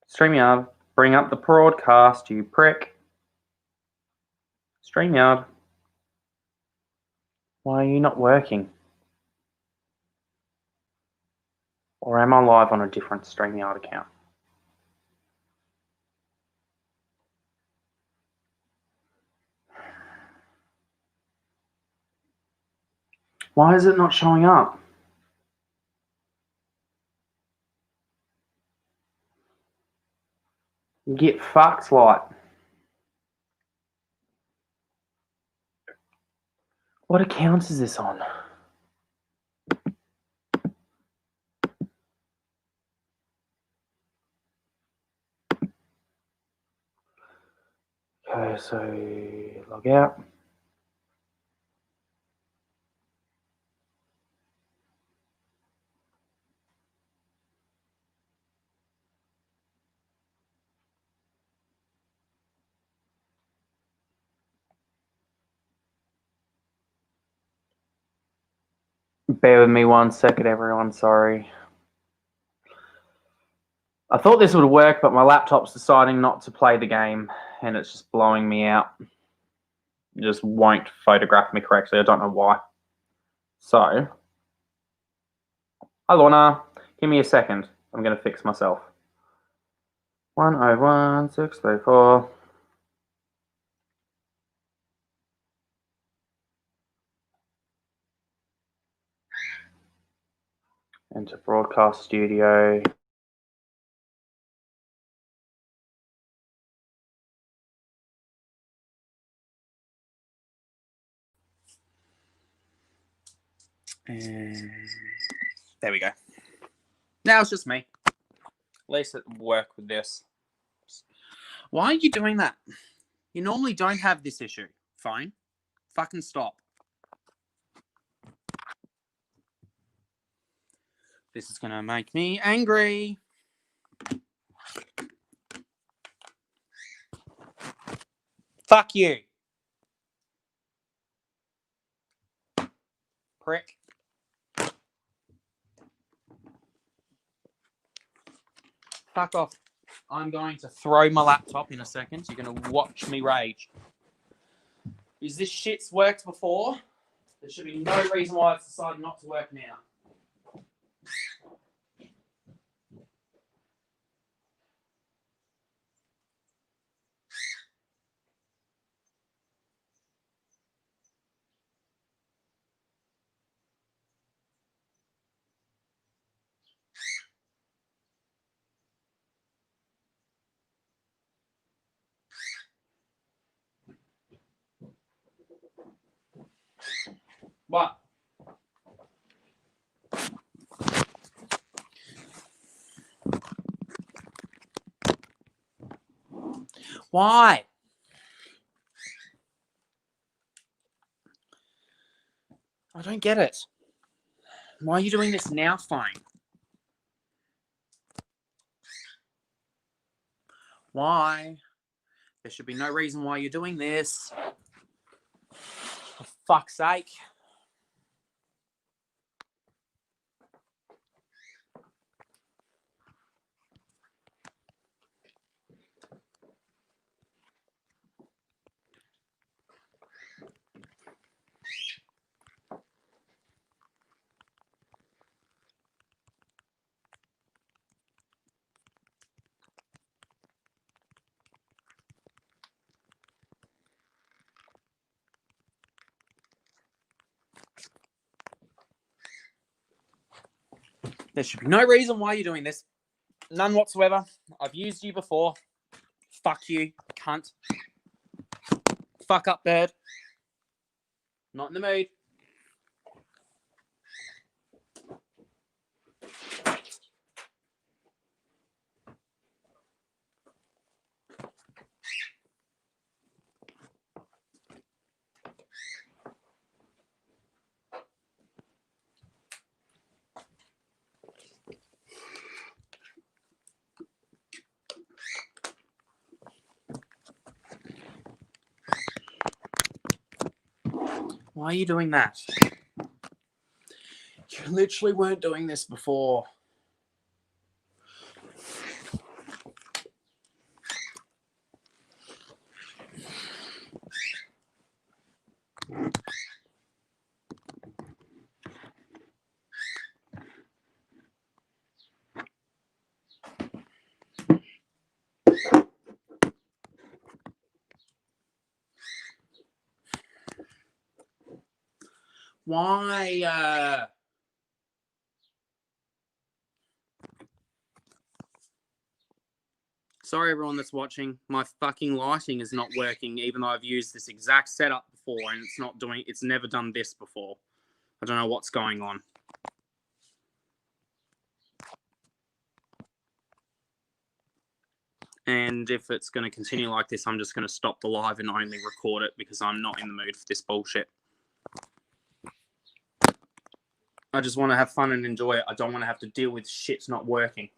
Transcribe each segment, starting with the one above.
StreamYard, bring up the broadcast, you prick. StreamYard, why are you not working? Or am I live on a different StreamYard account? Why is it not showing up? Get fucked, like. What account is this on? Okay, so log out. Bear with me 1 second, everyone. Sorry. I thought this would work, but my laptop's deciding not to play the game, and it's just blowing me out. It just won't photograph me correctly. I don't know why. So, hi Lorna, give me a second. I'm going to fix myself. 101.634. Enter broadcast studio. And there we go. Now it's just me. At least it will work with this. Why are you doing that? You normally don't have this issue. Fine. Fucking stop. This is going to make me angry. Fuck you. Prick. Fuck off. I'm going to throw my laptop in a second. You're going to watch me rage. Is this shit's worked before? There should be no reason why it's decided not to work now. What? Why? I don't get it. Why are you doing this now, phone? Why? There should be no reason why you're doing this. For fuck's sake. There should be no reason why you're doing this. None whatsoever. I've used you before. Fuck you, cunt. Fuck up, bird. Not in the mood. Why are you doing that? You literally weren't doing this before. Why? Sorry, everyone that's watching. My fucking lighting is not working, even though I've used this exact setup before, and it's never done this before. I don't know what's going on. And if it's going to continue like this, I'm just going to stop the live and only record it because I'm not in the mood for this bullshit. I just want to have fun and enjoy it. I don't want to have to deal with shit's not working.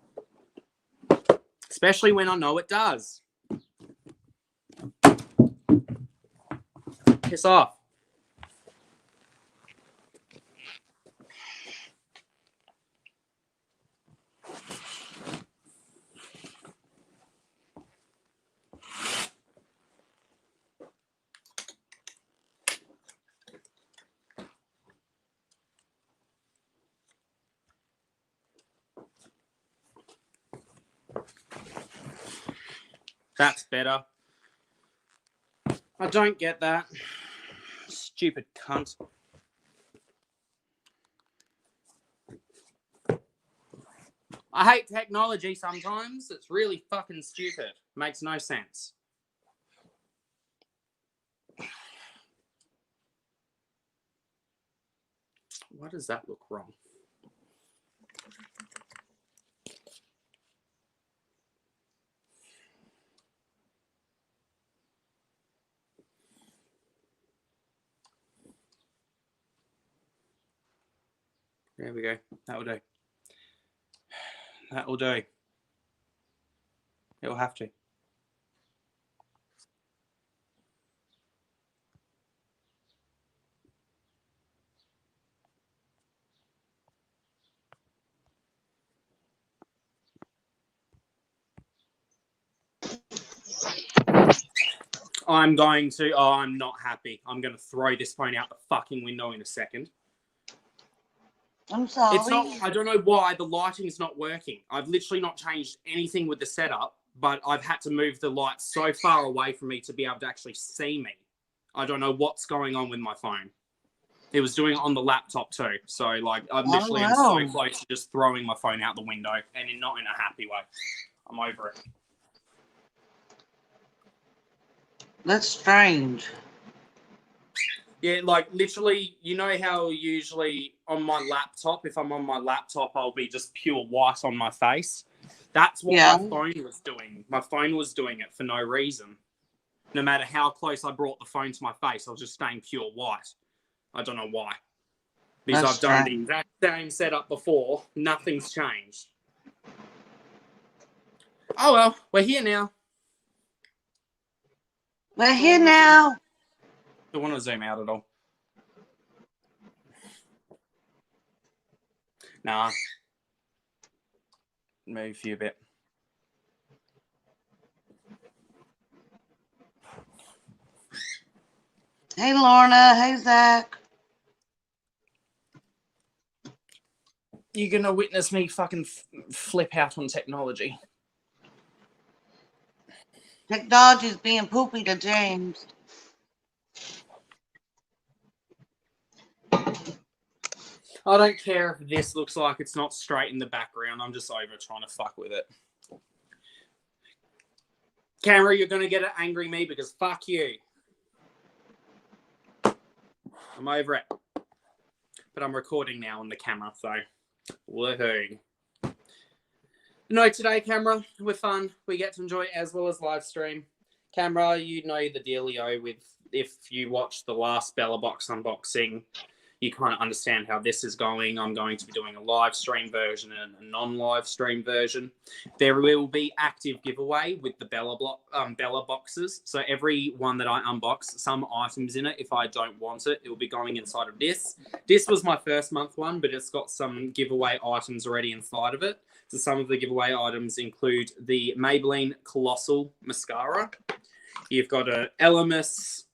Especially when I know it does. Piss off. That's better. I don't get that. Stupid cunt. I hate technology sometimes. It's really fucking stupid. Makes no sense. Why does that look wrong? There we go. That'll do. That'll do. It'll have to. I'm not happy. I'm going to throw this phone out the fucking window in a second. I'm sorry. I don't know why the lighting's not working. I've literally not changed anything with the setup, but I've had to move the lights so far away from me to be able to actually see me. I don't know what's going on with my phone. It was doing it on the laptop too. So, like, I'm so close to just throwing my phone out the window, and not in a happy way. I'm over it. That's strange. Yeah, like, literally, you know how usually on my laptop, if I'm on my laptop, I'll be just pure white on my face? That's what my phone was doing. My phone was doing it for no reason. No matter how close I brought the phone to my face, I was just staying pure white. I don't know why. Because I've done the exact same setup before. Nothing's changed. Oh, well, we're here now. We're here now. Don't want to zoom out at all. Nah. Move you a bit. Hey, Lorna. Hey, Zach. You're going to witness me fucking flip out on technology. Technology's being poopy to James. I don't care if this looks like it's not straight in the background. I'm just over trying to fuck with it. Camera, you're going to get angry me because fuck you. I'm over it. But I'm recording now on the camera, so woohoo. No, today, camera, we're fun. We get to enjoy it as well as live stream. Camera, you know the dealio with, if you watched the last Bellabox unboxing, you kind of understand how this is going. I'm going to be doing a live stream version and a non-live stream version. There will be active giveaway with the Bella boxes. So every one that I unbox, some items in it, if I don't want it, it will be going inside of this. This was my first month one, but it's got some giveaway items already inside of it. So some of the giveaway items include the Maybelline Colossal Mascara. You've got a Elemis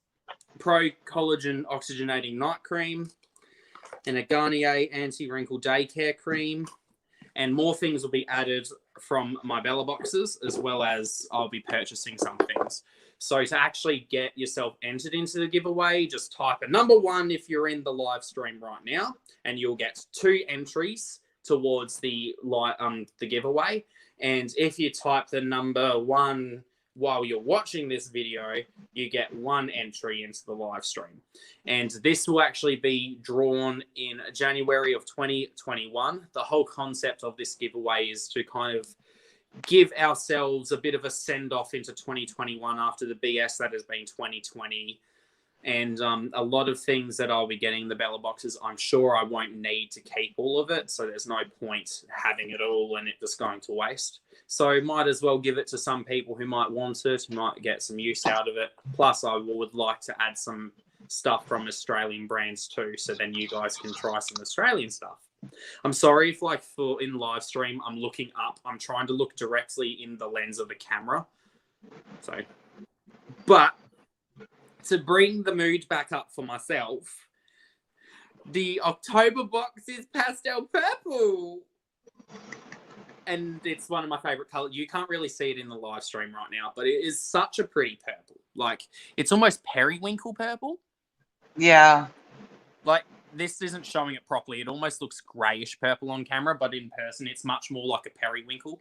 Pro Collagen Oxygenating Night Cream, and a Garnier Anti-Wrinkle Day Care Cream, And more things will be added from my Bellaboxes, as well as I'll be purchasing some things. So to actually get yourself entered into the giveaway, just type a number 1 if you're in the live stream right now, and you'll get 2 entries towards the giveaway. And if you type the number 1 while you're watching this video, you get 1 entry into the live stream. And this will actually be drawn in January of 2021. The whole concept of this giveaway is to kind of give ourselves a bit of a send-off into 2021 after the BS that has been 2020. And a lot of things that I'll be getting the Bellaboxes, I'm sure I won't need to keep all of it. So there's no point having it all and it just going to waste. So might as well give it to some people who might want it, who might get some use out of it. Plus, I would like to add some stuff from Australian brands too. So then you guys can try some Australian stuff. I'm sorry if in live stream, I'm looking up. I'm trying to look directly in the lens of the camera. So, but to bring the mood back up for myself, the October box is pastel purple. And it's one of my favorite colors. You can't really see it in the live stream right now, but it is such a pretty purple. Like, it's almost periwinkle purple. Yeah. Like, this isn't showing it properly. It almost looks grayish purple on camera, but in person, it's much more like a periwinkle.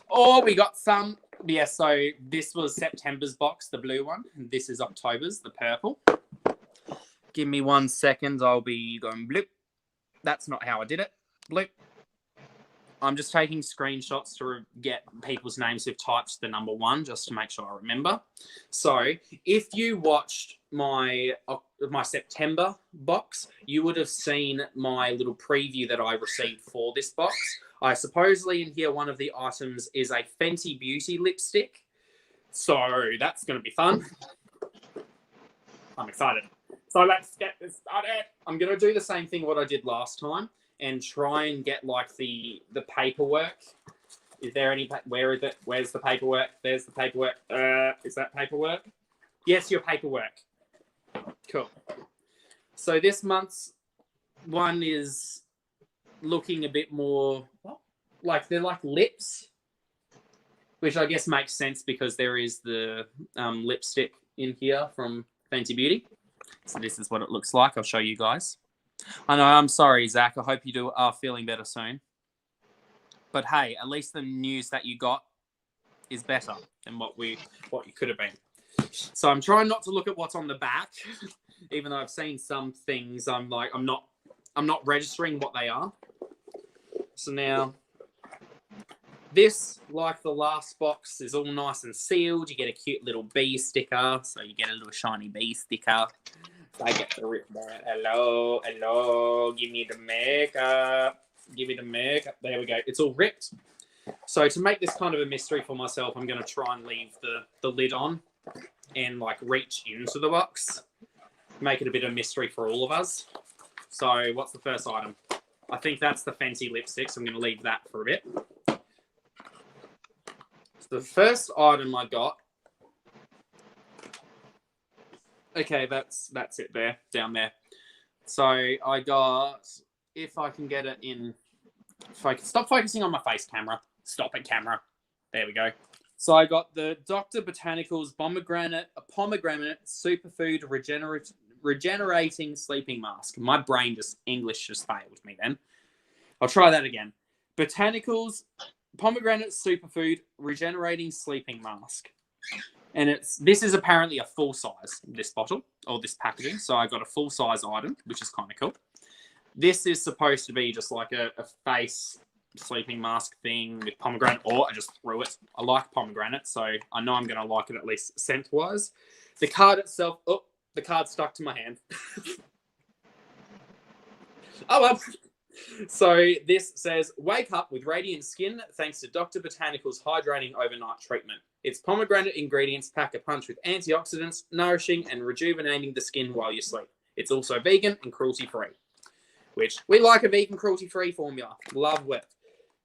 Oh, we got some. Yeah, so this was September's box, the blue one. And this is October's, the purple. Give me 1 second. I'll be going bloop. That's not how I did it. Bloop. I'm just taking screenshots to get people's names who've typed the number 1, just to make sure I remember. So if you watched my September box, you would have seen my little preview that I received for this box. I supposedly in here, one of the items is a Fenty Beauty lipstick. So that's going to be fun. I'm excited. So let's get this started. I'm going to do the same thing what I did last time and try and get like the paperwork. Is there any, where is it? Where's the paperwork? There's the paperwork. Is that paperwork? Yes, your paperwork. Cool. So this month's one is looking a bit more like they're like lips, which I guess makes sense because there is the lipstick in here from Fenty Beauty. So this is what it looks like. I'll show you guys. I know, I'm sorry, Zach. I hope you are feeling better soon. But hey, at least the news that you got is better than what you could have been. So I'm trying not to look at what's on the back, even though I've seen some things. I'm not registering what they are. So now, this, like the last box, is all nice and sealed. You get a cute little bee sticker, so you get a little shiny bee sticker. So I get to rip that. Hello, hello, give me the makeup. Give me the makeup. There we go. It's all ripped. So to make this kind of a mystery for myself, I'm going to try and leave the lid on and like reach into the box. Make it a bit of a mystery for all of us. So what's the first item? I think that's the Fenty lipstick, so I'm going to leave that for a bit. So the first item I got. Okay, that's it there, down there. So I got, if I can get it in, stop focusing on my face, camera. Stop it, camera. There we go. So I got the Dr. Botanicals pomegranate superfood regenerating sleeping mask. My brain English just failed me then. I'll try that again. Botanicals pomegranate superfood regenerating sleeping mask. And this is apparently a full size, this bottle, or this packaging. So I got a full size item, which is kind of cool. This is supposed to be just like a face sleeping mask thing with pomegranate. Oh, I just threw it. I like pomegranate, so I know I'm going to like it at least scent-wise. The card itself, oh, the card stuck to my hand. Oh, well. So this says, wake up with radiant skin thanks to Dr. Botanicals Hydrating Overnight Treatment. Its pomegranate ingredients pack a punch with antioxidants, nourishing and rejuvenating the skin while you sleep. It's also vegan and cruelty-free, which we like a vegan cruelty-free formula. Love it.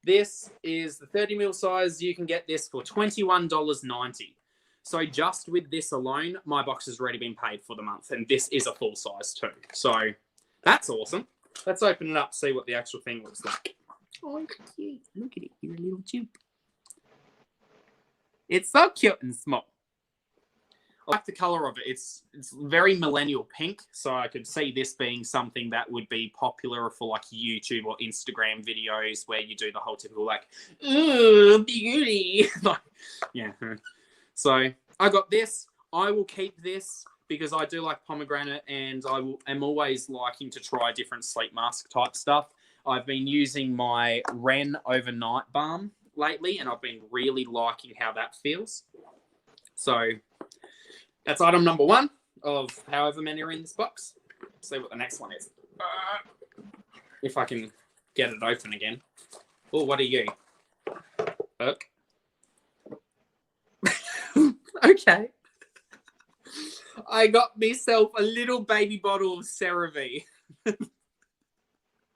This is the 30ml size. You can get this for $21.90. So just with this alone, my box has already been paid for the month, and this is a full size too. So that's awesome. Let's open it up, see what the actual thing looks like. Oh, cute. Look at it. You're a little chip. It's so cute and small. I like the color of it. It's very millennial pink, so I could see this being something that would be popular for like YouTube or Instagram videos where you do the whole typical like, ooh, beauty. Like, yeah. So I got this. I will keep this because I do like pomegranate, and am always liking to try different sleep mask type stuff. I've been using my Ren overnight balm lately, and I've been really liking how that feels. So that's item number 1 of however many are in this box. Let's see what the next one is. If I can get it open again. Oh, what are you? Look. Okay. I got myself a little baby bottle of CeraVe.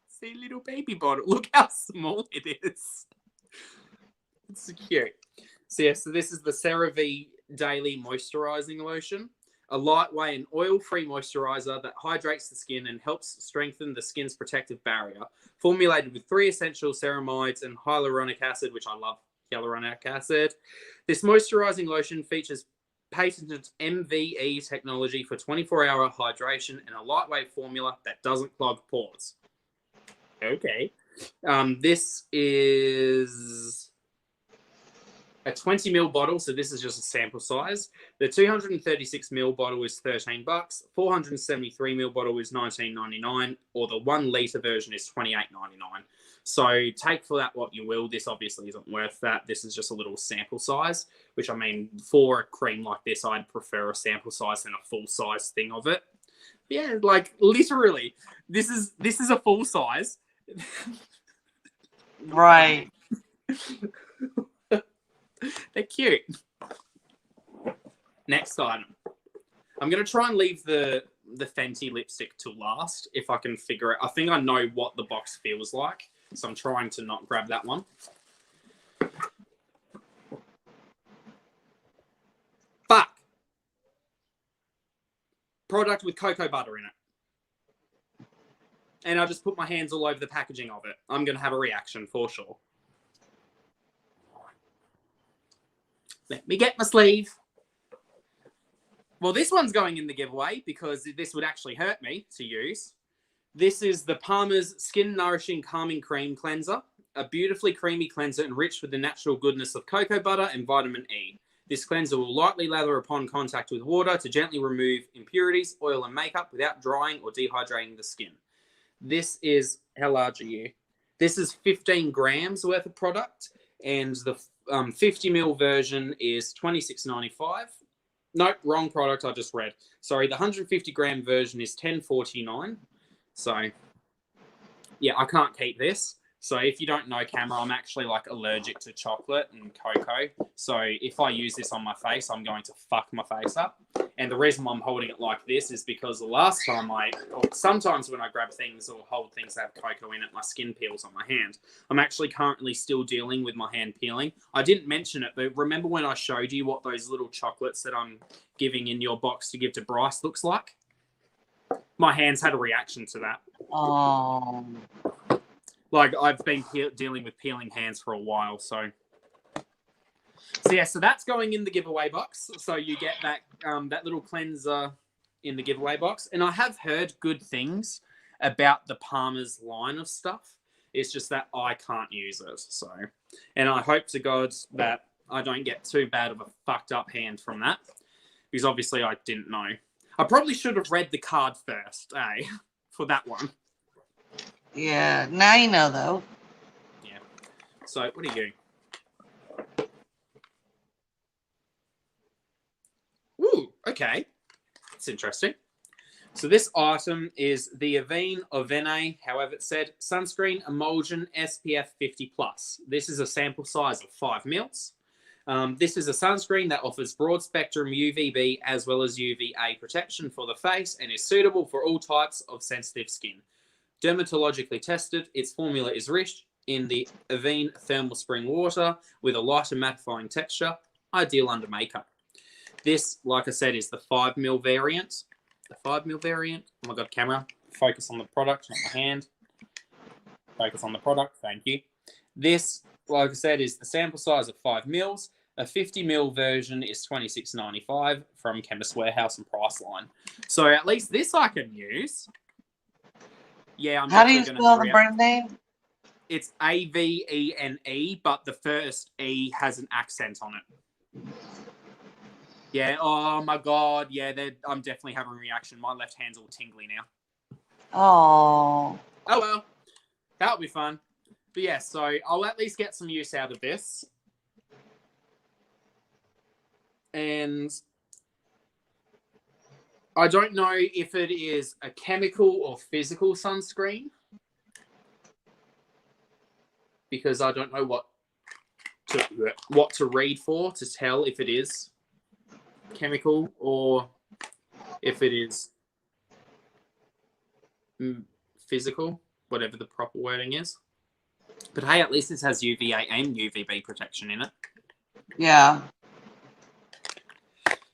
See, little baby bottle. Look how small it is. It's cute. So yeah, so this is the CeraVe Daily Moisturizing Lotion, a lightweight and oil-free moisturizer that hydrates the skin and helps strengthen the skin's protective barrier. Formulated with 3 essential ceramides and hyaluronic acid, which I love hyaluronic acid. This moisturizing lotion features patented MVE technology for 24-hour hydration and a lightweight formula that doesn't clog pores. Okay. This is a 20 ml bottle, so this is just a sample size. The 236 ml bottle is $13. 473 ml bottle is $19.99, or the 1 litre version is $28.99. So take for that what you will. This obviously isn't worth that. This is just a little sample size, which I mean, for a cream like this, I'd prefer a sample size than a full size thing of it. Yeah, like literally, this is a full size. Right. They're cute. Next item. I'm going to try and leave the Fenty lipstick to last if I can figure it. I think I know what the box feels like, so I'm trying to not grab that one. Fuck. Product with cocoa butter in it. And I just put my hands all over the packaging of it. I'm going to have a reaction for sure. Let me get my sleeve. Well, this one's going in the giveaway because this would actually hurt me to use. This is the Palmer's Skin Nourishing Calming Cream Cleanser, a beautifully creamy cleanser enriched with the natural goodness of cocoa butter and vitamin E. This cleanser will lightly lather upon contact with water to gently remove impurities, oil, and makeup without drying or dehydrating the skin. This is, how large are you? This is 15 grams worth of product, and the 50 ml version is $26.95. Nope, wrong product. I just read. Sorry, the 150 gram version is $10.49. So, yeah, I can't keep this. So if you don't know, camera, I'm actually like allergic to chocolate and cocoa. So if I use this on my face, I'm going to fuck my face up. And the reason why I'm holding it like this is because the last time or sometimes when I grab things or hold things that have cocoa in it, my skin peels on my hand. I'm actually currently still dealing with my hand peeling. I didn't mention it, but remember when I showed you what those little chocolates that I'm giving in your box to give to Bryce looks like? My hands had a reaction to that. Oh. Like, I've been dealing with peeling hands for a while, so yeah, so that's going in the giveaway box. So you get that that little cleanser in the giveaway box. And I have heard good things about the Palmer's line of stuff. It's just that I can't use it. So, and I hope to God that I don't get too bad of a fucked up hand from that, because obviously I didn't know. I probably should have read the card first, for that one. Yeah, now you know, though. Yeah. So, what are you? Ooh, okay. That's interesting. So this item is the Avène Ovene, however it's said, Sunscreen Emulsion SPF 50+. This is a sample size of 5 mils. This is a sunscreen that offers broad spectrum UVB as well as UVA protection for the face and is suitable for all types of sensitive skin. Dermatologically tested, its formula is rich in the Avène thermal spring water with a lighter mattifying texture, ideal under makeup. This, like I said, is the 5 ml variant. The 5 ml variant. Oh my God, camera. Focus on the product, not my hand. Focus on the product. Thank you. This, like I said, is the sample size of 5 mils. A 50 mil version is $26.95 from Chemist Warehouse and Priceline. So at least this I can use. Yeah, I'm How do you definitely spell going the to. brand name? It's Avene, but the first E has an accent on it. Yeah. Oh my God. Yeah. I'm definitely having a reaction. My left hand's all tingly now. Oh. Oh well, that'll be fun. But yeah, so I'll at least get some use out of this. And I don't know if it is a chemical or physical sunscreen, because I don't know what to read for to tell if it is chemical or if it is physical, whatever the proper wording is. But hey, at least this has UVA and UVB protection in it. Yeah.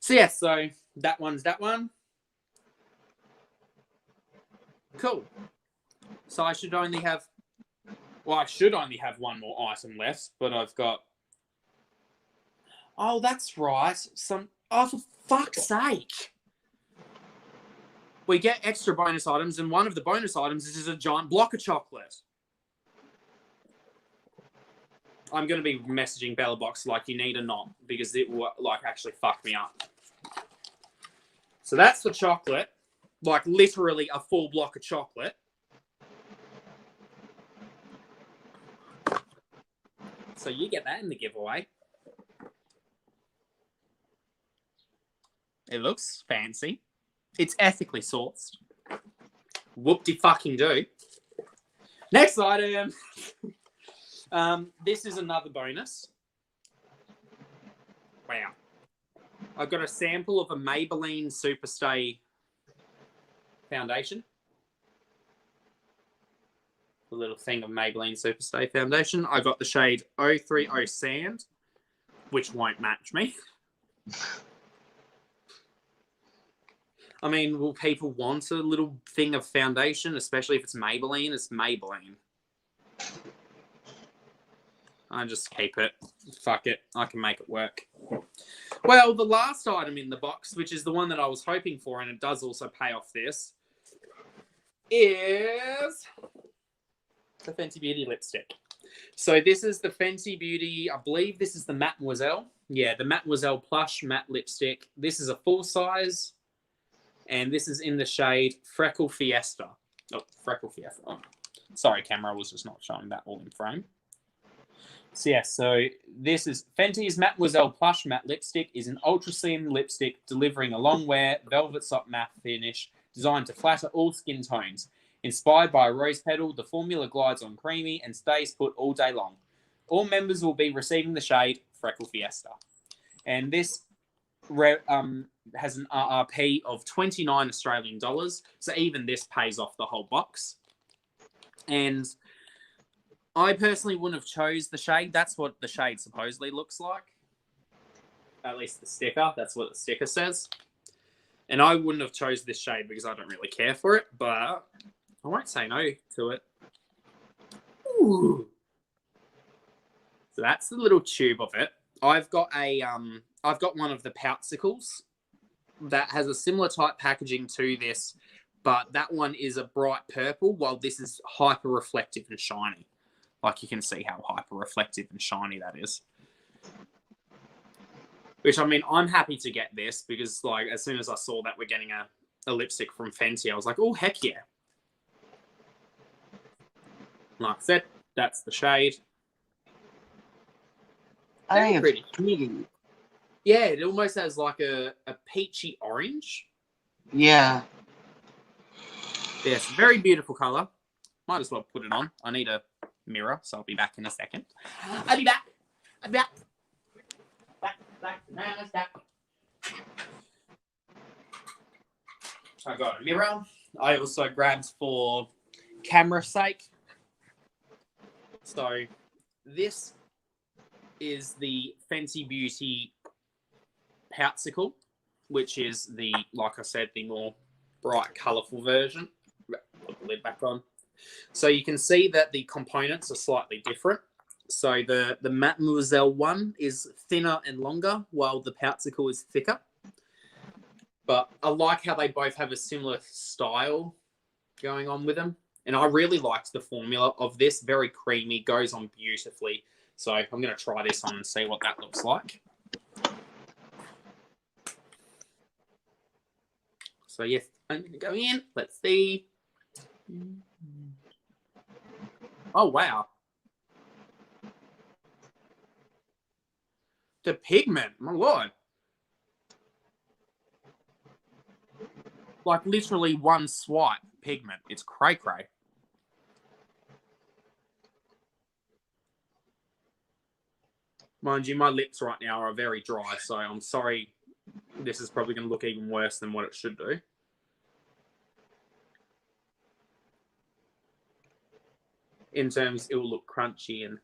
So yeah, so that one's that one. Cool. So I should only have one more item left, but I've got... Oh, that's right. Oh, for fuck's sake. We get extra bonus items, and one of the bonus items is a giant block of chocolate. I'm going to be messaging Bellabox like you need or not, because it will actually fuck me up. So that's the chocolate. Like literally a full block of chocolate. So you get that in the giveaway. It looks fancy. It's ethically sourced. Whoop-de-fucking-do. Next item. This is another bonus. Wow. I've got a sample of a Maybelline Superstay foundation. A little thing of Maybelline Superstay foundation. I got the shade 030 Sand, which won't match me. I mean, will people want a little thing of foundation, especially if it's Maybelline? It's Maybelline. I just keep it. Fuck it. I can make it work. Well, the last item in the box, which is the one that I was hoping for, and it does also pay off this, is the Fenty Beauty lipstick. So this is the Fenty Beauty, I believe this is the Mademoiselle. Yeah, the Mademoiselle Plush Matte Lipstick. This is a full size, and this is in the shade Freckle Fiesta. Oh, Freckle Fiesta. Oh, sorry, camera, I was just not showing that all in frame. So yeah, so this is Fenty's Mademoiselle Plush Matte Lipstick is an ultra slim lipstick delivering a long wear velvet soft matte finish designed to flatter all skin tones. Inspired by a rose petal, the formula glides on creamy and stays put all day long. All members will be receiving the shade Freckle Fiesta. And this has an RRP of 29 Australian dollars, so even this pays off the whole box. And I personally wouldn't have chose the shade. That's what the shade supposedly looks like. At least the sticker. That's what the sticker says. And I wouldn't have chose this shade because I don't really care for it, but I won't say no to it. Ooh. So that's the little tube of it. I've got one of the Poutsicles that has a similar type packaging to this, but that one is a bright purple, while this is hyper reflective and shiny. Like, you can see how hyper reflective and shiny that is. Which, I mean, I'm happy to get this because, like, as soon as I saw that we're getting a lipstick from Fenty, I was like, oh, heck yeah. Like I said, that's the shade. I think Very it's pretty. Yeah, it almost has like a peachy orange. Yeah. Yes, very beautiful colour. Might as well put it on. I need a mirror, so I'll be back in a second. I'll be back. I'll be back. Back. I got a mirror. I also grabbed for camera's sake. So this is the Fenty Beauty Poutsicle, which is the, like I said, the more bright, colourful version. Put the lid back on. So you can see that the components are slightly different. So the Mademoiselle one is thinner and longer, while the Poutsicle is thicker. But I like how they both have a similar style going on with them. And I really liked the formula of this. Very creamy, goes on beautifully. So I'm going to try this on and see what that looks like. So yes, I'm going to go in. Let's see. Oh, wow. The pigment, my lord. Like literally one swipe pigment. It's cray-cray. Mind you, my lips right now are very dry, so I'm sorry. This is probably going to look even worse than what it should do. In terms, it will look crunchy and...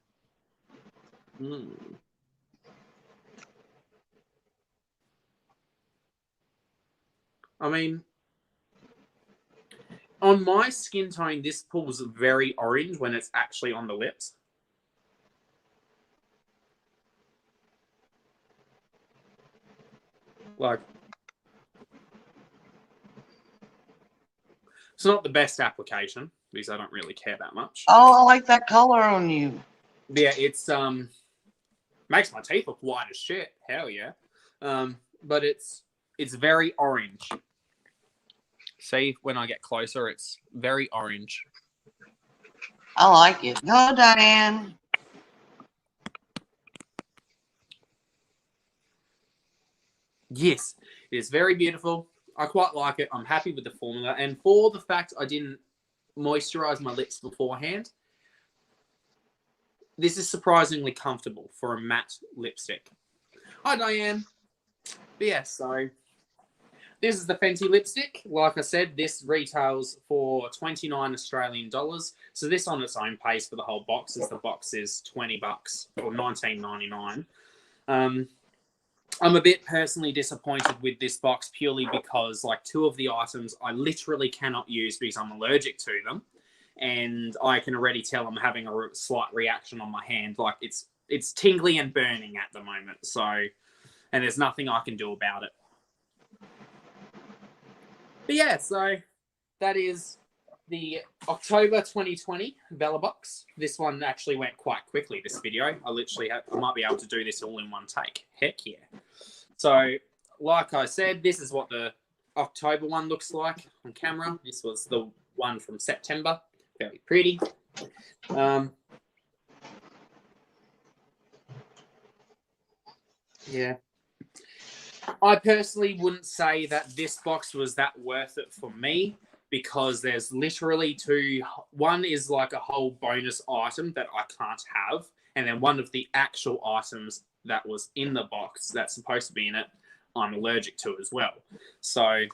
I mean, on my skin tone, this pulls very orange when it's actually on the lips. Like, it's not the best application because I don't really care that much. Oh, I like that color on you. Yeah, it's makes my teeth look white as shit. Hell yeah. But it's very orange. See, when I get closer, it's very orange. I like it. Go, Diane. Yes, it is very beautiful. I quite like it. I'm happy with the formula. And for the fact I didn't moisturize my lips beforehand, this is surprisingly comfortable for a matte lipstick. Hi, Diane. But yeah, so this is the Fenty lipstick. Like I said, this retails for 29 Australian dollars. So this on its own pays for the whole box, as the box is 20 bucks or 19.99. I'm a bit personally disappointed with this box purely because like two of the items I literally cannot use because I'm allergic to them. And I can already tell I'm having a slight reaction on my hand. Like it's tingly and burning at the moment. So, and there's nothing I can do about it. But yeah, so that is the October 2020 Bellabox. This one actually went quite quickly, this video. I might be able to do this all in one take. Heck yeah. So, like I said, this is what the October one looks like on camera. This was the one from September. Very pretty. Yeah. I personally wouldn't say that this box was that worth it for me because there's literally two. One is like a whole bonus item that I can't have. And then one of the actual items that was in the box that's supposed to be in it, I'm allergic to as well. So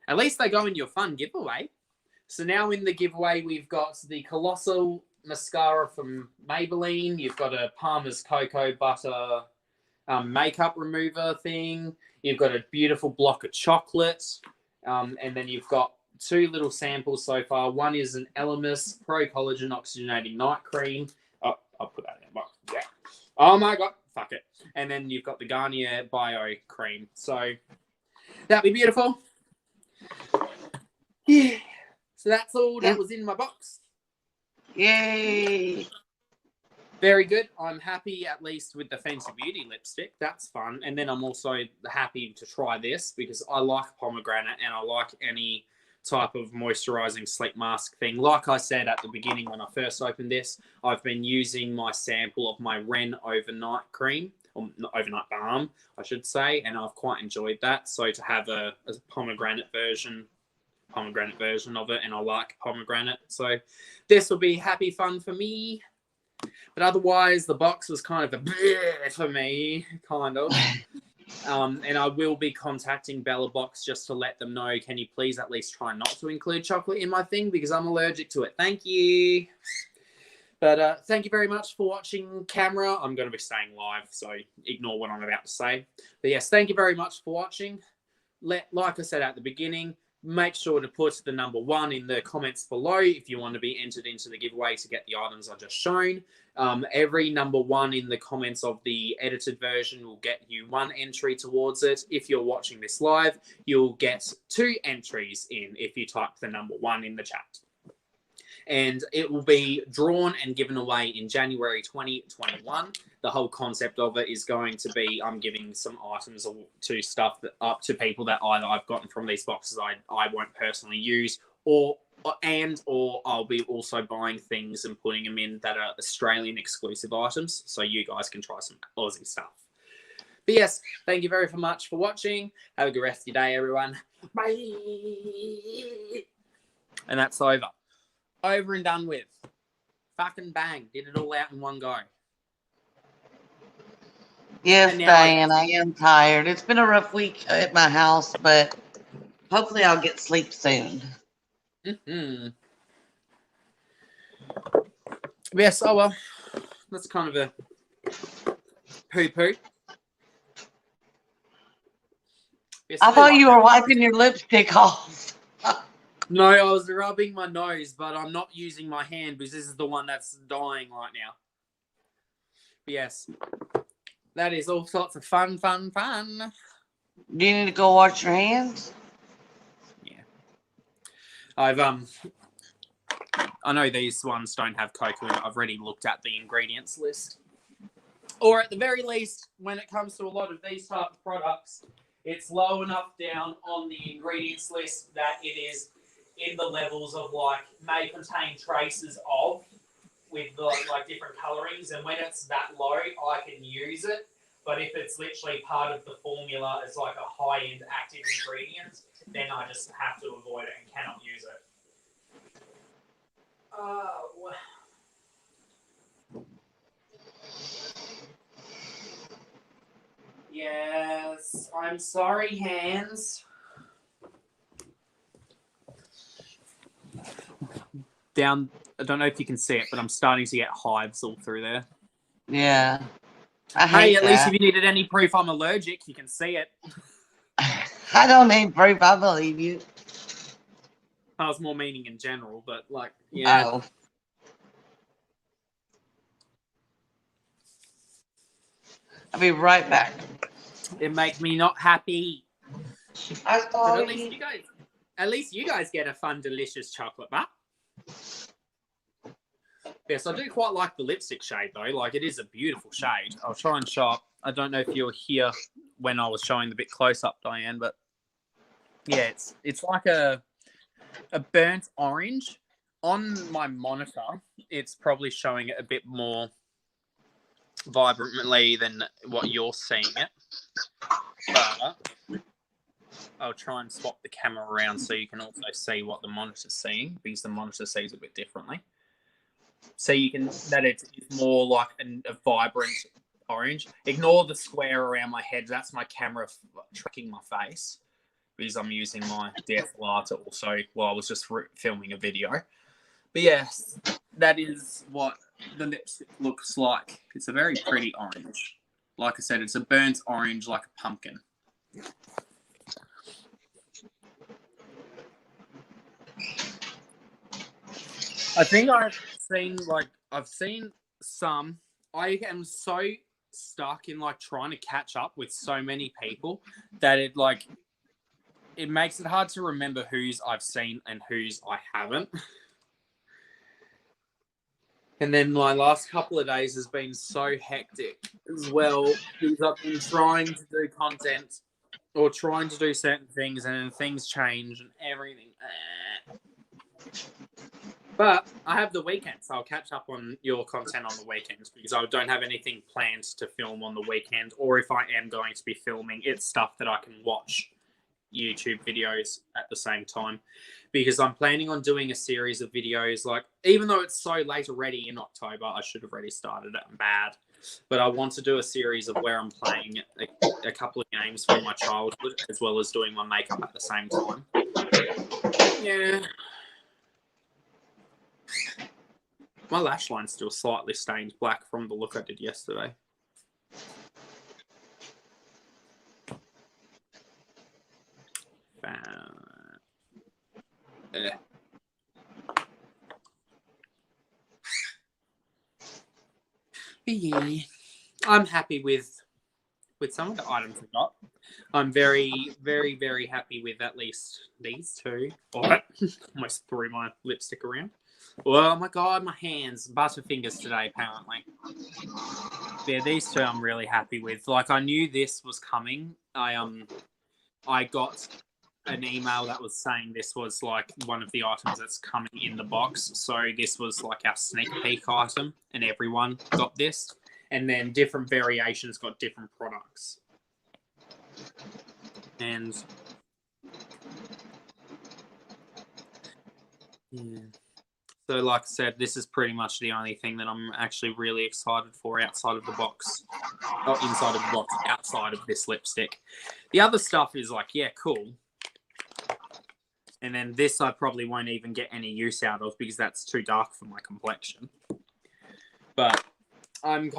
at least they go in your fun giveaway. So now in the giveaway, we've got the Colossal Mascara from Maybelline. You've got a Palmer's Cocoa Butter makeup remover thing. You've got a beautiful block of chocolate. And then you've got two little samples so far. One is an Elemis Pro Collagen Oxygenating Night Cream. Oh, I'll put that in the box. Yeah. Oh my God. Fuck it. And then you've got the Garnier Bio Cream. So that'd be beautiful. Yeah. So that's all that was in my box. Yay. Very good. I'm happy at least with the Fenty Beauty lipstick. That's fun. And then I'm also happy to try this because I like pomegranate and I like any type of moisturizing sleep mask thing. Like I said at the beginning when I first opened this, I've been using my sample of my Ren overnight cream, or overnight balm, I should say, and I've quite enjoyed that. So to have a pomegranate version of it, and I like pomegranate. So this will be happy fun for me. But otherwise, the box was kind of a bleh for me, kind of. And I will be contacting Bellabox just to let them know, can you please at least try not to include chocolate in my thing because I'm allergic to it. Thank you. But thank you very much for watching, camera. I'm going to be staying live, so ignore what I'm about to say. But yes, thank you very much for watching. Like I said at the beginning, make sure to put the number 1 in the comments below if you want to be entered into the giveaway to get the items I just shown. Every number 1 in the comments of the edited version will get you 1 entry towards it. If you're watching this live, you'll get 2 entries in if you type the number 1 in the chat. And it will be drawn and given away in January 2021. The whole concept of it is going to be I'm giving some items to stuff that up to people that either I've gotten from these boxes I won't personally use, or I'll be also buying things and putting them in that are Australian exclusive items, so you guys can try some Aussie stuff. But yes, thank you very much for watching. Have a good rest of your day, everyone. Bye. And that's over. Over and done with. Fucking bang. Did it all out in one go. Yes, Diane, I am tired. It's been a rough week at my house, but hopefully I'll get sleep soon. Yes, oh well. That's kind of a poo-poo. Yes, I thought you were wiping your lipstick off. No, I was rubbing my nose, but I'm not using my hand because this is the one that's dying right now. But yes, that is all sorts of fun. Do you need to go wash your hands? Yeah. I know these ones don't have cocoa in it. I've already looked at the ingredients list. Or at the very least, when it comes to a lot of these type of products, it's low enough down on the ingredients list that it is in the levels of like may contain traces of with the, like different colorings, and when it's that low I can use it, but if it's literally part of the formula as like a high-end active ingredient, then I just have to avoid it and cannot use it. Yes, I'm sorry, hands. Down, I don't know if you can see it, but I'm starting to get hives all through there. Yeah. Hey, at least if you needed any proof I'm allergic, you can see it. I don't need proof. I believe you. I was more meaning in general, but like, yeah. Oh. I'll be right back. It makes me not happy. But at least you guys get a fun, delicious chocolate bar. Yes, I do quite like the lipstick shade though. Like, it is a beautiful shade. I'll try and show up. I don't know if you were here when I was showing the bit close up, Diane, but yeah, it's like a burnt orange. On my monitor, it's probably showing it a bit more vibrantly than what you're seeing it. But I'll try and swap the camera around so you can also see what the monitor's seeing, because the monitor sees it a bit differently. So you can, that it's more like a vibrant orange. Ignore the square around my head. That's my camera tracking my face, because I'm using my DSLR to also, well, I was just filming a video. But yes, that is what the lipstick looks like. It's a very pretty orange. Like I said, it's a burnt orange like a pumpkin. I think I've seen some. I am so stuck in like trying to catch up with so many people that it makes it hard to remember whose I've seen and whose I haven't. And then my last couple of days has been so hectic as well, because I've been trying to do content or trying to do certain things, and then things change and everything. But I have the weekend, so I'll catch up on your content on the weekends, because I don't have anything planned to film on the weekend. Or if I am going to be filming, it's stuff that I can watch YouTube videos at the same time, because I'm planning on doing a series of videos. Like, even though it's so late already in October, I should have already started it. I'm bad. But I want to do a series of where I'm playing a couple of games from my childhood, as well as doing my makeup at the same time. Yeah. My lash line's still slightly stained black from the look I did yesterday. Yeah, I'm happy with some of the items I got. I'm very, very, very happy with at least these two. Oh, almost threw my lipstick around. Oh my god, my hands. Butterfingers today, apparently. Yeah, these two I'm really happy with. Like, I knew this was coming. I got an email that was saying this was like one of the items that's coming in the box. So this was like our sneak peek item, and everyone got this. And then different variations got different products. And yeah. So like I said, this is pretty much the only thing that I'm actually really excited for outside of the box. Or inside of the box, outside of this lipstick. The other stuff is like, yeah, cool. And then this I probably won't even get any use out of because that's too dark for my complexion. But I'm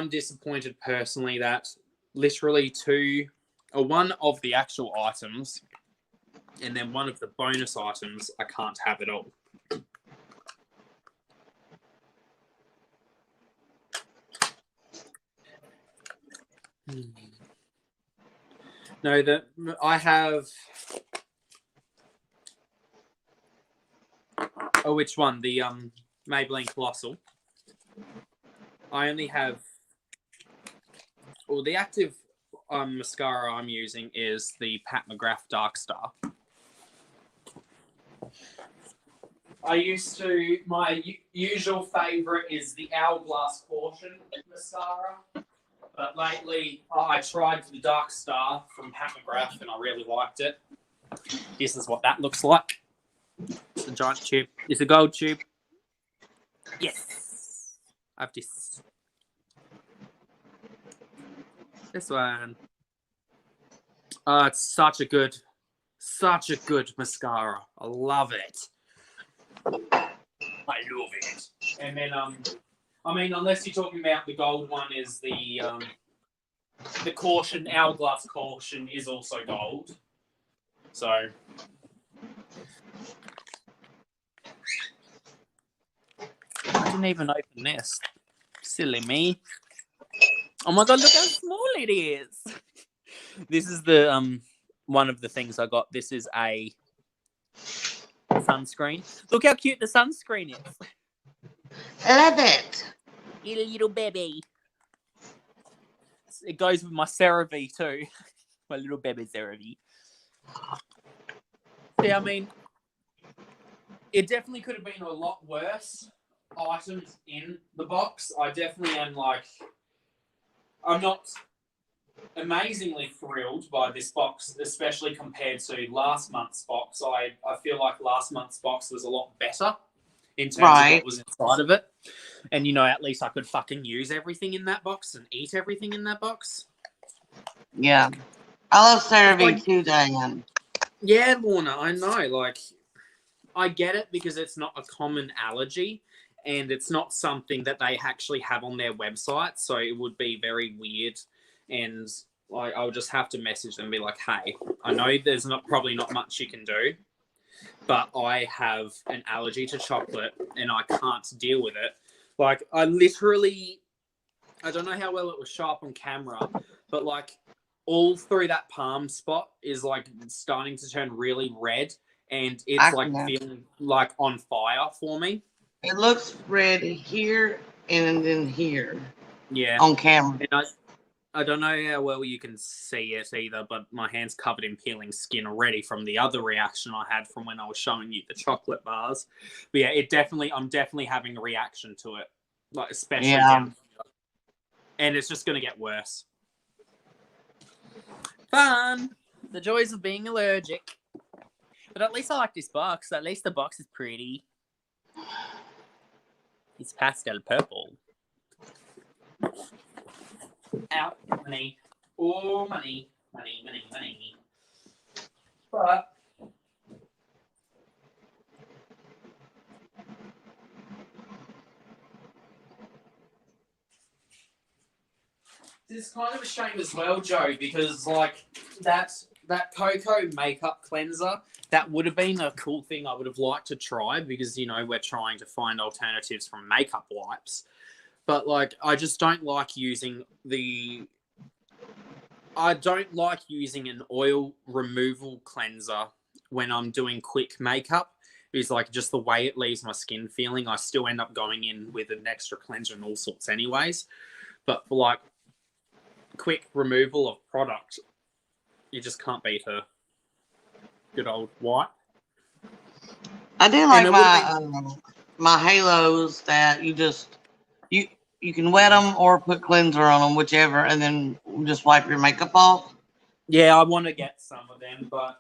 disappointed personally that literally one of the actual items and then one of the bonus items I can't have at all. No, I have. Oh, which one? The Maybelline Colossal. I only have. Well, the active mascara I'm using is the Pat McGrath Dark Star. My usual favourite is the Hourglass Caution mascara. But lately, I tried the Dark Star from Pat McGrath and I really liked it. This is what that looks like. It's a giant tube. It's a gold tube. Yes. I have this. This one. Oh, it's such a good mascara. I love it. I love it. And then, unless you're talking about the gold one, is the Caution, Hourglass Caution is also gold. So, I didn't even open this. Silly me. Oh my god, look how small it is. This is the one of the things I got. This is a sunscreen. Look how cute the sunscreen is. I love it. Little baby. It goes with my CeraVe too. My little baby CeraVe. Yeah, I mean, it definitely could have been a lot worse items in the box. I definitely am I'm not amazingly thrilled by this box, especially compared to last month's box. I feel like last month's box was a lot better in terms of what was inside of it. And, at least I could fucking use everything in that box and eat everything in that box. Yeah. I love CeraVe too, Diane. Yeah, Lorna, I know. I get it because it's not a common allergy and it's not something that they actually have on their website. So it would be very weird. And I'll just have to message them and be like, hey, I know there's probably not much you can do, but I have an allergy to chocolate and I can't deal with it. I don't know how well it was sharp on camera, but all through that palm spot is starting to turn really red and it's feeling on fire for me. It looks red here and then here. Yeah. On camera. And I don't know how well you can see it either, but my hand's covered in peeling skin already from the other reaction I had from when I was showing you the chocolate bars. But yeah, I'm definitely having a reaction to it, especially down here. And it's just going to get worse. Fun! The joys of being allergic. But at least I like this box. At least the box is pretty. It's pastel purple. Out money. Oh, money. But this is kind of a shame as well, Joe, because that cocoa makeup cleanser that would have been a cool thing I would have liked to try because, we're trying to find alternatives from makeup wipes. But, like, I just don't like using an oil removal cleanser when I'm doing quick makeup. It's like just the way it leaves my skin feeling. I still end up going in with an extra cleanser and all sorts anyways. But for, like, quick removal of product, you just can't beat a good old wipe. I do like my halos that you can wet them or put cleanser on them, whichever, and then just wipe your makeup off. Yeah, I want to get some of them, but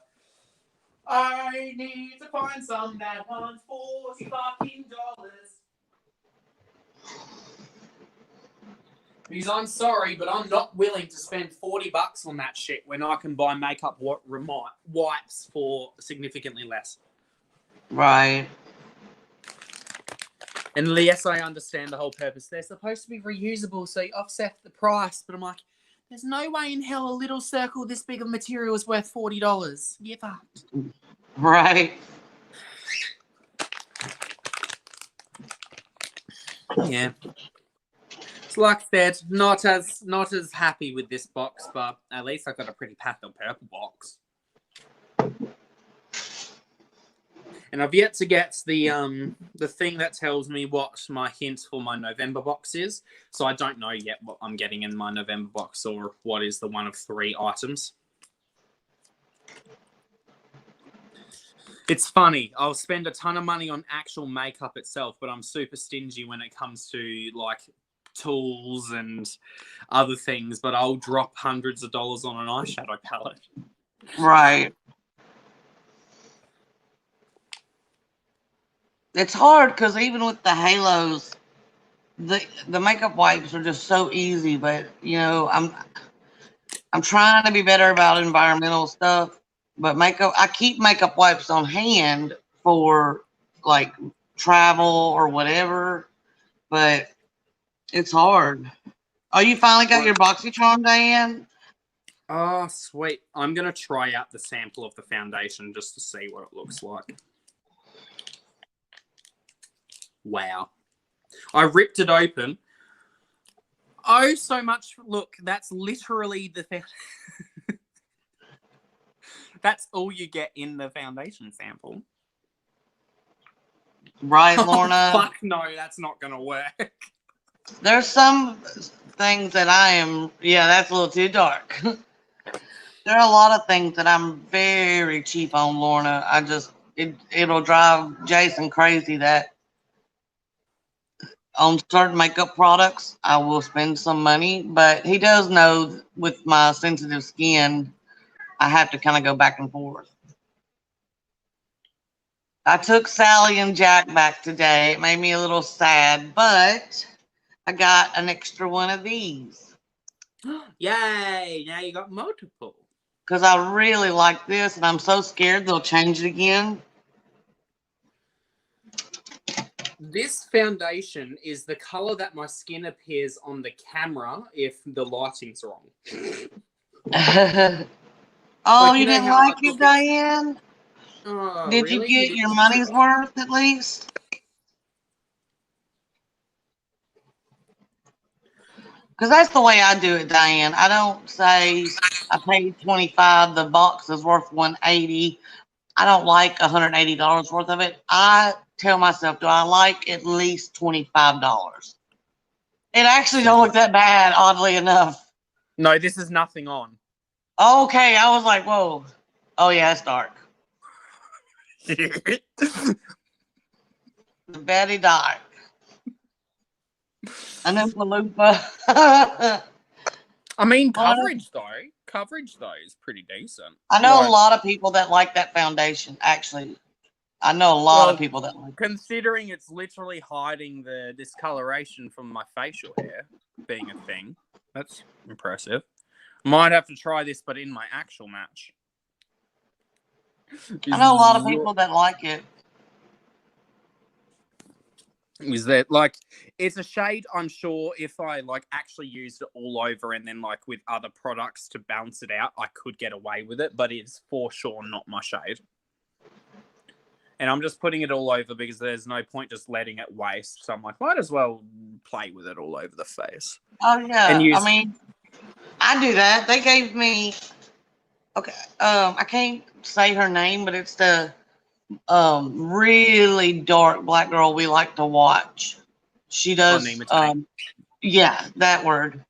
I need to find some that aren't $40 fucking. Because I'm sorry, but I'm not willing to spend $40 on that shit when I can buy makeup wipes for significantly less. Right. And yes, I understand the whole purpose. They're supposed to be reusable, so you offset the price. But I'm like, there's no way in hell a little circle this big of material is worth $40. Get fucked. Right. Yeah. So like I said, not as happy with this box, but at least I got a pretty pack of purple box. And I've yet to get the thing that tells me what my hint for my November box is. So I don't know yet what I'm getting in my November box or what is the one of 3 items. It's funny. I'll spend a ton of money on actual makeup itself, but I'm super stingy when it comes to like tools and other things. But I'll drop hundreds of dollars on an eyeshadow palette. Right. It's hard because even with the halos, the makeup wipes are just so easy. But I'm trying to be better about environmental stuff. But I keep makeup wipes on hand for like travel or whatever. But it's hard. Oh, you finally got your BoxyCharm, Diane? Oh, sweet. I'm going to try out the sample of the foundation just to see what it looks like. Wow. I ripped it open. Oh, so much. Look, that's literally the that's all you get in the foundation sample. Right, Lorna? Oh, fuck no, that's not going to work. There's some things that that's a little too dark. There are a lot of things that I'm very cheap on, Lorna. It'll drive Jason crazy that on certain makeup products, I will spend some money, but he does know with my sensitive skin, I have to kind of go back and forth. I took Sally and Jack back today. It made me a little sad, but I got an extra one of these. Yay! Now you got multiple. Because I really like this, and I'm so scared they'll change it again. This foundation is the color that my skin appears on the camera if the lighting's wrong. Oh, you didn't like it, Diane? Oh, Did really? you get your money's worth at least? Because that's the way I do it, Diane. I don't say I paid $25, the box is worth $180. I don't like $180 worth of it. I tell myself, do I like at least $25? It actually don't look that bad, oddly enough. No, this is nothing on. Okay, I was like, whoa. Oh, yeah, it's dark. Very dark. An Oompa Loompa. I mean, coverage though is pretty decent. I know a lot of people that like that foundation, actually. I know a lot of people that like it. Considering it's literally hiding the discoloration from my facial hair being a thing, that's impressive. Might have to try this, but in my actual match. I know a lot of people that like it. Is that like it's a shade? I'm sure if I like actually used it all over and then like with other products to balance it out, I could get away with it. But it's for sure not my shade. And I'm just putting it all over because there's no point just letting it waste. So I'm like, might as well play with it all over the face. Oh yeah. And use... I mean, I do that. They gave me I can't say her name, but it's the really dark black girl we like to watch. She does yeah, that word.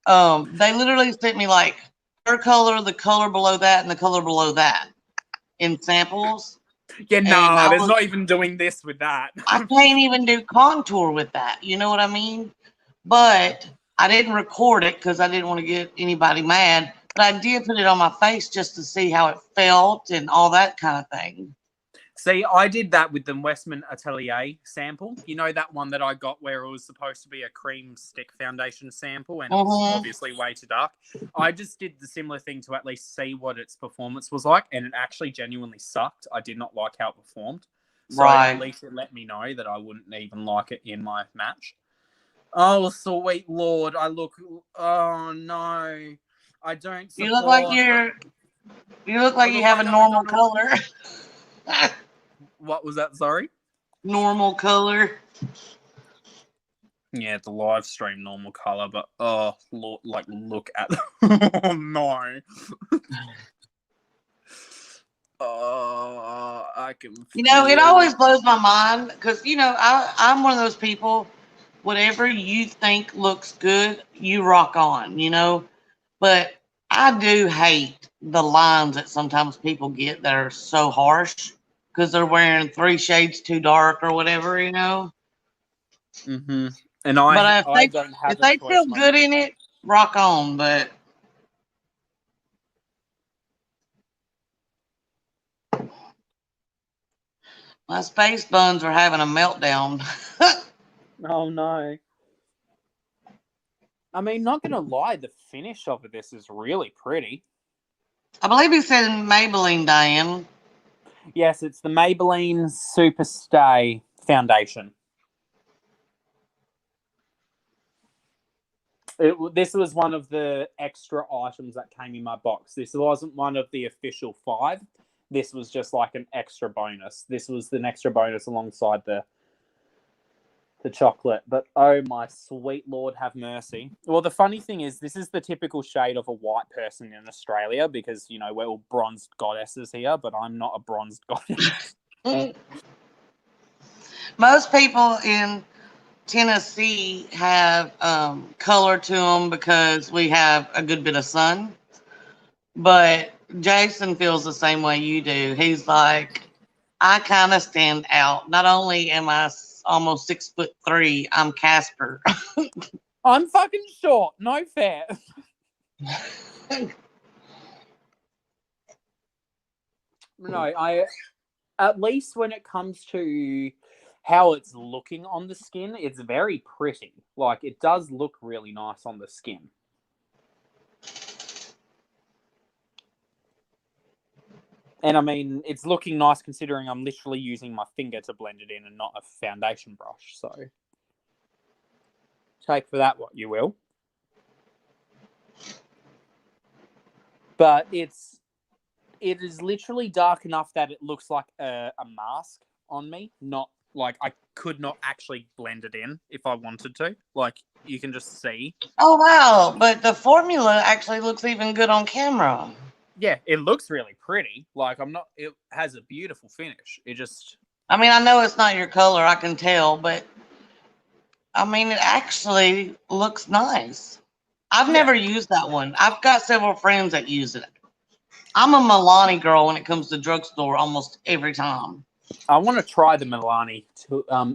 They literally sent me like her color, the color below that, and the color below that in samples. Yeah, no, there's not even doing this with that. I can't even do contour with that. You know what I mean? But I didn't record it because I didn't want to get anybody mad. But I did put it on my face just to see how it felt and all that kind of thing. See, I did that with the Westman Atelier sample. You know that one that I got where it was supposed to be a cream stick foundation sample and it was obviously way too dark. I just did the similar thing to at least see what its performance was like, and it actually genuinely sucked. I did not like how it performed. So at least it let me know that I wouldn't even like it in my match. Oh, sweet Lord. I look... Oh, no. I don't support... You look like you have a normal color. What was that? Sorry? Normal color. Yeah, the live stream normal color, but look at oh no. Oh, I can feel... it always blows my mind because I'm one of those people, whatever you think looks good, you rock on, but I do hate the lines that sometimes people get that are so harsh because they're wearing 3 shades too dark or whatever, Mm-hmm. And but if they feel good in it, rock on. But my space buns are having a meltdown. Oh no. I mean, not gonna lie, the finish of this is really pretty. I believe he said Maybelline, Diane. Yes, it's the Maybelline Super Stay Foundation. This was one of the extra items that came in my box. This wasn't one of the official 5. This was just like an extra bonus. This was an extra bonus alongside the chocolate. But oh my sweet Lord, have mercy. Well, the funny thing is, this is the typical shade of a white person in Australia because, we're all bronzed goddesses here, but I'm not a bronzed goddess. Most people in Tennessee have color to them because we have a good bit of sun. But Jason feels the same way you do. He's like, I kind of stand out. Not only am I almost 6'3", I'm Casper. I'm fucking short. No fair. No, at least when it comes to how it's looking on the skin, it's very pretty. Like, it does look really nice on the skin. And I mean, it's looking nice considering I'm literally using my finger to blend it in and not a foundation brush. So take for that what you will. But it is literally dark enough that it looks like a mask on me. Not like I could not actually blend it in if I wanted to. Like, you can just see. Oh, wow. But the formula actually looks even good on camera. Yeah, it looks really pretty. Like, it has a beautiful finish. I mean, I know it's not your color, I can tell, but I mean, it actually looks nice. I've never used that one. I've got several friends that use it. I'm a Milani girl when it comes to drugstore almost every time. I want to try the Milani.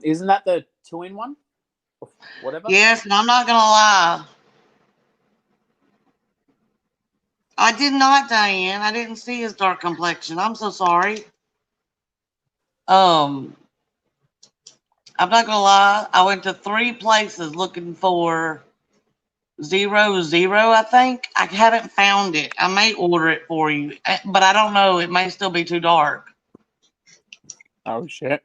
Isn't that the 2-in-1? Whatever? Yes, and I'm not going to lie. I did not, Diane. I didn't see his dark complexion. I'm so sorry. I'm not gonna lie. I went to 3 places looking for 00, I think. I haven't found it. I may order it for you, but I don't know. It may still be too dark. Oh, shit.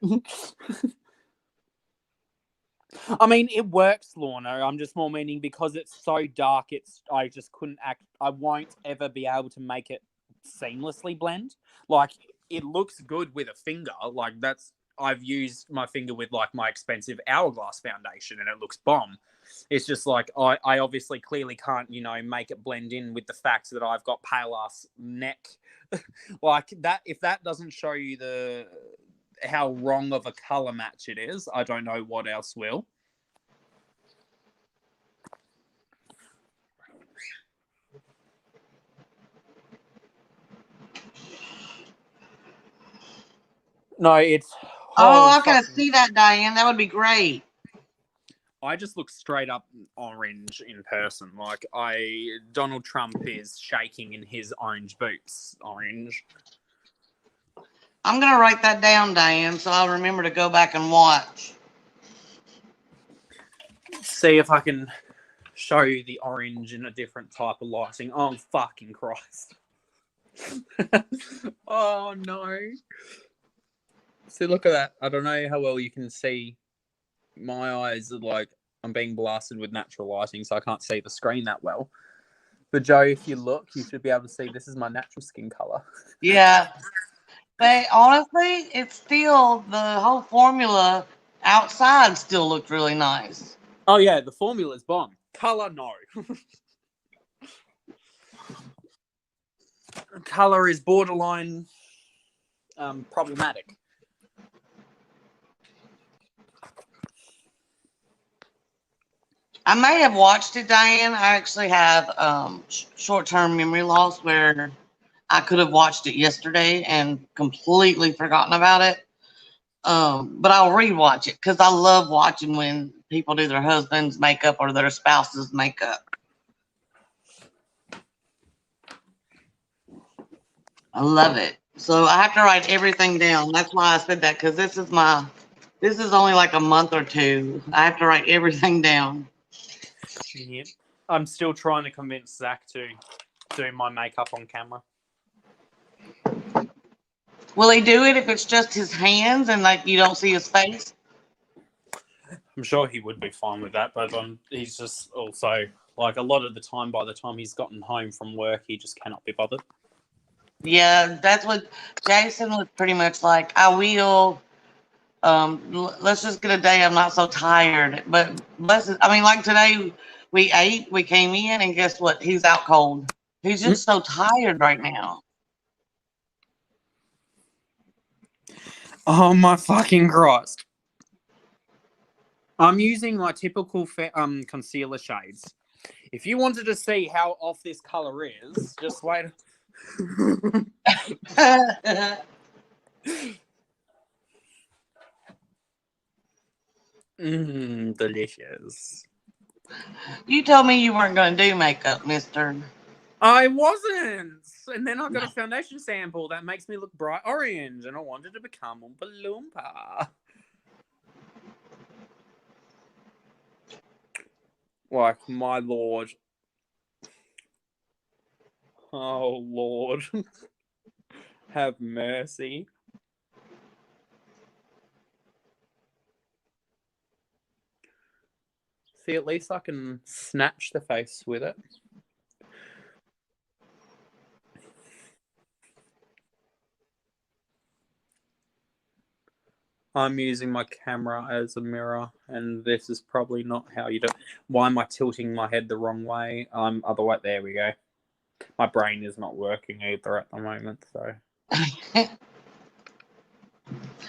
I mean, it works, Lorna. I'm just more meaning because it's so dark, I just couldn't I won't ever be able to make it seamlessly blend. Like, it looks good with a finger. Like I've used my finger with like my expensive Hourglass foundation and it looks bomb. It's just like I obviously clearly can't, make it blend in with the fact that I've got pale ass neck. Like that, if that doesn't show you how wrong of a color match it is, I don't know what else will. No, it's. Oh, I can see that, Diane. That would be great. I just look straight up orange in person. Like Donald Trump is shaking in his orange boots. Orange. I'm gonna write that down, Diane, so I'll remember to go back and watch. See if I can show you the orange in a different type of lighting. Oh, fucking Christ. Oh, no. See, look at that. I don't know how well you can see. My eyes are like, I'm being blasted with natural lighting, so I can't see the screen that well. But Joe, if you look, you should be able to see this is my natural skin color. Yeah. But honestly, it's still, the whole formula outside still looked really nice. Oh, yeah, the formula's bomb. Color, no. Color is borderline problematic. I may have watched it, Diane. I actually have short-term memory loss where I could have watched it yesterday and completely forgotten about it. But I'll rewatch it because I love watching when people do their husband's makeup or their spouse's makeup. I love it. So I have to write everything down. That's why I said that, because this is only like a month or two. I have to write everything down. Yep. I'm still trying to convince Zach to do my makeup on camera. Will he do it if it's just his hands and like you don't see his face? I'm sure he would be fine with that, but he's just also like a lot of the time, by the time he's gotten home from work, he just cannot be bothered. Yeah, that's what Jason was pretty much like. I will. Let's just get a day I'm not so tired. But like today we ate, we came in, and guess what? He's out cold. He's just so tired right now. Oh my fucking Christ. I'm using my typical concealer shades. If you wanted to see how off this color is, just wait. Delicious. You told me you weren't going to do makeup, mister. I wasn't. And then I got a foundation sample that makes me look bright orange, and I wanted to become Oompa Loompa. Like, my lord. Oh, Lord. Have mercy. See, at least I can snatch the face with it. I'm using my camera as a mirror, and this is probably not how you do it. Why am I tilting my head the wrong way? Other way. There we go. My brain is not working either at the moment, so.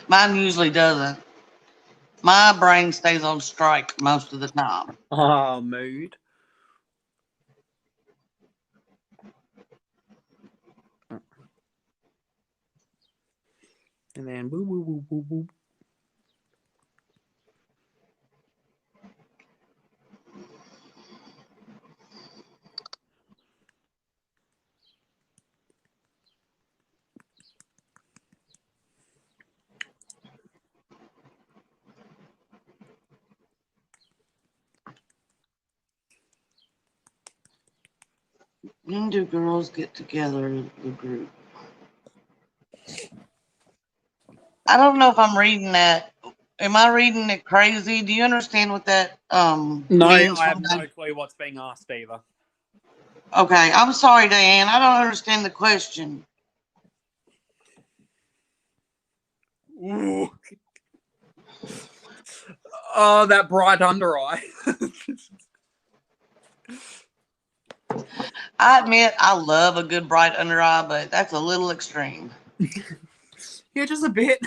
Mine usually doesn't. My brain stays on strike most of the time. Ah, mood. And then boo boo boo boo boo. When do girls get together, the group? I don't know if I'm reading that. Am I reading it crazy? Do you understand what that No, means? I have no clue what's being asked either. Okay, I'm sorry, Diane. I don't understand the question. Ooh. Oh, that bright under eye. I admit I love a good bright under eye, but that's a little extreme. Yeah, just a bit.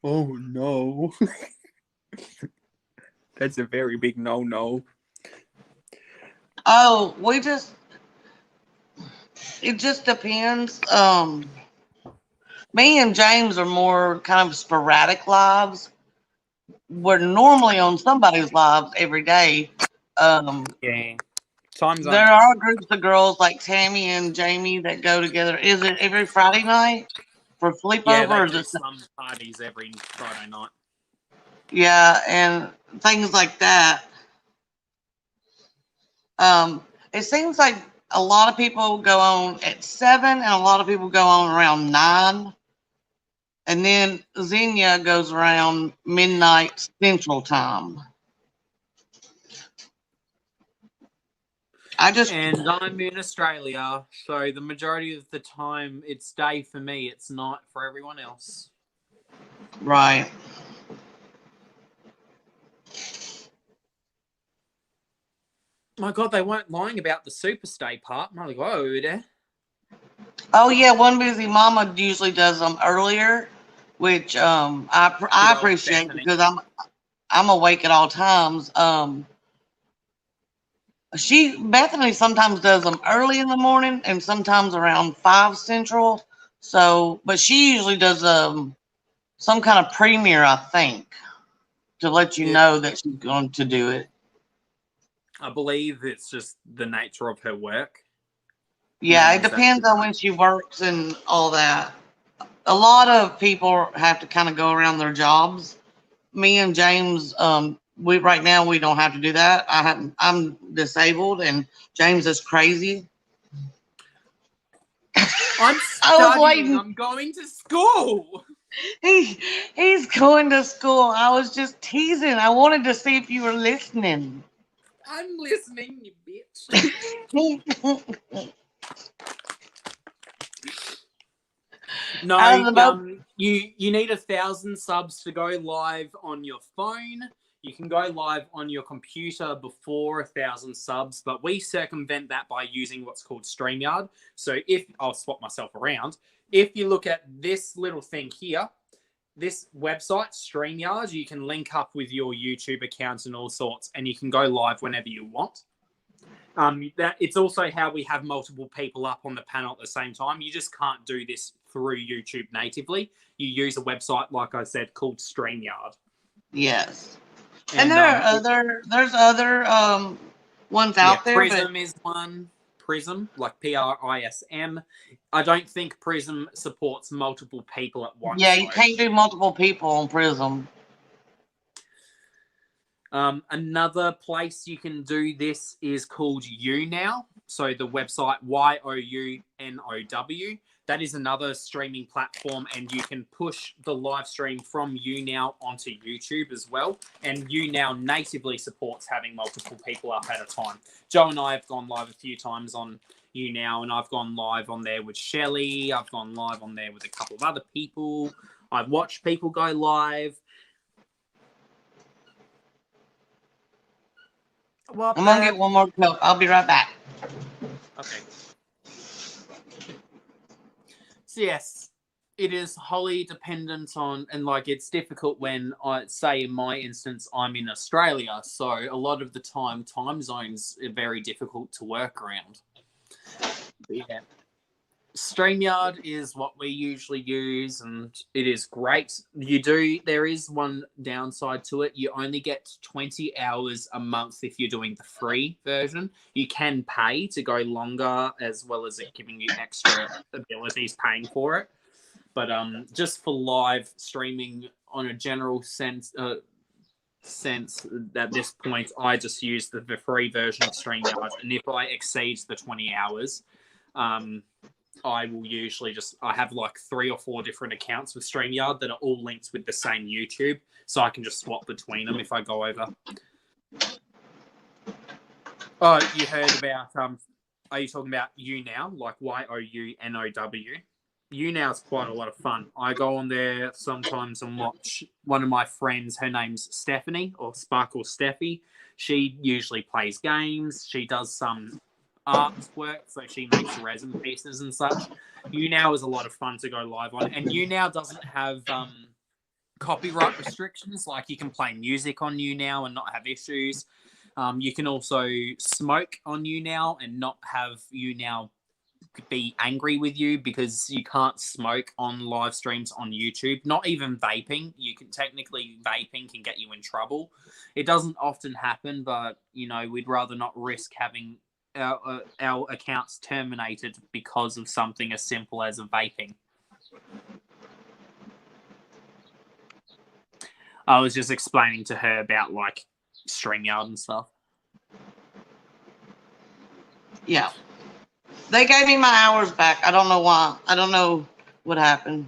Oh no. That's a very big no. Oh, it just depends. Me and James are more kind of sporadic lives. We're normally on somebody's lives every day. Yeah. Time There zones. are groups of girls like Tammy and Jamie that go together. Is it every Friday night for Yeah, sleepover? they Or is do it, some parties every Friday night. yeah, and things like that. It seems like a lot of people go on at 7, and a lot of people go on around 9, and then Xenia goes around midnight Central Time. And I'm in Australia, so the majority of the time it's day for me. It's night for everyone else. Right. My God, they weren't lying about the superstay part. My God. Oh yeah, One Busy Mama usually does them earlier, which I Good old appreciate Bethany. because I'm awake at all times. Bethany sometimes does them early in the morning and sometimes around 5 Central. So, but she usually does some kind of premiere, I think, to let you Yeah. know that she's going to do it. I believe it's just the nature of her work. Yeah, it Means that depends on when she works and all that. A lot of people have to kind of go around their jobs. Me and James, we right now we don't have to do that. I'm disabled, and James is crazy. I'm I was studying. waiting. I'm going to school. He's going to school. I was just teasing. I wanted to see if you were listening. I'm listening, you bitch. No, Out of the boat. you need 1,000 subs to go live on your phone. You can go live on your computer before 1,000 subs, but we circumvent that by using what's called StreamYard. So if I'll swap myself around, if you look at this little thing here, this website, StreamYard, you can link up with your YouTube account and all sorts, and you can go live whenever you want. It's also how we have multiple people up on the panel at the same time. You just can't do this through YouTube natively. You use a website, like I said, called StreamYard. Yes. And there's other ones out there, Prism is one. Prism, like Prism. I don't think Prism supports multiple people at once. Yeah, you can't do multiple people on Prism. Another place you can do this is called YouNow. So the website YouNow. That is another streaming platform, and you can push the live stream from YouNow onto YouTube as well. And YouNow natively supports having multiple people up at a time. Joe and I have gone live a few times on YouNow, and I've gone live on there with Shelley. I've gone live on there with a couple of other people. I've watched people go live. I'm gonna get one more Coke. I'll be right back. Okay. So yes, it is wholly dependent on, and like it's difficult when I say in my instance I'm in Australia, so a lot of the time zones are very difficult to work around. But yeah. StreamYard is what we usually use, and it is great. There is one downside to it. You only get 20 hours a month if you're doing the free version. You can pay to go longer, as well as it giving you extra abilities paying for it. But just for live streaming on a general sense at this point, I just use the free version of StreamYard, and if I exceed the 20 hours, I will usually I have like 3 or 4 different accounts with StreamYard that are all linked with the same YouTube, so I can just swap between them if I go over. Oh, you heard about, are you talking about YouNow, like YOUNOW? YouNow is quite a lot of fun. I go on there sometimes and watch one of my friends. Her name's Stephanie, or Sparkle Steffi. She usually plays games. She does some artwork, so she makes resin pieces and such. YouNow is a lot of fun to go live on, and YouNow doesn't have copyright restrictions. Like, you can play music on YouNow and not have issues. You can also smoke on YouNow and not have YouNow be angry with you, because you can't smoke on live streams on YouTube. Not even vaping. You can technically, vaping can get you in trouble. It doesn't often happen, but we'd rather not risk having our accounts terminated because of something as simple as a vaping. I was just explaining to her about like StreamYard and stuff. Yeah. They gave me my hours back. I don't know why. I don't know what happened.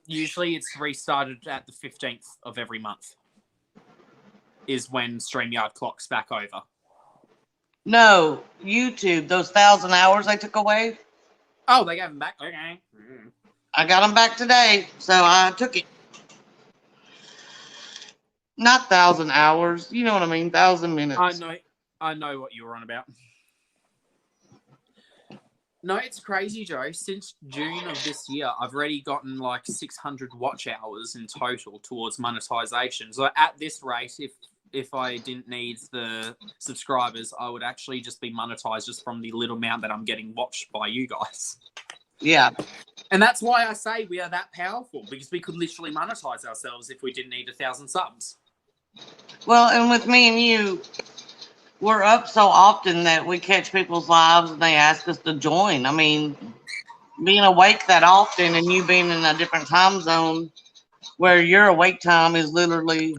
Usually it's restarted at the 15th of every month is when StreamYard clocks back over. No, YouTube, those 1,000 hours they took away. Oh, they gave them back? Okay. I got them back today, so I took it. Not 1,000 hours. You know what I mean? 1,000 minutes. I know what you were on about. No, it's crazy, Joe. Since June of this year, I've already gotten like 600 watch hours in total towards monetization. So at this rate, if I didn't need the subscribers, I would actually just be monetized just from the little amount that I'm getting watched by you guys. Yeah. And that's why I say we are that powerful, because we could literally monetize ourselves if we didn't need 1,000 subs. Well, and with me and you, we're up so often that we catch people's lives and they ask us to join. I mean, being awake that often and you being in a different time zone where your awake time is literally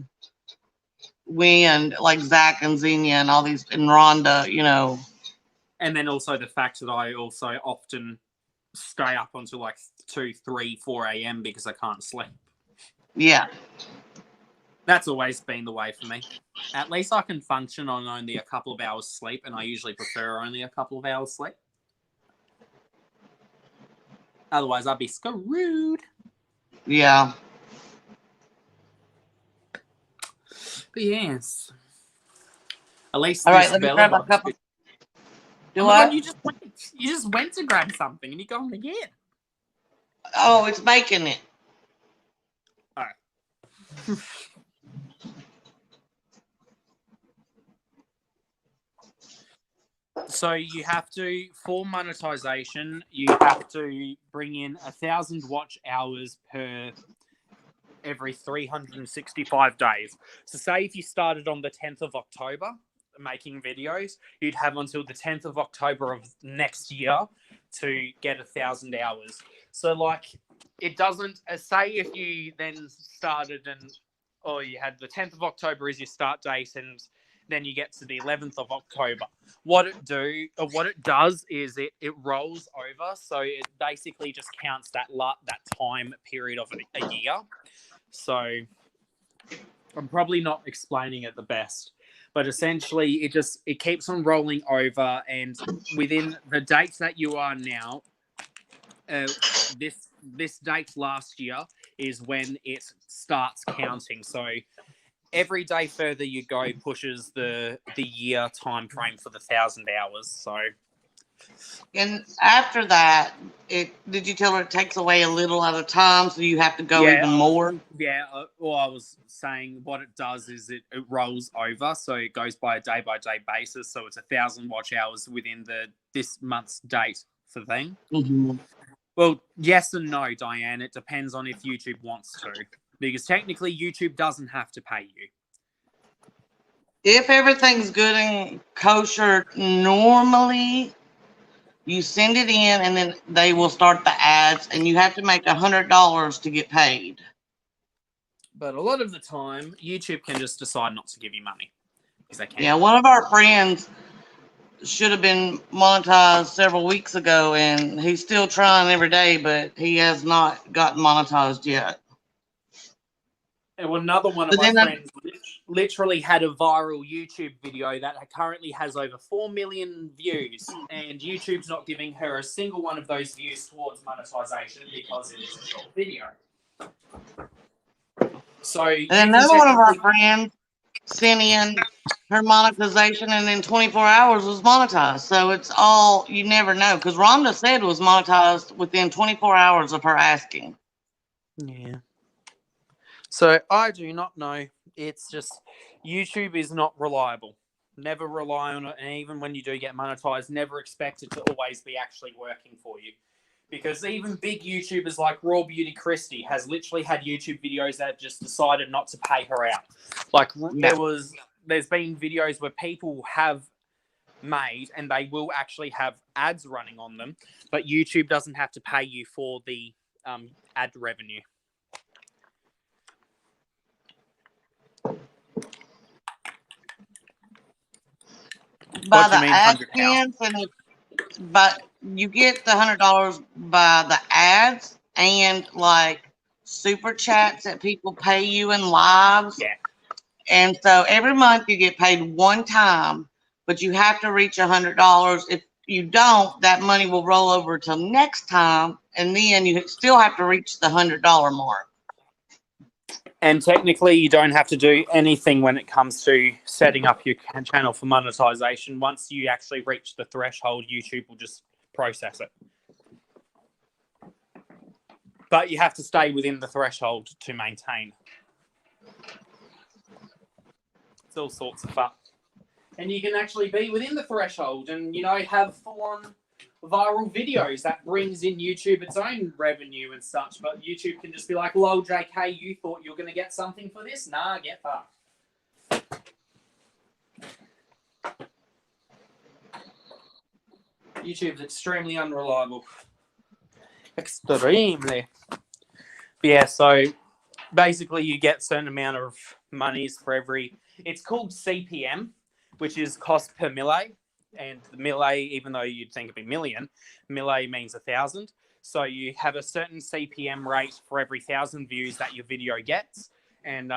we and like Zach and Xenia and all these, and Rhonda, And then also the fact that I also often stay up until like 2, 3, 4 a.m. because I can't sleep. Yeah. That's always been the way for me. At least I can function on only a couple of hours sleep, and I usually prefer only a couple of hours sleep. Otherwise, I'd be screwed. Yeah. But yes. At least all right, this let me grab a Bellabox. couple. Do my I? God, you just went to grab something and you're going again. Oh, it's making it. Oh. So you have to, for monetization, you have to bring in 1,000 watch hours per every 365 days. So say if you started on the 10th of October making videos, you'd have until the 10th of October of next year to get 1,000 hours. So like, it doesn't, say if you then started you had the 10th of October as your start date, and then you get to the 11th of October. What it does is it rolls over, so it basically just counts that time period of a year. So I'm probably not explaining it the best, but essentially it keeps on rolling over, and within the dates that you are now, this date last year is when it starts counting. So every day further you go pushes the year time frame for the 1,000 hours. So, and after that, did you tell her it takes away a little at a time, so you have to go even more? Yeah. Well, I was saying what it does is it rolls over, so it goes by a day basis. So it's 1,000 watch hours within this month's date for thing. Mm-hmm. Well, yes and no, Diane. It depends on if YouTube wants to, because technically YouTube doesn't have to pay you. If everything's good and kosher, normally you send it in and then they will start the ads, and you have to make $100 to get paid. But a lot of the time, YouTube can just decide not to give you money because they can. Yeah, one of our friends should have been monetized several weeks ago, and he's still trying every day, but he has not gotten monetized yet. And another one of my friends literally had a viral YouTube video that currently has over 4 million views, and YouTube's not giving her a single one of those views towards monetization because it is a short video. So And another one of our friends sent in her monetization, and in 24 hours was monetized. So it's all, you never know, because Rhonda said was monetized within 24 hours of her asking. Yeah. So I do not know. It's just YouTube is not reliable. Never rely on it, and even when you do get monetized, never expect it to always be actually working for you. Because even big YouTubers like Raw Beauty Christie has literally had YouTube videos that just decided not to pay her out. Like there's been videos where people have made and they will actually have ads running on them, but YouTube doesn't have to pay you for the ad revenue. By the AdSense, but you get the $100 by the ads and like super chats that people pay you in lives. Yeah. And so every month you get paid one time, but you have to reach $100. If you don't, that money will roll over till next time, and then you still have to reach the $100 mark. And technically, you don't have to do anything when it comes to setting up your channel for monetization. Once you actually reach the threshold, YouTube will just process it. But you have to stay within the threshold to maintain. It's all sorts of fun. And you can actually be within the threshold and, you know, have full-on viral videos that brings in YouTube its own revenue and such. But YouTube can just be like, lol, JK, you thought you were going to get something for this? Nah, get fucked. YouTube's extremely unreliable. Extremely. But yeah, so basically you get a certain amount of monies for every... It's called CPM, which is cost per milli. And the milli, even though you'd think it'd be million, milli means 1,000. So you have a certain CPM rate for every 1,000 views that your video gets. And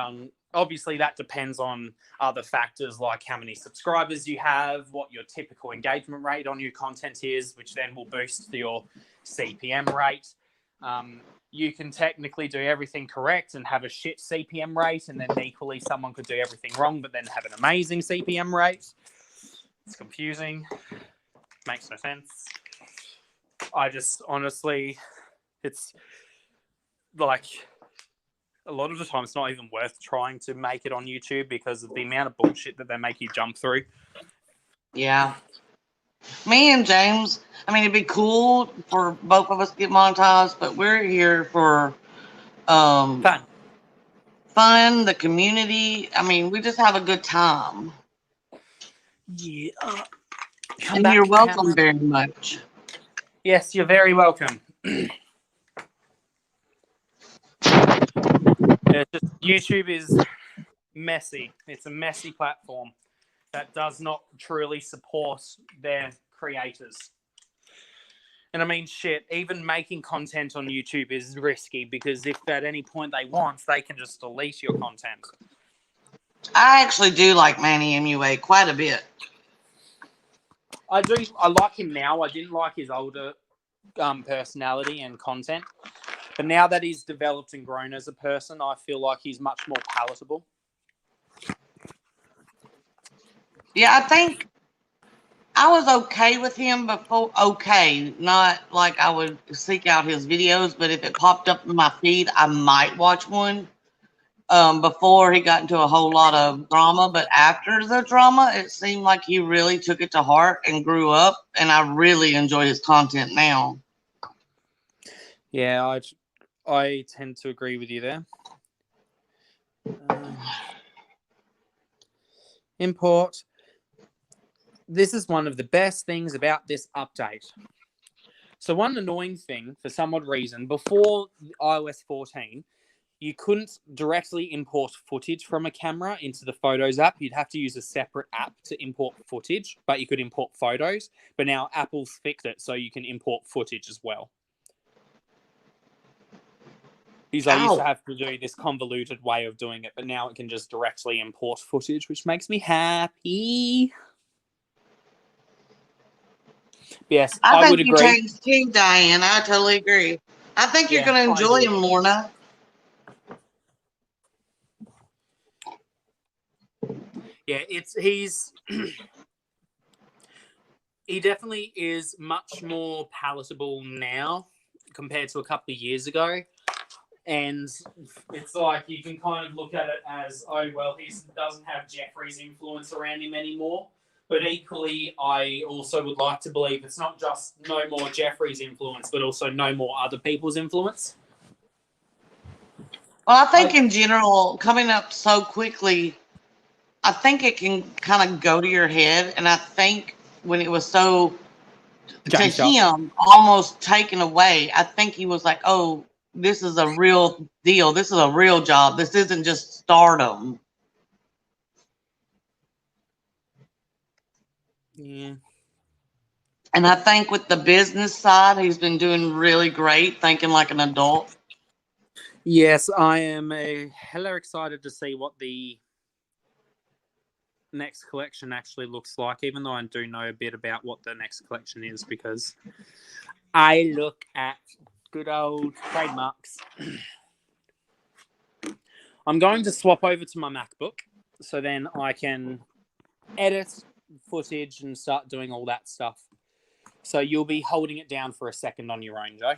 obviously that depends on other factors like how many subscribers you have, what your typical engagement rate on your content is, which then will boost your CPM rate. You can technically do everything correct and have a shit CPM rate, and then equally someone could do everything wrong but then have an amazing CPM rate. It's confusing. Makes no sense. I just honestly, it's like a lot of the time it's not even worth trying to make it on YouTube because of the amount of bullshit that they make you jump through. Yeah. Me and James, I mean, it'd be cool for both of us to get monetized, but we're here for fun, the community. I mean, we just have a good time. Yeah. And you're welcome very much. Yes, you're very welcome. YouTube is messy. It's a messy platform that does not truly support their creators. And I mean, shit, even making content on YouTube is risky because if at any point they want, they can just delete your content. I actually do like Manny MUA quite a bit. I do. I like him now. I didn't like his older personality and content. But now that he's developed and grown as a person, I feel like he's much more palatable. Yeah, I think I was okay with him before. Okay, not like I would seek out his videos, but if it popped up in my feed, I might watch one. Before he got into a whole lot of drama, but after the drama, it seemed like he really took it to heart and grew up, and I really enjoy his content now. Yeah, I tend to agree with you there. Import. This is one of the best things about this update. So one annoying thing, for some odd reason, before iOS 14, you couldn't directly import footage from a camera into the Photos app. You'd have to use a separate app to import footage, but you could import photos. But now Apple's fixed it, so you can import footage as well. Because I used to Ow. have to do this convoluted way of doing it, but now it can just directly import footage, which makes me happy. Yes, I I would think you agree. changed too, Diane. I totally agree. I think you're Yeah, going to I enjoy do. him, Lorna. Yeah, he's he definitely is much more palatable now compared to a couple of years ago. And it's like you can kind of look at it as, oh, well, he doesn't have Jeffrey's influence around him anymore. But equally, I also would like to believe it's not just no more Jeffrey's influence, but also no more other people's influence. Well, I think in general, coming up so quickly, I think it can kind of go to your head. And I think when it was so, to James Sharp. him, almost taken away, I think he was like, oh, this is a real deal. This is a real job. This isn't just stardom. Yeah. And I think with the business side, he's been doing really great, thinking like an adult. Yes, I am hella excited to see what the next collection actually looks like, even though I do know a bit about what the next collection is, because I look at good old trademarks. I'm going to swap over to my MacBook so then I can edit footage and start doing all that stuff. So you'll be holding it down for a second on your own, Joe.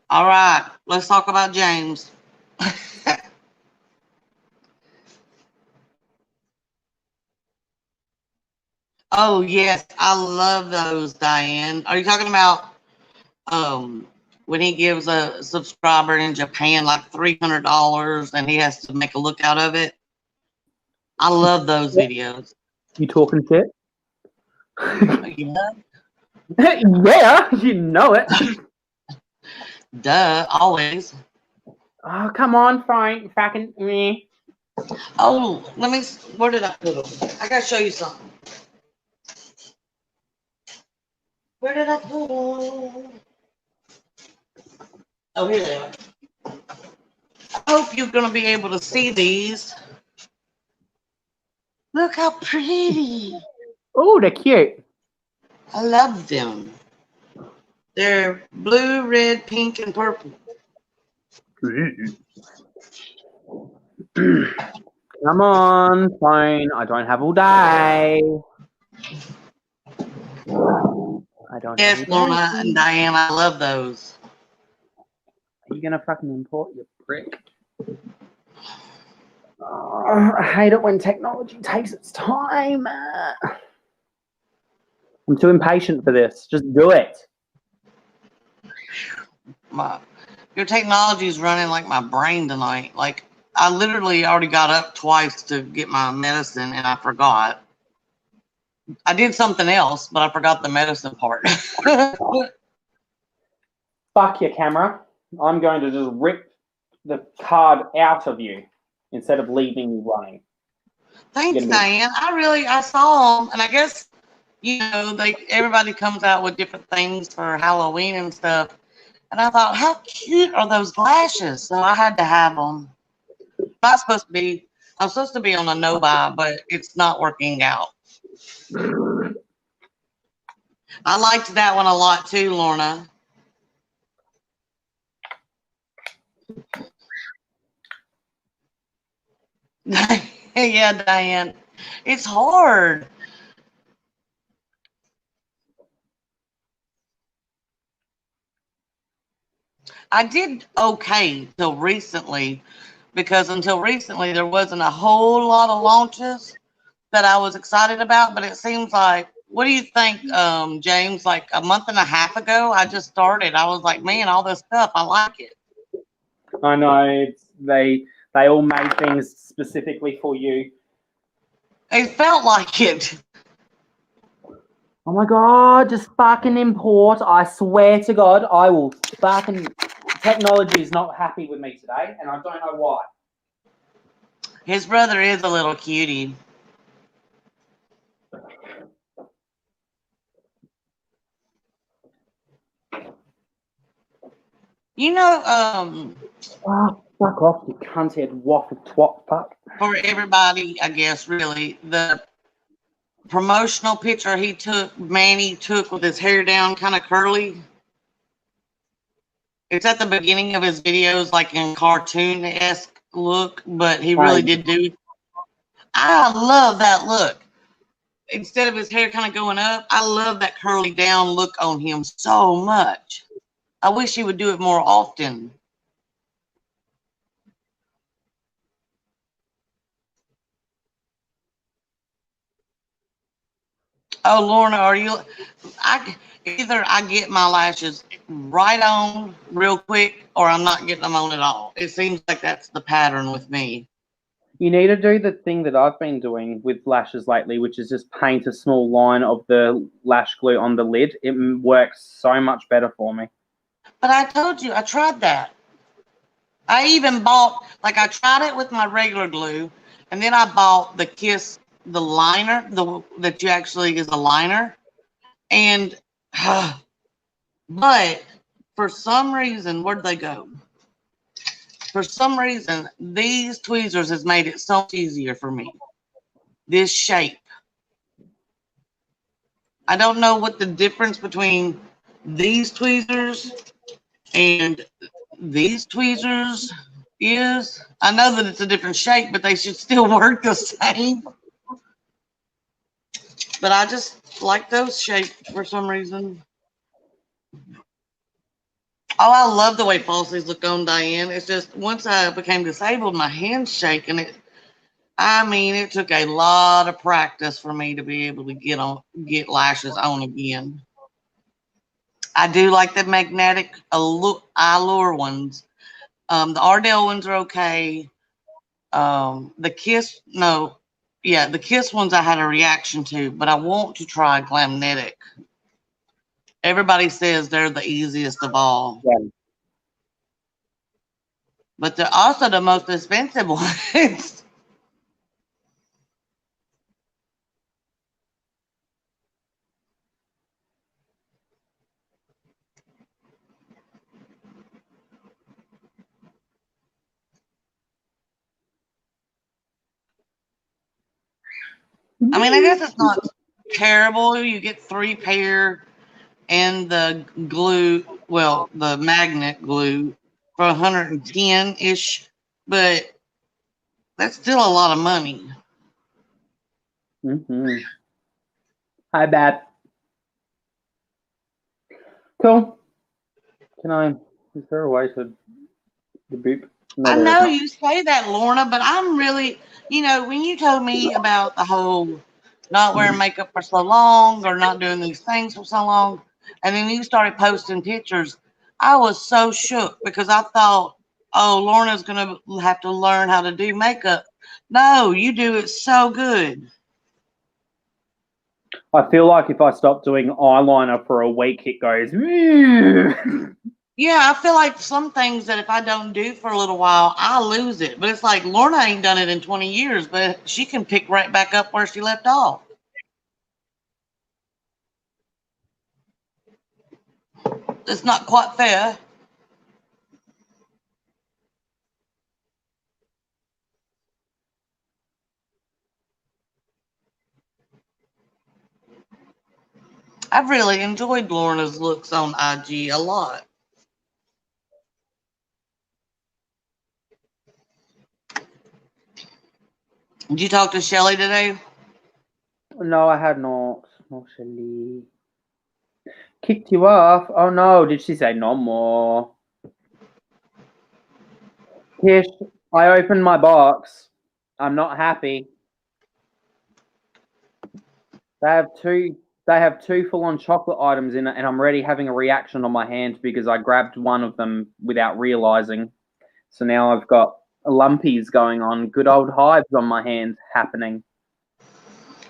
All right, let's talk about James. Oh, yes, I love those, Diane. Are you talking about when he gives a subscriber in Japan like $300 and he has to make a look out of it? I love those videos. You talking shit? Yeah, Yeah, you know it. duh, always. Oh, come on, fine, fucking me. Oh, where did I put them? I gotta show you something. Where did I put them? Oh, here they are. I hope you're gonna be able to see these. Look how pretty. Oh, they're cute. I love them. They're blue, red, pink, and purple. Come on, phone. I don't have all day. I don't have Yes, all day. Lorna and Diane, I love those. Are you gonna fucking import, you prick? Oh, I hate it when technology takes its time. I'm too impatient for this. Just do it. Your technology is running like my brain tonight. Like, I literally already got up twice to get my medicine and I forgot. I did something else, but I forgot the medicine part. Fuck your camera. I'm going to just rip the card out of you instead of leaving you running. Thanks, Diane. I saw them, and I guess, everybody comes out with different things for Halloween and stuff. And I thought, how cute are those lashes? So I had to have them. I'm supposed to be on a no-buy, but it's not working out. I liked that one a lot too, Lorna. Yeah, Diane. It's hard. I did okay till recently, because until recently there wasn't a whole lot of launches that I was excited about. But it seems like, what do you think, James? Like a month and a half ago, I just started. I was like, man, all this stuff, I like it. I know they all made things specifically for you. It felt like it. Oh my god, just fucking import. I swear to God, I will fucking... Technology is not happy with me today, and I don't know why. His brother is a little cutie. You know, Oh, fuck off, you cunt-head waffle twat fuck. For everybody, I guess, really, the promotional picture Manny took with his hair down, kind of curly. It's at the beginning of his videos, like in cartoon-esque look, but he really did do it. I love that look. Instead of his hair kind of going up, I love that curly down look on him so much. I wish he would do it more often. Oh, Lorna, either I get my lashes right on real quick or I'm not getting them on at all. It seems like that's the pattern with me. You need to do the thing that I've been doing with lashes lately, which is just paint a small line of the lash glue on the lid. It works so much better for me. But I told you, I tried that. I even bought, like, I tried it with my regular glue, and then I bought the Kiss, the liner, that you actually is a liner. And, but for some reason, where'd they go? For some reason, these tweezers has made it so much easier for me. This shape. I don't know what the difference between these tweezers and these tweezers is. I know that it's a different shape, but they should still work the same. But I just like those shapes for some reason. Oh, I love the way falsies look on Diane. It's just once I became disabled, my hands shake, and it took a lot of practice for me to be able to get lashes on again. I do like the magnetic Allure ones. The Ardell ones are okay. The Kiss ones I had a reaction to, but I want to try Glamnetic. Everybody says they're the easiest of all. Yeah. But they're also the most expensive ones. I mean, I guess it's not terrible. You get 3 pair and the glue, well, the magnet glue for 110-ish, but that's still a lot of money. Hi, Bad. Cool. Is there a way to the boop? No, I know you say that, Lorna, but I'm really, when you told me about the whole not wearing makeup for so long or not doing these things for so long, and then you started posting pictures, I was so shook because I thought, oh, Lorna's going to have to learn how to do makeup. No, you do it so good. I feel like if I stop doing eyeliner for a week, it goes. Yeah, I feel like some things that if I don't do for a little while, I lose it. But it's like Lorna ain't done it in 20 years, but she can pick right back up where she left off. It's not quite fair. I've really enjoyed Lorna's looks on IG a lot. Did you talk to Shelly today? No, I had not. No, Shelly. Kicked you off? Oh no, did she say no more? Kish, I opened my box. I'm not happy. They have two full-on chocolate items in it, and I'm already having a reaction on my hand because I grabbed one of them without realizing. So now I've got lumpies going on. Good old hives on my hand happening.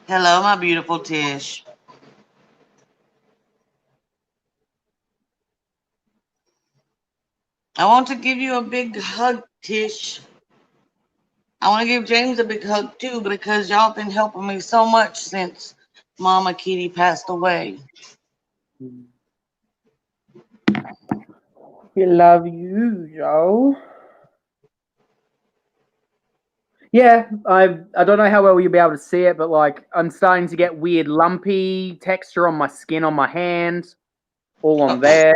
Hello, my beautiful Tish. I want to give you a big hug, Tish. I want to give James a big hug too because y'all been helping me so much since Mama Kitty passed away. We love you, Joe. Yeah, I don't know how well you'll be able to see it, but like I'm starting to get weird lumpy texture on my skin on my hand, all on there.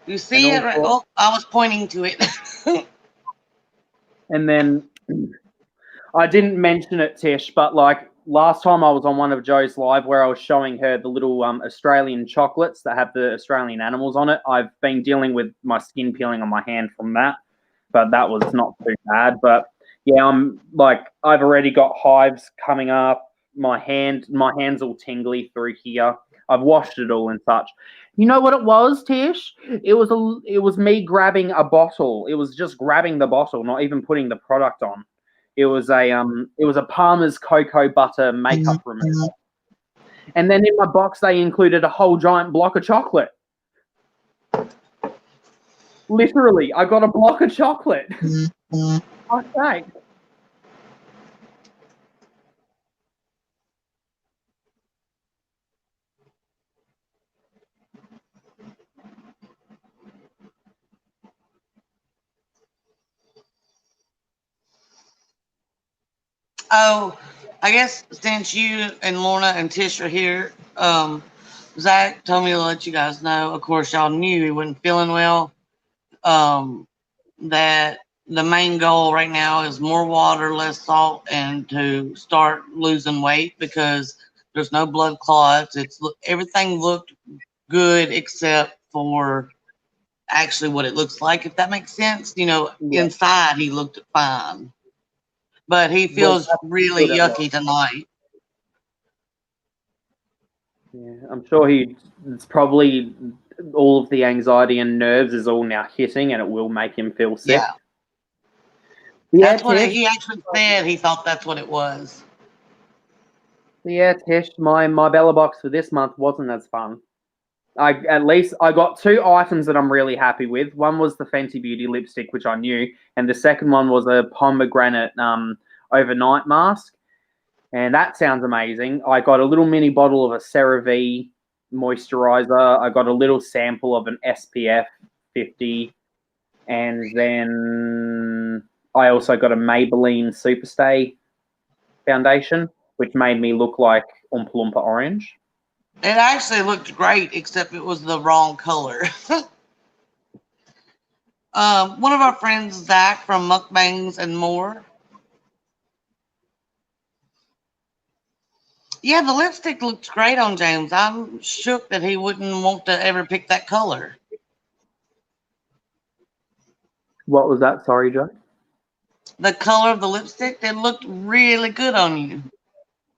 You see it? Right? Oh, I was pointing to it. And then I didn't mention it, Tish, but like last time I was on one of Joe's live where I was showing her the little Australian chocolates that have the Australian animals on it. I've been dealing with my skin peeling on my hand from that, but that was not too bad. But yeah, I've already got hives coming up. My hand's all tingly through here. I've washed it all and such. You know what it was, Tish? It was me grabbing a bottle. It was just grabbing the bottle, not even putting the product on. It was a Palmer's cocoa butter makeup remover. And then in my box they included a whole giant block of chocolate. Literally, I got a block of chocolate. Fuck's sake. Oh, I guess since you and Lorna and Tish are here, Zach told me to let you guys know. Of course, y'all knew he wasn't feeling well. That the main goal right now is more water, less salt, and to start losing weight because there's no blood clots. Everything looked good except for actually what it looks like, if that makes sense. Yeah. Inside he looked fine, but he feels really yucky tonight. Yeah, I'm sure it's probably all of the anxiety and nerves is all now hitting, and it will make him feel sick. Yeah, that's what he actually said. He thought that's what it was. Yeah, Tish, my Bellabox for this month wasn't as fun. I got 2 items that I'm really happy with. One was the Fenty Beauty lipstick, which I knew, and the second one was a pomegranate overnight mask, and that sounds amazing. I got a little mini bottle of a CeraVe moisturizer. I got a little sample of an SPF 50, and then I also got a Maybelline Superstay foundation, which made me look like Oompa Loompa Orange. It actually looked great, except it was the wrong color. One of our friends, Zach from Mukbangs and More. Yeah, the lipstick looks great on James. I'm shook that he wouldn't want to ever pick that color. What was that? Sorry, Joe. The color of the lipstick, it looked really good on you.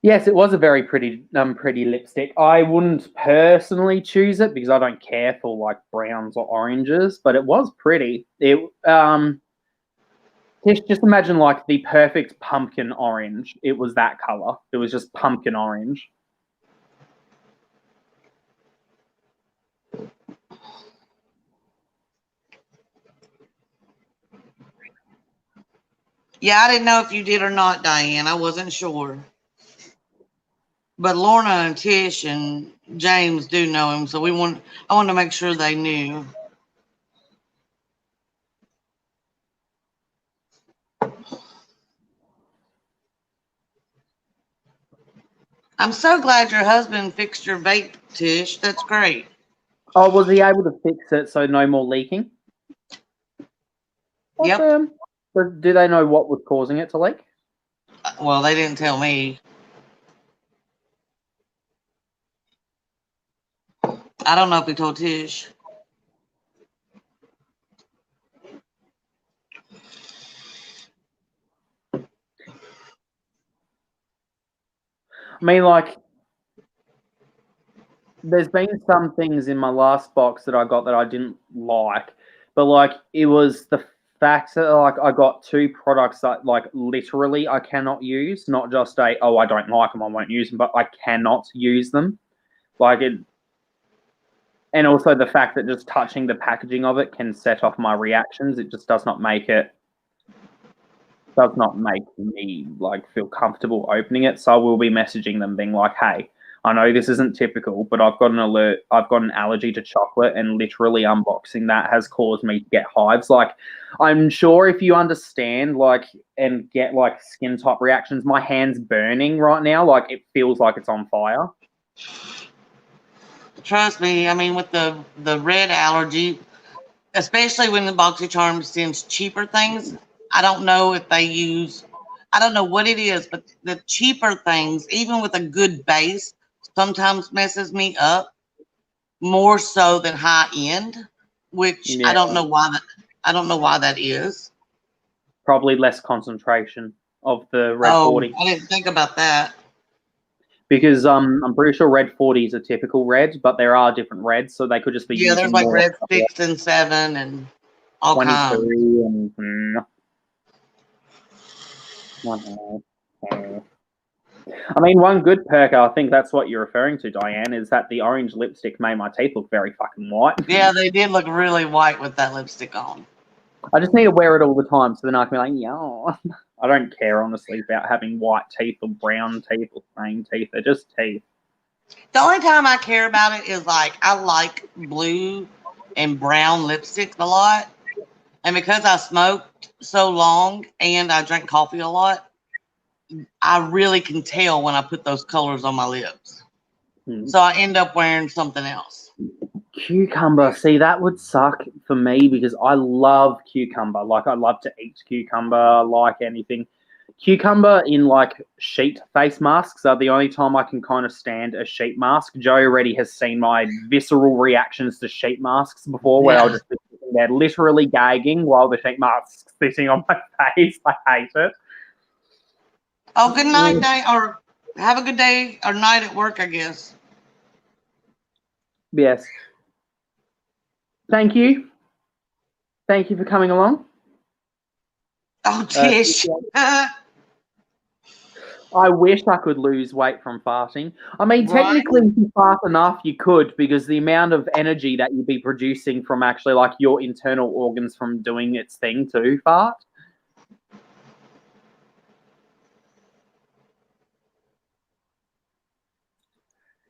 Yes, it was a very pretty lipstick. I wouldn't personally choose it because I don't care for like browns or oranges, but it was pretty. Just imagine like the perfect pumpkin orange. It was that color. It was just pumpkin orange. Yeah, I didn't know if you did or not, Diane. I wasn't sure. But Lorna and Tish and James do know him, so I wanted to make sure they knew. I'm so glad your husband fixed your vape, Tish. That's great. Oh, was he able to fix it so no more leaking? Yep. Do they know what was causing it to leak? Well, they didn't tell me. I don't know if he told Tish. I mean, like, there's been some things in my last box that I got that I didn't like, but like it was the fact that like I got 2 products that like literally I cannot use, not just I don't like them, I won't use them, but I cannot use them. Like it, and also the fact that just touching the packaging of it can set off my reactions. It just does not make me like feel comfortable opening it. So I will be messaging them being like, hey, I know this isn't typical, but I've got an alert. I've got an allergy to chocolate, and literally unboxing that has caused me to get hives. Like, I'm sure if you understand, like, and get like skin type reactions, my hand's burning right now. Like, it feels like it's on fire. Trust me, I mean, with the red allergy, especially when the BoxyCharm sends cheaper things, I don't know if they use, I don't know what it is, but the cheaper things, even with a good base, sometimes messes me up more so than high end, which Yeah. I don't know why that is. Probably less concentration of the red 40. I didn't think about that. Because I'm pretty sure red 40 is a typical red, but there are different reds, so they could just be Yeah, there's using like more red 6 and 7 and all 22 kinds. and I mean, one good perk, I think that's what you're referring to, Diane, is that the orange lipstick made my teeth look very fucking white. Yeah, they did look really white with that lipstick on. I just need to wear it all the time, so then I can be like, yeah. I don't care, honestly, about having white teeth or brown teeth or plain teeth. They're just teeth. The only time I care about it is like I like blue and brown lipsticks a lot. And because I smoked so long and I drank coffee a lot, I really can tell when I put those colors on my lips. So I end up wearing something else. Cucumber. See, that would suck for me because I love cucumber. Like, I love to eat cucumber, like anything. Cucumber in, like, sheet face masks are the only time I can kind of stand a sheet mask. Joe already has seen my visceral reactions to sheet masks before, where I'll just be sitting there literally gagging while the sheet mask's sitting on my face. I hate it. Oh, good night, day, or have a good day or night at work, I guess. Yes. Thank you. Thank you for coming along. Oh, Tish. I wish I could lose weight from farting. I mean, Right? technically, if you fart enough, you could, because the amount of energy that you'd be producing from actually, like, your internal organs from doing its thing to fart.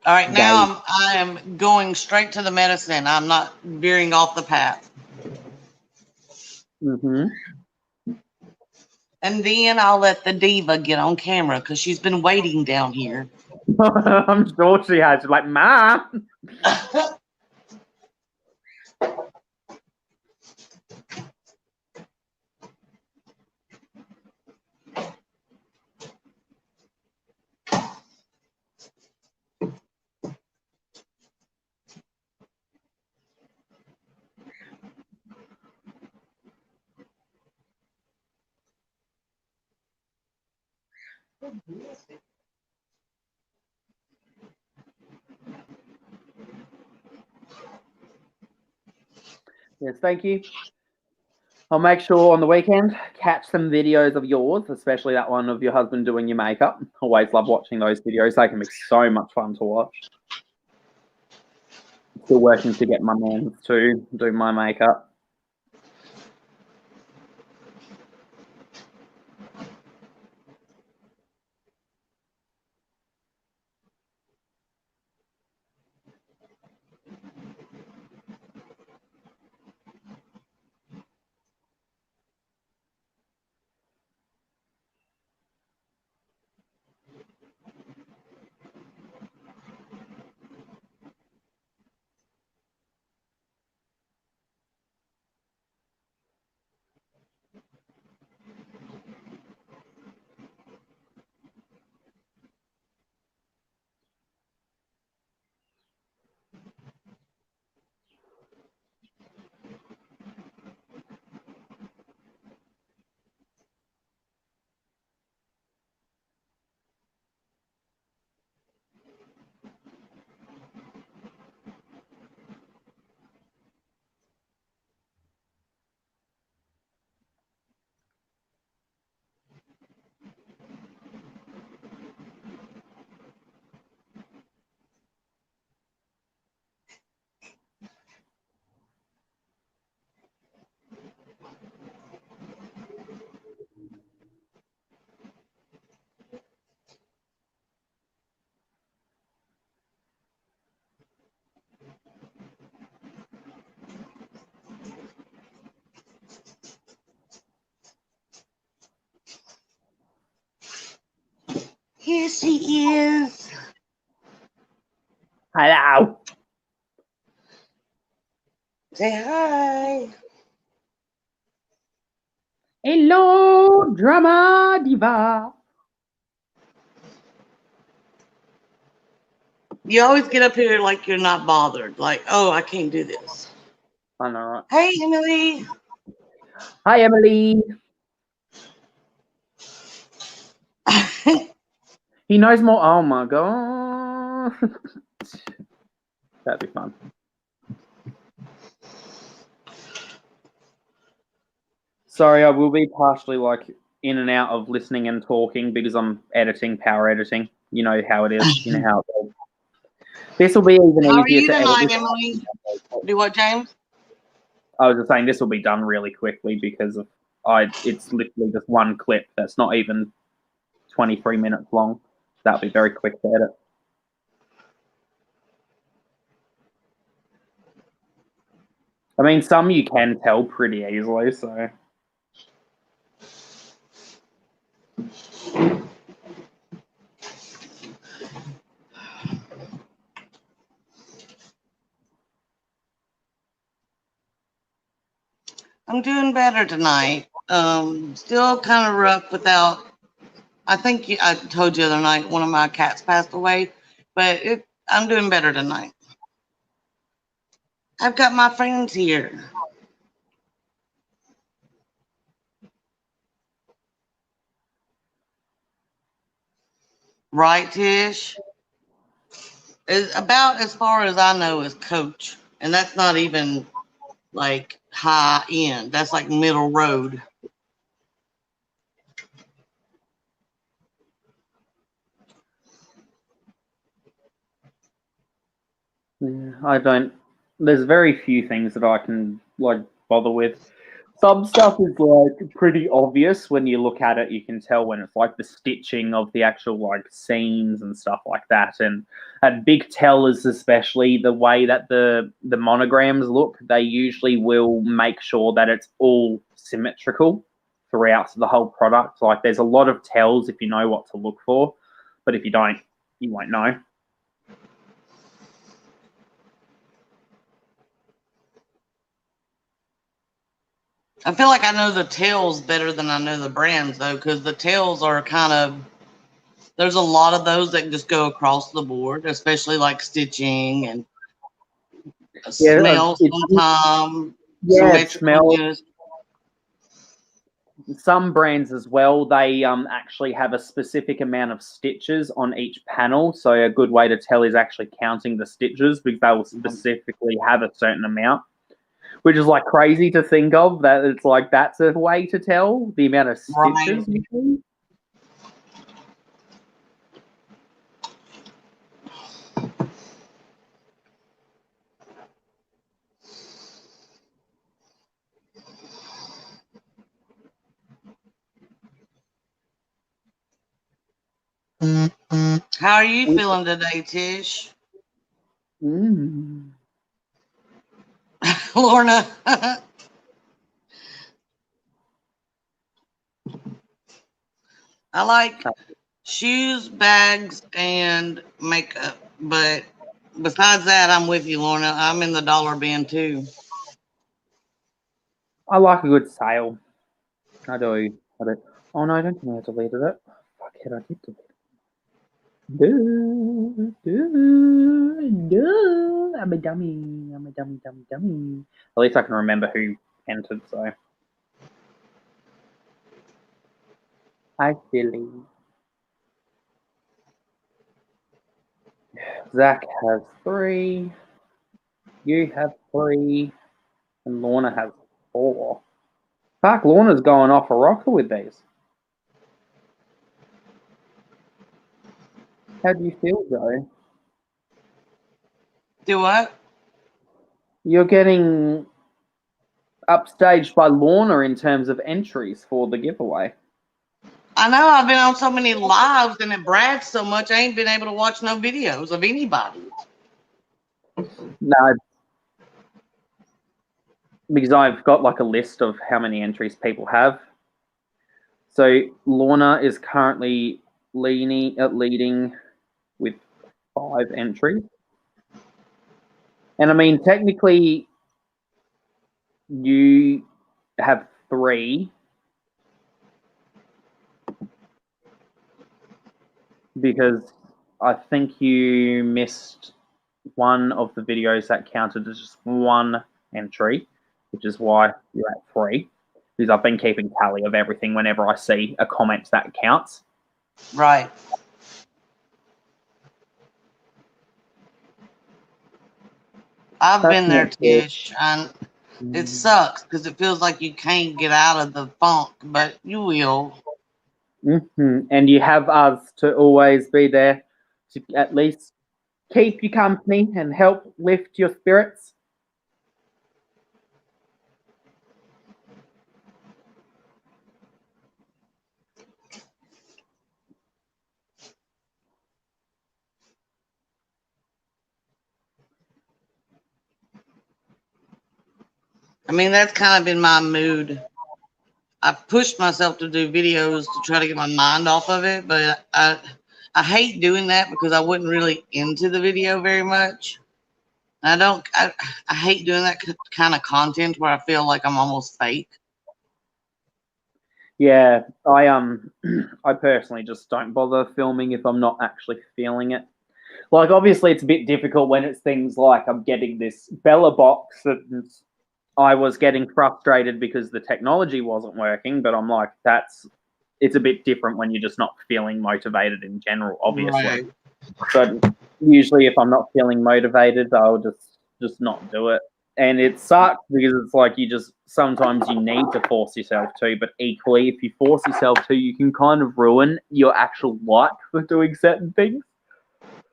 All right, now I am going straight to the medicine. I'm not veering off the path. Mm-hmm. And then I'll let the diva get on camera because she's been waiting down here. I'm sure she has. She's like, Ma. Yes, thank you. I'll make sure on the weekend catch some videos of yours, especially that one of your husband doing your makeup. Always love watching those videos. They can be so much fun to watch. Still working to get my man to do my makeup. Here she is. Hello. Say hi. Hello, drama diva. You always get up here like you're not bothered. Like, oh, I can't do this. I know, right? Hey, Emily. Hi, Emily. He knows more. Oh my god. That'd be fun. Sorry, I will be partially like in and out of listening and talking because I'm editing, power editing. You know how it is. You know how it goes. This will be even How are easier you to tonight, edit. Emily? Do what, James? I was just saying this will be done really quickly because of it's literally just one clip that's not even 23 minutes long. That'll be very quick to edit. I mean, some you can tell pretty easily, so. I'm doing better tonight. Still kind of rough without. I think I told you the other night one of my cats passed away, but I'm doing better tonight. I've got my friends here. Right, Tish? Is about as far as I know is Coach, and that's not even like high end. That's like middle road. Yeah, I don't. There's very few things that I can like bother with. Some stuff is like pretty obvious when you look at it. You can tell when it's like the stitching of the actual like scenes and stuff like that. And at big tellers, especially the way that the monograms look, they usually will make sure that it's all symmetrical throughout the whole product. Like there's a lot of tells if you know what to look for, but if you don't, you won't know. I feel like I know the tails better than I know the brands though, because the tails are kind of. There's a lot of those that just go across the board, especially like stitching and smell sometimes. Yeah, it smells. Some brands as well, they actually have a specific amount of stitches on each panel. So a good way to tell is actually counting the stitches because they will specifically have a certain amount, which is like crazy to think of that it's like that's a way to tell the amount of stitches. Right. How are you feeling today, Tish? Lorna. I like shoes, bags, and makeup. But besides that, I'm with you, Lorna. I'm in the dollar bin too. I like a good sale. I do. Oh no, I don't think I deleted it. Fuck it, I did delete it. I'm a dummy. I'm a dummy. At least I can remember who entered, so. Hi, Silly. Zach has 3. You have 3. And Lorna has 4. Fuck, Lorna's going off a rocker with these. How do you feel, Joe? Do what? You're getting upstaged by Lorna in terms of entries for the giveaway. I know I've been on so many lives and it brags so much I ain't been able to watch no videos of anybody. No, because I've got like a list of how many entries people have. So Lorna is currently leading with 5 entries. And I mean, technically, you have 3 because I think you missed one of the videos that counted as just 1 entry, which is why you're at 3. Because I've been keeping tally of everything whenever I see a comment that counts. Right. I've been there, Tish, and it sucks because it feels like you can't get out of the funk, but you will. And you have us to always be there to at least keep you company and help lift your spirits. I mean, that's kind of been my mood. I've pushed myself to do videos to try to get my mind off of it, but I hate doing that because I wasn't really into the video very much. I hate doing that kind of content where I feel like I'm almost fake. Yeah, I personally just don't bother filming if I'm not actually feeling it. Like, obviously, it's a bit difficult when it's things like I'm getting this Bellabox and I was getting frustrated because the technology wasn't working, but I'm like, it's a bit different when you're just not feeling motivated in general, obviously. Right. But usually if I'm not feeling motivated, I'll just not do it. And it sucks because it's like sometimes you need to force yourself to, but equally, if you force yourself to, you can kind of ruin your actual like for doing certain things.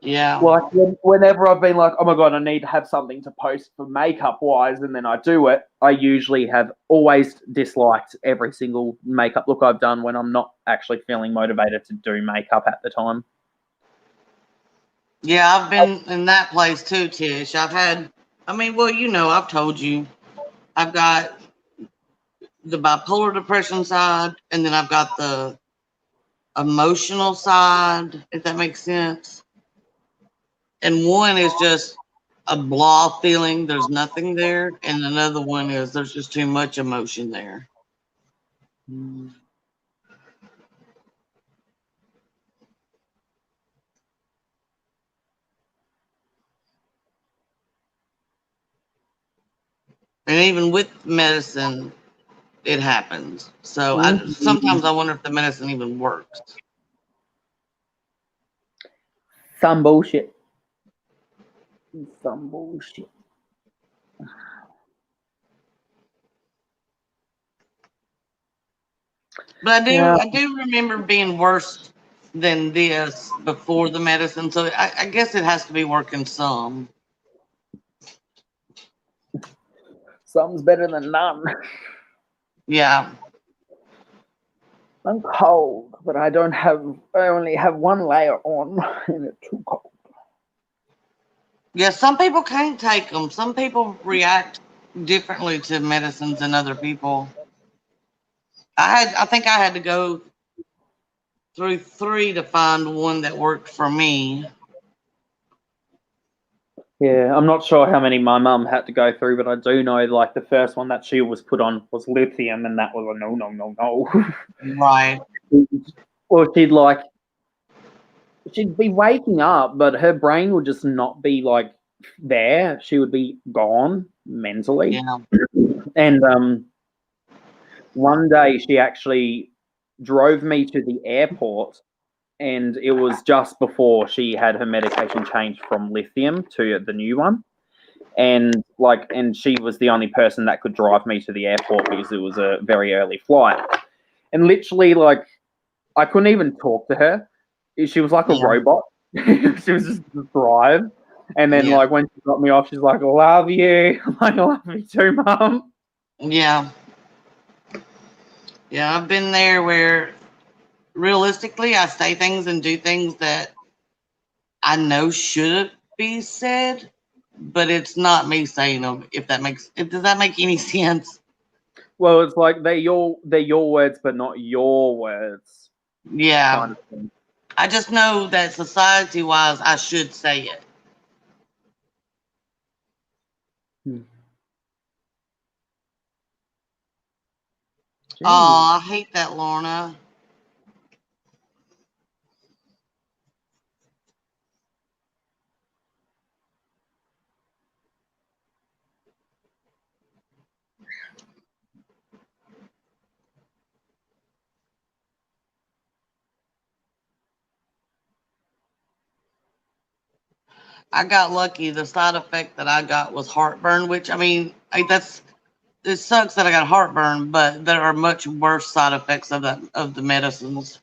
Yeah. Like whenever I've been like, oh my God, I need to have something to post for makeup wise, and then I do it, I usually have always disliked every single makeup look I've done when I'm not actually feeling motivated to do makeup at the time. Yeah, I've been in that place too, Tish. I've told you, I've got the bipolar depression side, and then I've got the emotional side, if that makes sense. And one is just a blah feeling, there's nothing there, and another one is there's just too much emotion there. And even with medicine, it happens. So sometimes I wonder if the medicine even works. Some bullshit. Some bullshit. But I do remember being worse than this before the medicine. So I guess it has to be working some. Some's better than none. Yeah. I'm cold, but I only have 1 layer on, and it's too cold. Yeah, some people can't take them. Some people react differently to medicines than other people. I think I had to go through 3 to find one that worked for me. Yeah, I'm not sure how many my mum had to go through, but I do know like the first one that she was put on was lithium, and that was a no. Right. Or she'd be waking up, but her brain would just not be like there. She would be gone mentally. Yeah. And one day she actually drove me to the airport, and it was just before she had her medication changed from lithium to the new one. And she was the only person that could drive me to the airport because it was a very early flight. And literally, like, I couldn't even talk to her. She was like a robot. She was just drive. And then, like, when she got me off, she's like, love you. I'm like, I love you too, Mum. Yeah. Yeah, I've been there where realistically I say things and do things that I know should be said, but it's not me saying them. Does that make any sense? Well, it's like they're your words, but not your words. Yeah. Kind of thing. I just know that society-wise, I should say it. Oh, I hate that, Lorna. I got lucky. The side effect that I got was heartburn, which, I mean, it sucks that I got heartburn, but there are much worse side effects of the medicines.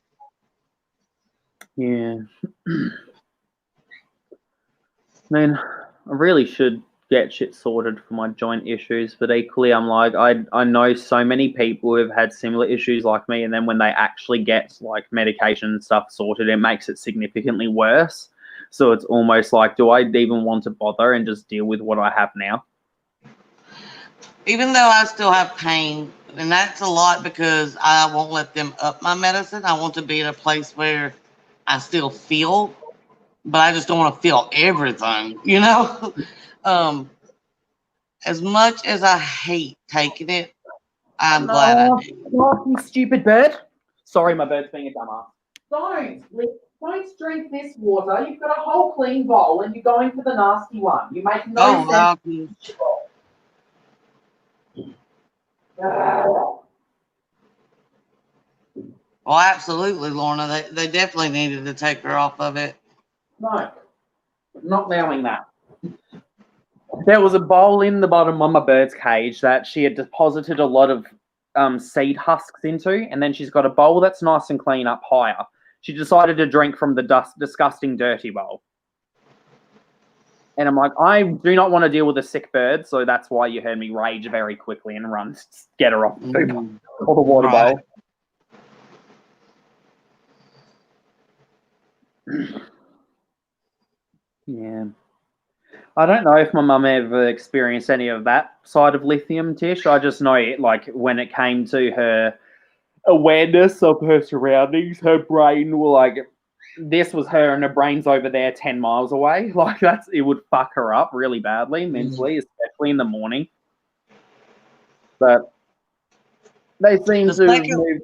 Yeah. I mean, I really should get shit sorted for my joint issues, but equally, I'm like, I know so many people who have had similar issues like me, and then when they actually get like medication and stuff sorted, it makes it significantly worse. So it's almost like, do I even want to bother and just deal with what I have now? Even though I still have pain, and that's a lot because I won't let them up my medicine. I want to be in a place where I still feel, but I just don't want to feel everything, you know? As much as I hate taking it, I'm glad I do. No, you stupid bird. Sorry, my bird's being a dumbass. Don't drink this water. You've got a whole clean bowl and you're going for the nasty one. You make no sense. Well, absolutely, Lorna. They definitely needed to take her off of it. No, not allowing that. There was a bowl in the bottom of my bird's cage that she had deposited a lot of seed husks into, and then she's got a bowl that's nice and clean up higher. She decided to drink from the disgusting, dirty bowl. And I'm like, I do not want to deal with a sick bird, so that's why you heard me rage very quickly and run, get her off the poop or the water bowl. Yeah. I don't know if my mum ever experienced any of that side of lithium, Tish. I just know it, like, when it came to her awareness of her surroundings, her brain will, like, this was her and her brain's over there 10 miles away. Like, it would fuck her up really badly mentally, especially in the morning. But they seem to have moved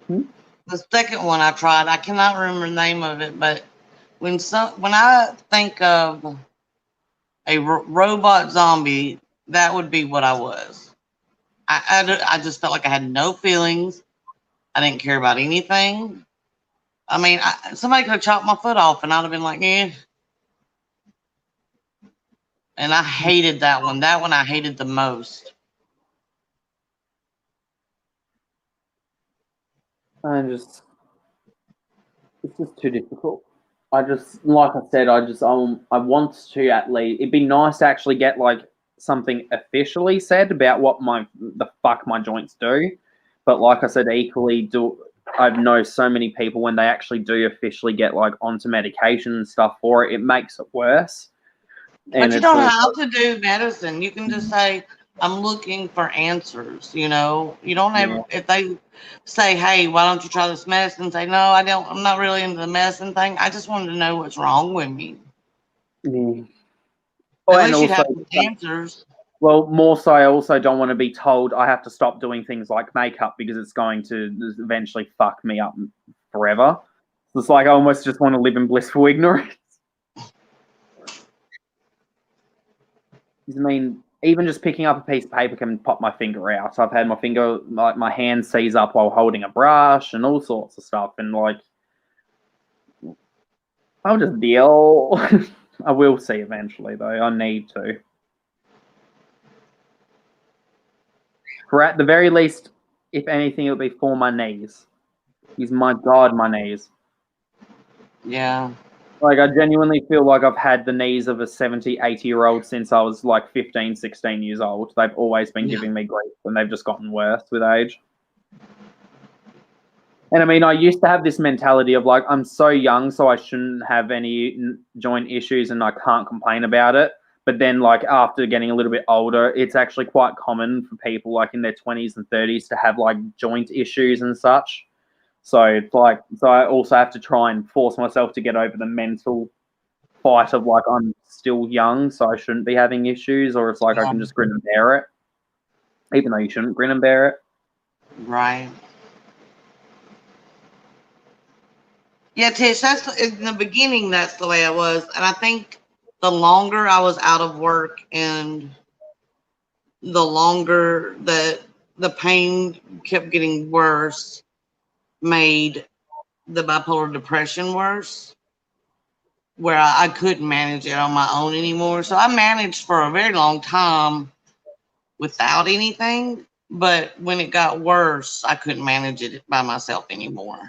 on. The second one I tried, I cannot remember the name of it, but when I think of a robot zombie, that would be what I was. I just felt like I had no feelings. I didn't care about anything. I mean, somebody could have chopped my foot off and I'd have been like, eh. And I hated that one. That one I hated the most. It's just too difficult. Like I said, I want to at least, it'd be nice to actually get like something officially said about what the fuck my joints do. But like I said, equally I know so many people when they actually do officially get like onto medication and stuff for it, it makes it worse. But you don't have to do medicine. You can just say, I'm looking for answers, you know. You don't ever, if they say, hey, why don't you try this medicine? Say, no, I'm not really into the medicine thing. I just wanted to know what's wrong with me. Yeah. At least you'd have some answers. Well, more so, I also don't want to be told I have to stop doing things like makeup because it's going to eventually fuck me up forever. It's like I almost just want to live in blissful ignorance. I mean, even just picking up a piece of paper can pop my finger out. I've had my hand seize up while holding a brush and all sorts of stuff. And like, I'll just deal. I will see eventually, though. I need to. For at the very least, if anything, it'll be for my knees. Because my God, my knees. Yeah. Like, I genuinely feel like I've had the knees of a 70, 80-year-old since I was like 15, 16 years old. They've always been giving me grief, and they've just gotten worse with age. And I mean, I used to have this mentality of like, I'm so young, so I shouldn't have any joint issues and I can't complain about it. But then, like, after getting a little bit older, it's actually quite common for people like in their 20s and 30s to have like joint issues and such. So it's like, so I also have to try and force myself to get over the mental fight of like, I'm still young, so I shouldn't be having issues, or it's like I can just grin and bear it, even though you shouldn't grin and bear it. Right. Yeah, Tish, that's in the beginning, that's the way I was. And I think the longer I was out of work and the longer that the pain kept getting worse, made the bipolar depression worse, where I couldn't manage it on my own anymore. So I managed for a very long time without anything. But when it got worse, I couldn't manage it by myself anymore.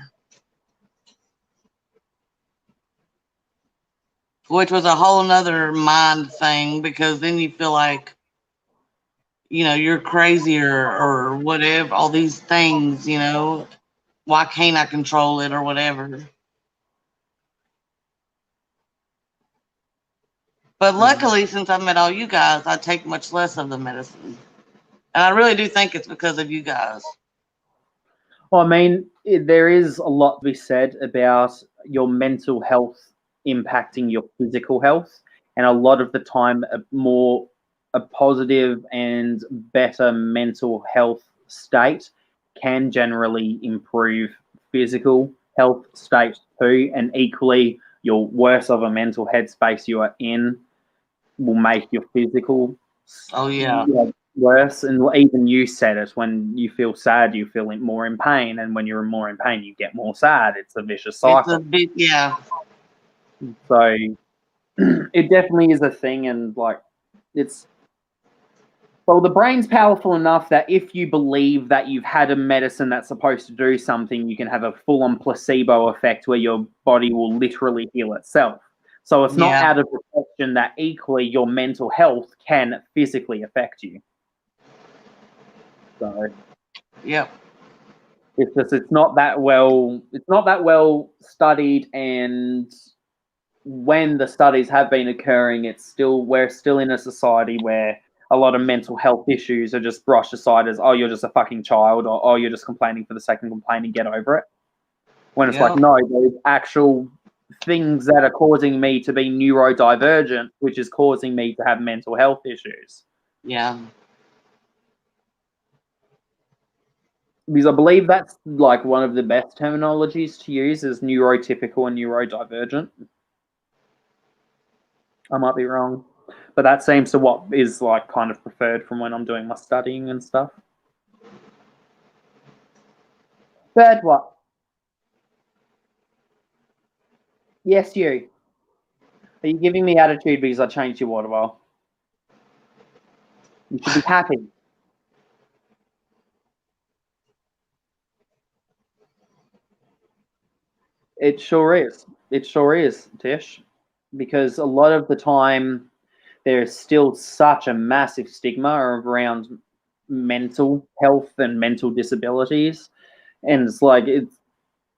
Which was a whole nother mind thing, because then you feel like, you know, you're crazy or whatever, all these things, you know, why can't I control it or whatever. But luckily, since I met all you guys, I take much less of the medicine. And I really do think it's because of you guys. Well, I mean, there is a lot to be said about your mental health impacting your physical health, and a lot of the time, a positive and better mental health state can generally improve physical health state too, and equally, your worse of a mental headspace you are in will make your physical Oh, yeah. worse. And even you said it, when you feel sad, you feel more in pain, and when you're more in pain, you get more sad. It's a vicious cycle. It's a bit, yeah. So it definitely is a thing, and like it's, well, the brain's powerful enough that if you believe that you've had a medicine that's supposed to do something, you can have a full-on placebo effect where your body will literally heal itself. So it's not out of the question that equally your mental health can physically affect you. So yep. It's just it's not that well studied, and when the studies have been occurring, we're still in a society where a lot of mental health issues are just brushed aside as, oh, you're just a fucking child, or oh, you're just complaining for the sake of complaining, get over it. When it's like, no, there's actual things that are causing me to be neurodivergent, which is causing me to have mental health issues. Yeah. Because I believe that's like one of the best terminologies to use is neurotypical and neurodivergent. I might be wrong, but that seems to what is like kind of preferred from when I'm doing my studying and stuff. Third what? Yes, you. Are you giving me attitude because I changed your water bowl? You should be happy. It sure is. It sure is, Tish. Because a lot of the time, there's still such a massive stigma around mental health and mental disabilities. And it's like,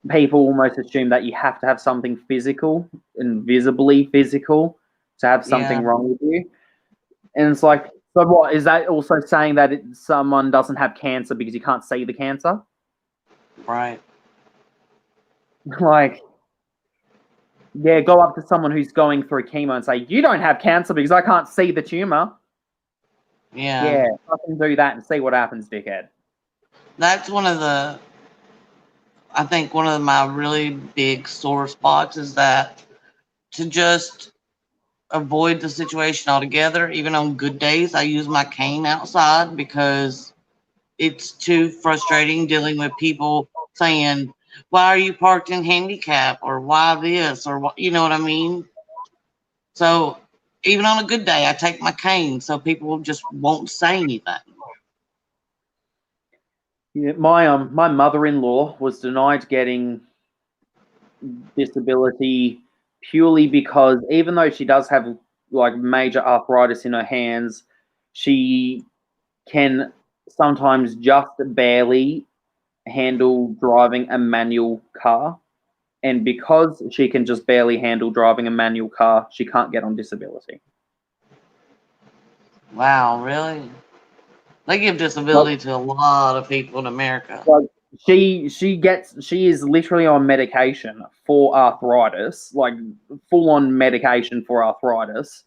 people almost assume that you have to have something physical and visibly physical to have something wrong with you. And it's like, so what, is that also saying that someone doesn't have cancer because you can't see the cancer? Right. Like, yeah, go up to someone who's going through chemo and say, you don't have cancer because I can't see the tumor. Yeah, fucking do that and see what happens, dickhead. That's I think one of my really big sore spots is that to just avoid the situation altogether, even on good days, I use my cane outside because it's too frustrating dealing with people saying, why are you parked in handicap, or why this, or what, you know what I mean? So even on a good day, I take my cane so people just won't say anything. Yeah, my mother-in-law was denied getting disability purely because even though she does have like major arthritis in her hands, she can sometimes just barely handle driving a manual car. And because she can just barely handle driving a manual car, she can't get on disability. Wow, really? They give disability to a lot of people in America. Like, she is literally on medication for arthritis, like full on medication for arthritis.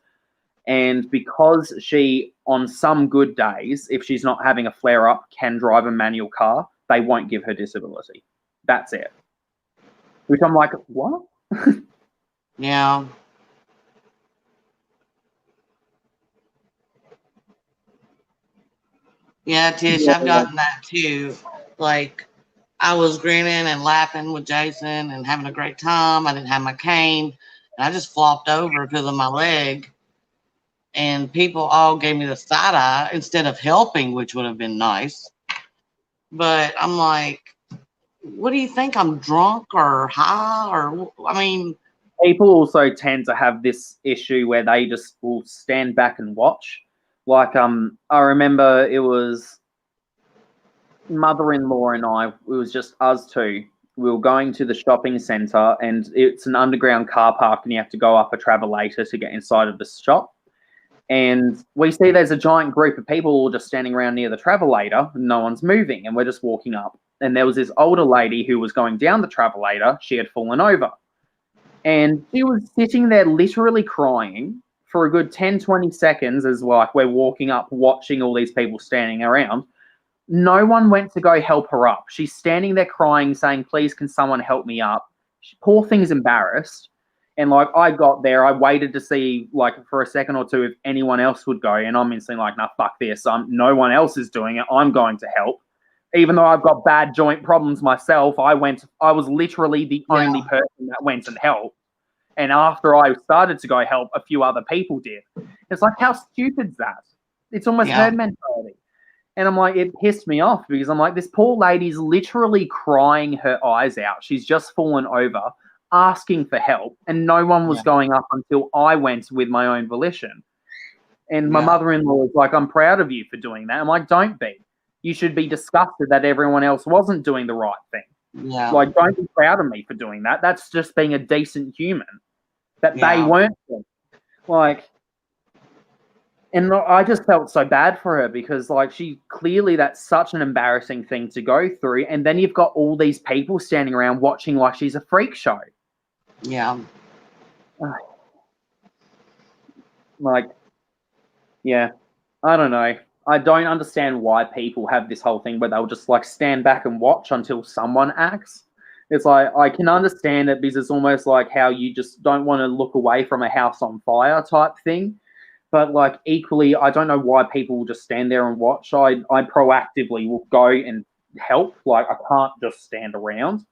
And because she, on some good days, if she's not having a flare up, can drive a manual car, they won't give her disability. That's it. Which I'm like, what? Yeah. Yeah, Tish, I've gotten that too. Like, I was grinning and laughing with Jason and having a great time. I didn't have my cane. And I just flopped over because of my leg. And people all gave me the side eye instead of helping, which would have been nice. But I'm like, what do you think? I'm drunk or high? Or, I mean, people also tend to have this issue where they just will stand back and watch. Like, I remember it was mother-in-law and I, it was just us two. We were going to the shopping centre, and it's an underground car park, and you have to go up a travelator to get inside of the shop. And we see there's a giant group of people all just standing around near the travelator, and no one's moving, and we're just walking up. And there was this older lady who was going down the travelator. She had fallen over. And she was sitting there literally crying for a good 10, 20 seconds as like we're walking up, watching all these people standing around. No one went to go help her up. She's standing there crying, saying, please, can someone help me up? Poor thing's embarrassed. And like, I got there, I waited to see like for a second or two if anyone else would go. And I'm instantly like, nah, fuck this. No one else is doing it. I'm going to help. Even though I've got bad joint problems myself, I was literally the only person that went and helped. And after I started to go help, a few other people did. It's like, how stupid's that? It's almost herd mentality. And I'm like, it pissed me off because I'm like, this poor lady's literally crying her eyes out. She's just fallen over, asking for help, and no one was going up until I went with my own volition. And my mother-in-law was like, I'm proud of you for doing that. I'm like, don't be. You should be disgusted that everyone else wasn't doing the right thing. Yeah. Like, don't be proud of me for doing that. That's just being a decent human. That they weren't. Like, and I just felt so bad for her because, like, that's such an embarrassing thing to go through. And then you've got all these people standing around watching like she's a freak show. Yeah. Like, yeah, I don't know. I don't understand why people have this whole thing where they'll just like stand back and watch until someone acts. It's like, I can understand it because it's almost like how you just don't want to look away from a house on fire type thing. But like equally, I don't know why people will just stand there and watch. I proactively will go and help. Like, I can't just stand around.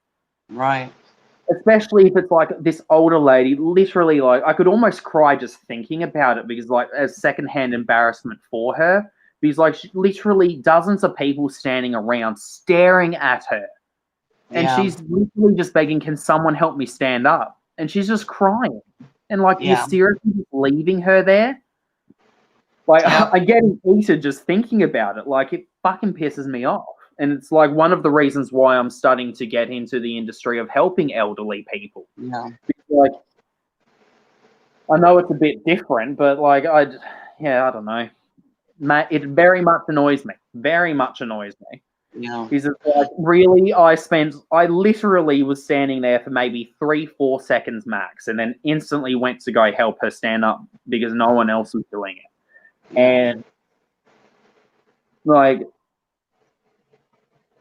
Right. Especially if it's like this older lady, literally, like, I could almost cry just thinking about it because like as secondhand embarrassment for her. Because like literally dozens of people standing around staring at her. And she's literally just begging, can someone help me stand up? And she's just crying. And like, you're seriously just leaving her there? Like, I get heated just thinking about it. Like, it fucking pisses me off. And it's like one of the reasons why I'm starting to get into the industry of helping elderly people. Yeah. Because, like, I know it's a bit different, but like, I don't know. It very much annoys me. Very much annoys me. Yeah. Because it's like, really, I literally was standing there for maybe 3-4 seconds max, and then instantly went to go help her stand up because no one else was doing it. And like,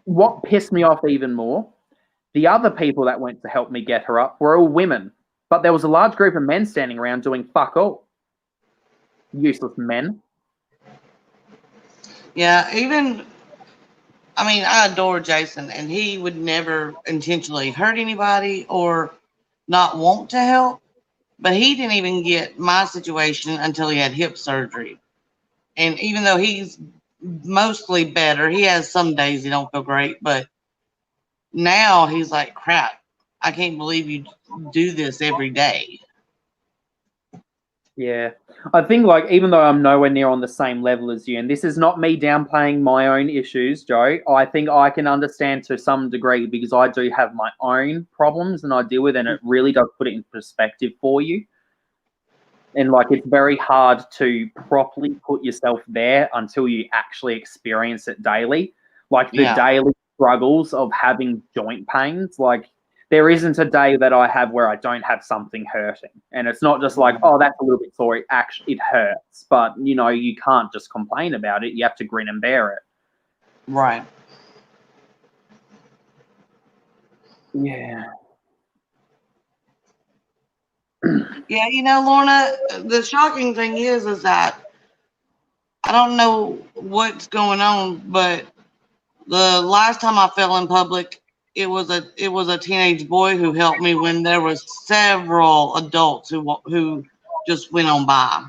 what pissed me off even more, the other people that went to help me get her up were all women, but there was a large group of men standing around doing fuck all. Useless men. Yeah, I adore Jason, and he would never intentionally hurt anybody or not want to help, but he didn't even get my situation until he had hip surgery. And even though he's mostly better, he has some days he don't feel great, but now he's like, crap, I can't believe you do this every day. Yeah. I think, like, even though I'm nowhere near on the same level as you, and this is not me downplaying my own issues, Joe, I think I can understand to some degree because I do have my own problems and I deal with it, and it really does put it in perspective for you. And, like, it's very hard to properly put yourself there until you actually experience it daily. Like, the daily struggles of having joint pains. Like, there isn't a day that I have where I don't have something hurting. And it's not just like, oh, that's a little bit sore. It hurts. But, you know, you can't just complain about it. You have to grin and bear it. Right. Yeah. Yeah, you know, Lorna, the shocking thing is that I don't know what's going on, but the last time I fell in public, it was a teenage boy who helped me when there was several adults who just went on by.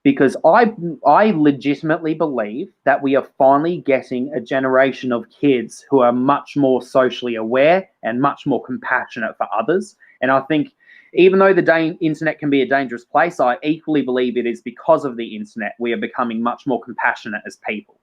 Because I legitimately believe that we are finally getting a generation of kids who are much more socially aware and much more compassionate for others. And I think even though the internet can be a dangerous place, I equally believe it is because of the internet we are becoming much more compassionate as people.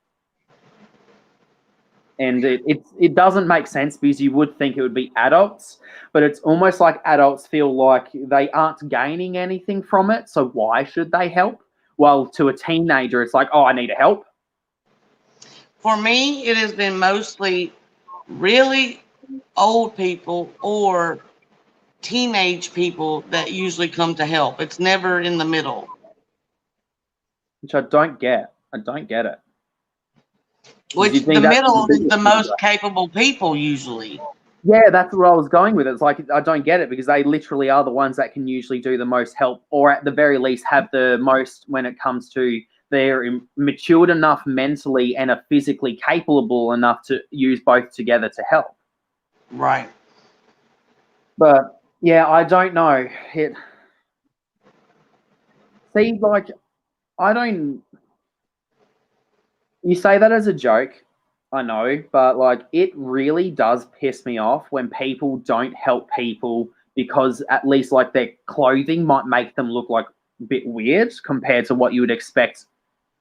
And it doesn't make sense because you would think it would be adults, but it's almost like adults feel like they aren't gaining anything from it, so why should they help? Well, to a teenager, it's like, oh, I need help. For me, it has been mostly really old people or teenage people that usually come to help. It's never in the middle. Which I don't get. I don't get it. Which the middle is the most capable people usually. Yeah, that's where I was going with it. It's like, I don't get it because they literally are the ones that can usually do the most help, or at the very least have the most when it comes to they're matured enough mentally and are physically capable enough to use both together to help. Right. But yeah, I don't know. See, like, I don't. You say that as a joke, I know, but like, it really does piss me off when people don't help people because at least like their clothing might make them look like a bit weird compared to what you would expect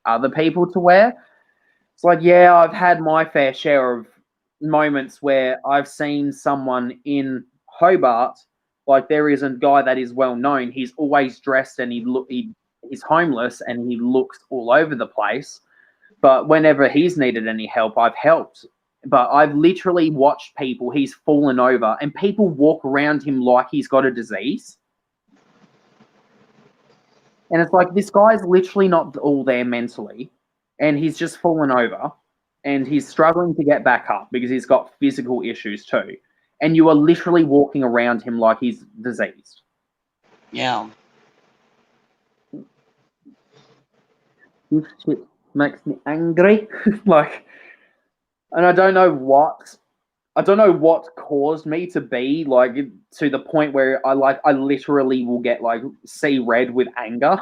other people to wear. It's like, yeah, I've had my fair share of moments where I've seen someone in Hobart, like there is a guy that is well known. He's always dressed and he's homeless and he looks all over the place. But whenever he's needed any help, I've helped. But I've literally watched people, he's fallen over, and people walk around him like he's got a disease. And it's like, this guy's literally not all there mentally, and he's just fallen over, and he's struggling to get back up because he's got physical issues too. And you are literally walking around him like he's diseased. Yeah. This shit makes me angry. Like, and I don't know what caused me to be like to the point where I literally will get like see red with anger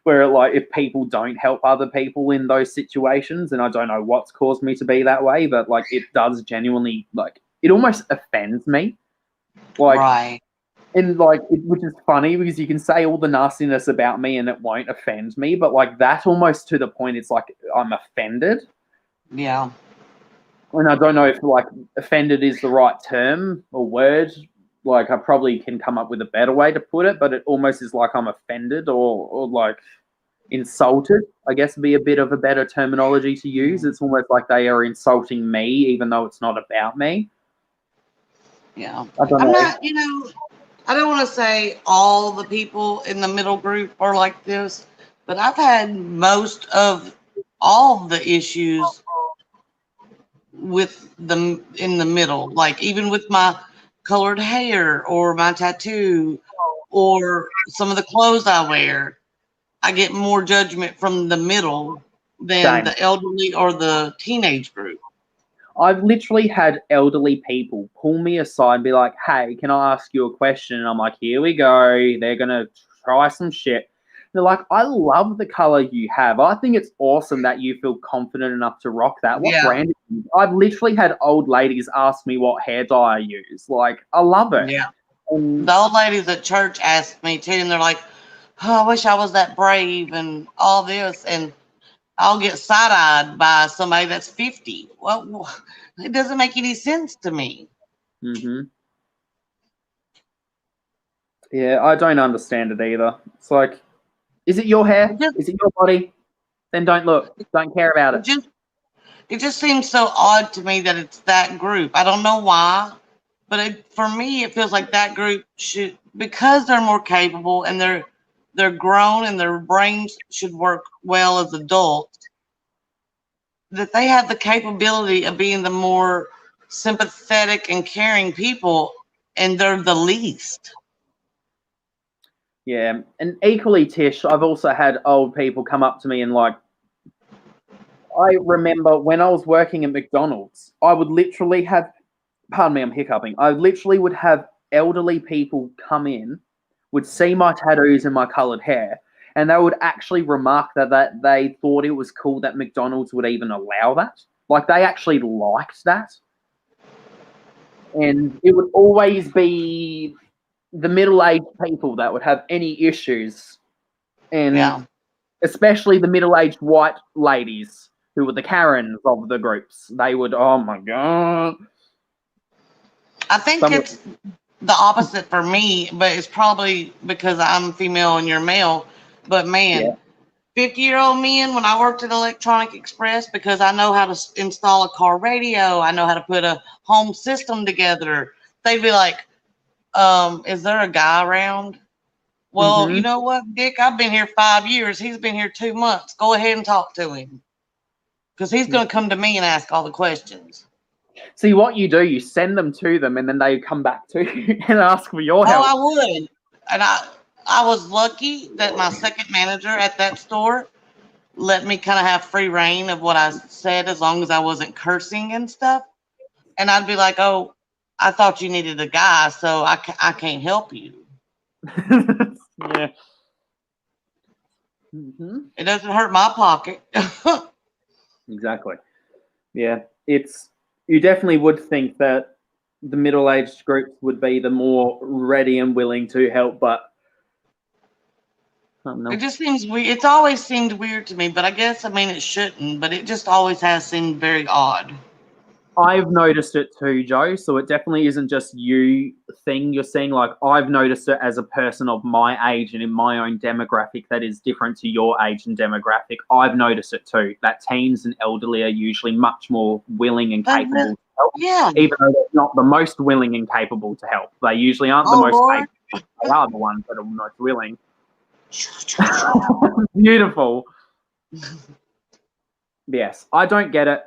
where like if people don't help other people in those situations, and I don't know what's caused me to be that way, but like it does genuinely, like, it almost offends me. Like, right. And like, which is funny because you can say all the nastiness about me and it won't offend me, but like that almost to the point it's like I'm offended. Yeah. And I don't know if like offended is the right term or word. Like I probably can come up with a better way to put it, but it almost is like I'm offended or like insulted, I guess would be a bit of a better terminology to use. It's almost like they are insulting me even though it's not about me. Yeah. I don't I'm know. not, I don't want to say all the people in the middle group are like this, but I've had most of all the issues with them in the middle, like even with my colored hair or my tattoo or some of the clothes I wear. I get more judgment from the middle than Same. the elderly or the teenage group. I've literally had elderly people pull me aside and be like, hey, can I ask you a question? And I'm like, here we go. They're going to try some shit. They're like, I love the color you have. I think it's awesome that you feel confident enough to rock that. What brand is it? I've literally had old ladies ask me what hair dye I use. Like, I love it. Yeah. The old ladies at church asked me too, and they're like, oh, I wish I was that brave and all this. And I'll get side-eyed by somebody that's 50. Well, it doesn't make any sense to me. Mm-hmm. Yeah, I don't understand it either. It's like, is it your hair? Is it your body? Then don't look. Don't care about it. it just seems so odd to me that it's that group. I don't know why, but for me, it feels like that group should, because they're more capable and they're grown and their brains should work well as adults, that they have the capability of being the more sympathetic and caring people, and they're the least. Yeah, and equally, Tish, I've also had old people come up to me and like, I remember when I was working at McDonald's, I would literally have, pardon me, I'm hiccuping. I literally would have elderly people come in, would see my tattoos and my coloured hair, and they would actually remark that they thought it was cool that McDonald's would even allow that. Like, they actually liked that. And it would always be the middle-aged people that would have any issues, and Yeah. especially the middle-aged white ladies who were the Karens of the groups. They would, oh my God. I think it's the opposite for me, but it's probably because I'm female and you're male. But man, 50-year-old men, when I worked at Electronic Express, because I know how to install a car radio, I know how to put a home system together, they'd be like, is there a guy around? Well, you know what, Dick? I've been here 5 years. He's been here 2 months. Go ahead and talk to him, because he's going to come to me and ask all the questions. See, what you do, you send them to them, and then they come back to you and ask for your help. Oh, I would. And I was lucky that my second manager at that store let me kind of have free reign of what I said, as long as I wasn't cursing and stuff. And I'd be like, oh, I thought you needed a guy, so I can't help you. Yeah. It doesn't hurt my pocket. Exactly. Yeah. You definitely would think that the middle-aged groups would be the more ready and willing to help, but I don't know. It just seems weird. It's always seemed weird to me, but I guess, I mean, it shouldn't, but it just always has seemed very odd. I've noticed it too, Joe. So it definitely isn't just you thing you're seeing. Like, I've noticed it as a person of my age and in my own demographic that is different to your age and demographic. I've noticed it too, that teens and elderly are usually much more willing and capable to help. Yeah. Even though they're not the most willing and capable to help. They usually aren't the most capable. They are the ones that are most willing. Beautiful. Yes, I don't get it.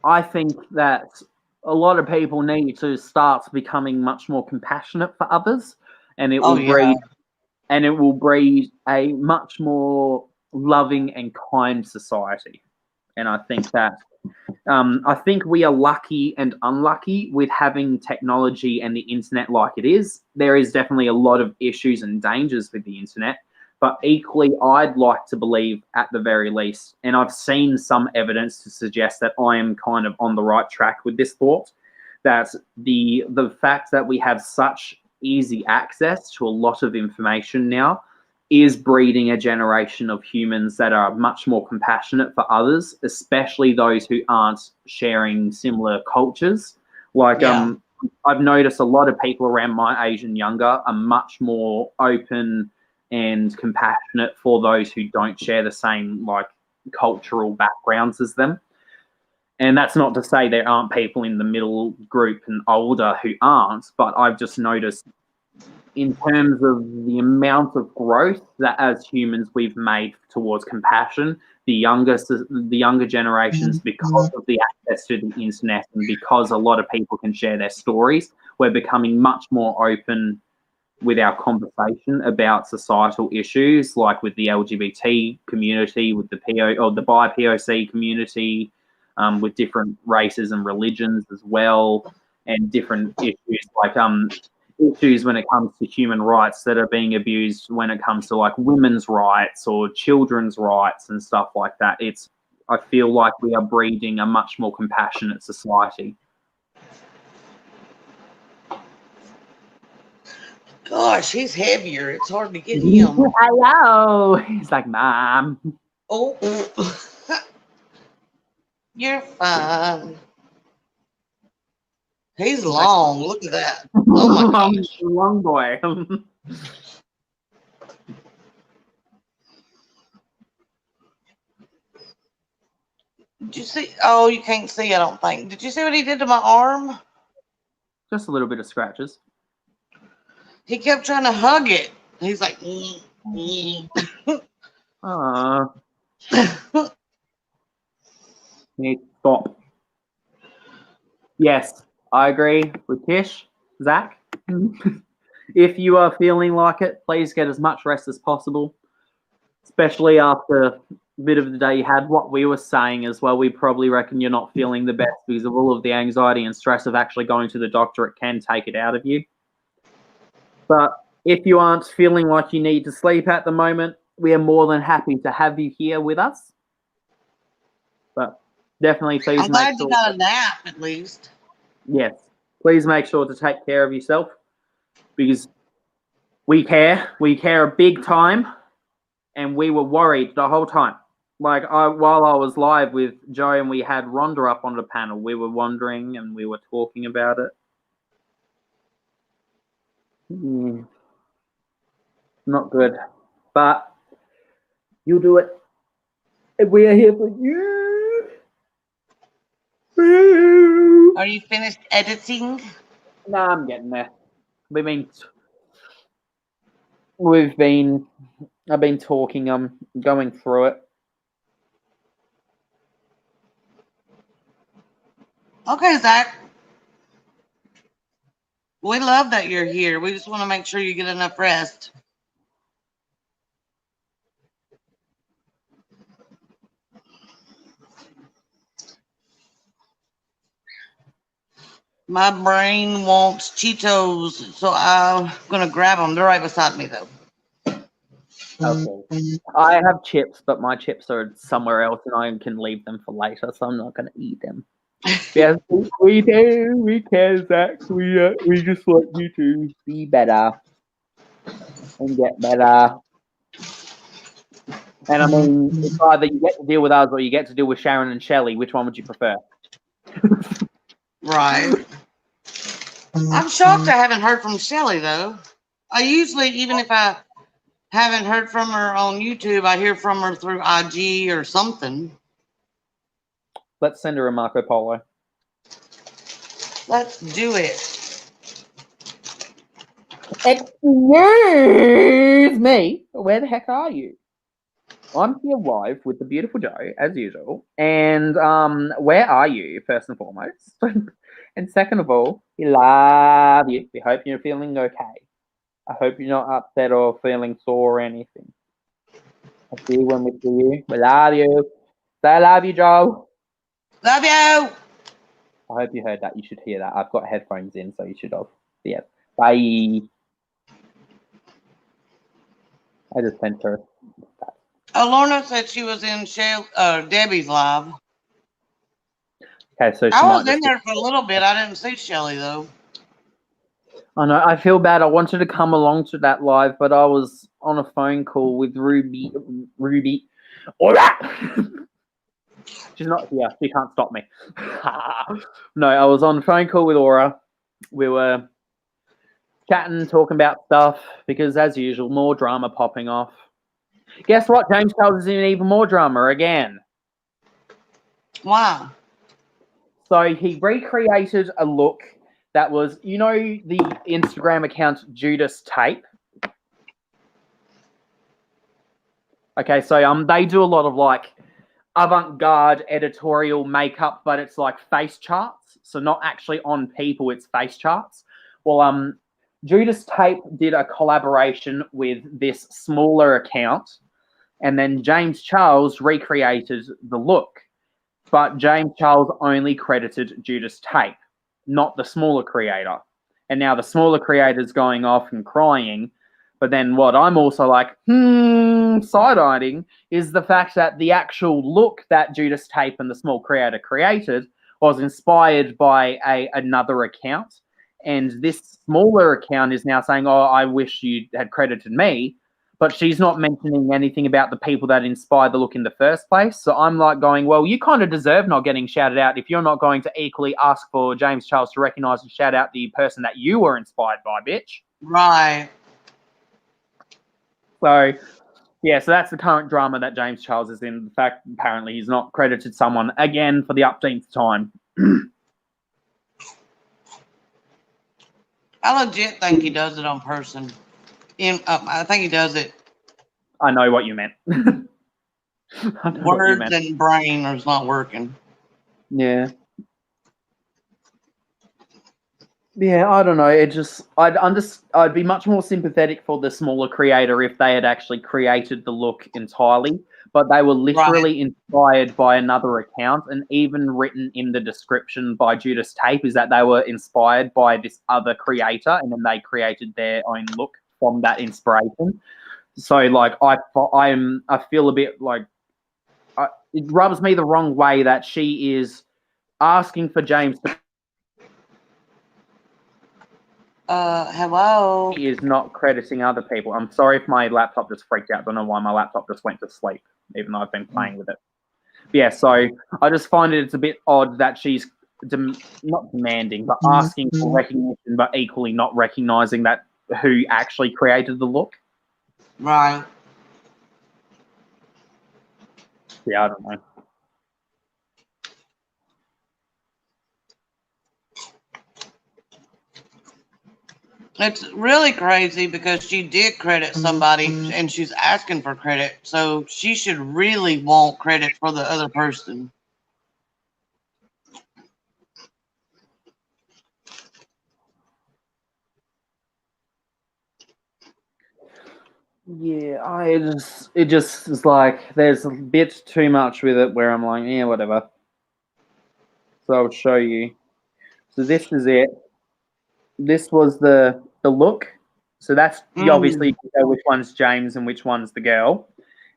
I think that a lot of people need to start becoming much more compassionate for others, and it will breed a much more loving and kind society. And I think that I think we are lucky and unlucky with having technology and the internet like it is. There is definitely a lot of issues and dangers with the internet. But equally, I'd like to believe, at the very least, and I've seen some evidence to suggest that I am kind of on the right track with this thought, that the fact that we have such easy access to a lot of information now is breeding a generation of humans that are much more compassionate for others, especially those who aren't sharing similar cultures. Like, I've noticed a lot of people around my age and younger are much more open and compassionate for those who don't share the same like cultural backgrounds as them. And that's not to say there aren't people in the middle group and older who aren't, but I've just noticed in terms of the amount of growth that as humans we've made towards compassion, the younger generations, because of the access to the internet and because a lot of people can share their stories, we're becoming much more open with our conversation about societal issues, like with the LGBT community, with the the BIPOC community, with different races and religions as well, and different issues like issues when it comes to human rights that are being abused when it comes to like women's rights or children's rights and stuff like that. I feel like we are breeding a much more compassionate society. Gosh, he's heavier. It's hard to get him. Hello. He's like, Mom. Oh, you're fine. He's long. Look at that. Oh my gosh. Long boy. Did you see? Oh, you can't see, I don't think. Did you see what he did to my arm? Just a little bit of scratches. He kept trying to hug it. He's like, Stop. Yes, I agree with Tish. Zach, if you are feeling like it, please get as much rest as possible, especially after a bit of the day you had. What we were saying as well, we probably reckon you're not feeling the best because of all of the anxiety and stress of actually going to the doctor. It can take it out of you. But if you aren't feeling like you need to sleep at the moment, we are more than happy to have you here with us. But definitely please I'm glad you got a nap at least. Yes, please make sure to take care of yourself because we care. We care a big time, and we were worried the whole time. Like while I was live with Joe and we had Rhonda up on the panel, we were wondering and we were talking about it. Not good, but you'll do it. We are here for you. Are you finished editing? No, I'm getting there. I've been talking. I'm going through it. Okay, Zach. We love that you're here. We just want to make sure you get enough rest. My brain wants Cheetos, so I'm going to grab them. They're right beside me, though. Okay. I have chips, but my chips are somewhere else and I can leave them for later, so I'm not going to eat them. Yes, we do. We care, Zach. We just want you to be better and get better. And I mean, it's either you get to deal with us or you get to deal with Sharon and Shelley. Which one would you prefer? Right. I'm shocked I haven't heard from Shelley, though. I usually, even if I haven't heard from her on YouTube, I hear from her through IG or something. Let's send her a Marco Polo. Let's do it. Excuse me. Where the heck are you? I'm here live with the beautiful Joe, as usual. And where are you, first and foremost? And second of all, we love you. We hope you're feeling okay. I hope you're not upset or feeling sore or anything. I'll see you when we see you. We love you. Say I love you, Joe. Love you. I hope you heard that. You should hear that. I've got headphones in, so you should have. Yeah. Bye. I just sent her. Lorna said she was in Debbie's live. Okay, so I was in there for a little bit. I didn't see Shelley, though. I know. I feel bad. I wanted to come along to that live, but I was on a phone call with Ruby. She's not here. She can't stop me. No, I was on a phone call with Aura. We were chatting, talking about stuff, because as usual, more drama popping off. Guess what? James Charles is in even more drama again. Wow. So he recreated a look that was, you know, the Instagram account Judas Tape. Okay, so they do a lot of like avant-garde editorial makeup, but it's like face charts. So not actually on people, it's face charts. Well, Judas Tape did a collaboration with this smaller account, and then James Charles recreated the look. But James Charles only credited Judas Tape, not the smaller creator. And now the smaller creator's going off and crying. But then what I'm also like, side-eyeing is the fact that the actual look that Judas Tape and the small creator created was inspired by another account. And this smaller account is now saying, oh, I wish you had credited me. But she's not mentioning anything about the people that inspired the look in the first place. So I'm like going, well, you kind of deserve not getting shouted out if you're not going to equally ask for James Charles to recognize and shout out the person that you were inspired by, bitch. Right. So Yeah, so that's the current drama that James Charles is in. The fact, apparently, he's not credited someone again for the upteenth time. I legit think he does it on person. I think he does it. I know what you meant. I know what you Words meant. and brain are not working. Yeah. Yeah, I don't know. I'd be much more sympathetic for the smaller creator if they had actually created the look entirely, but they were literally inspired by another account, and even written in the description by Judas Tape is that they were inspired by this other creator, and then they created their own look from that inspiration. So, like, I feel a bit like it rubs me the wrong way that she is asking for James to. Hello. He is not crediting other people. I'm sorry if my laptop just freaked out. I don't know why my laptop just went to sleep, even though I've been playing with it. But yeah, so I just find it's a bit odd that she's not demanding, but asking for recognition, but equally not recognizing that who actually created the look. Right. Yeah, I don't know. It's really crazy because she did credit somebody and she's asking for credit. So she should really want credit for the other person. Yeah, it just is like there's a bit too much with it where I'm like, yeah, whatever. So I'll show you. So this is it. This was the look. So that's you obviously know which one's James and which one's the girl.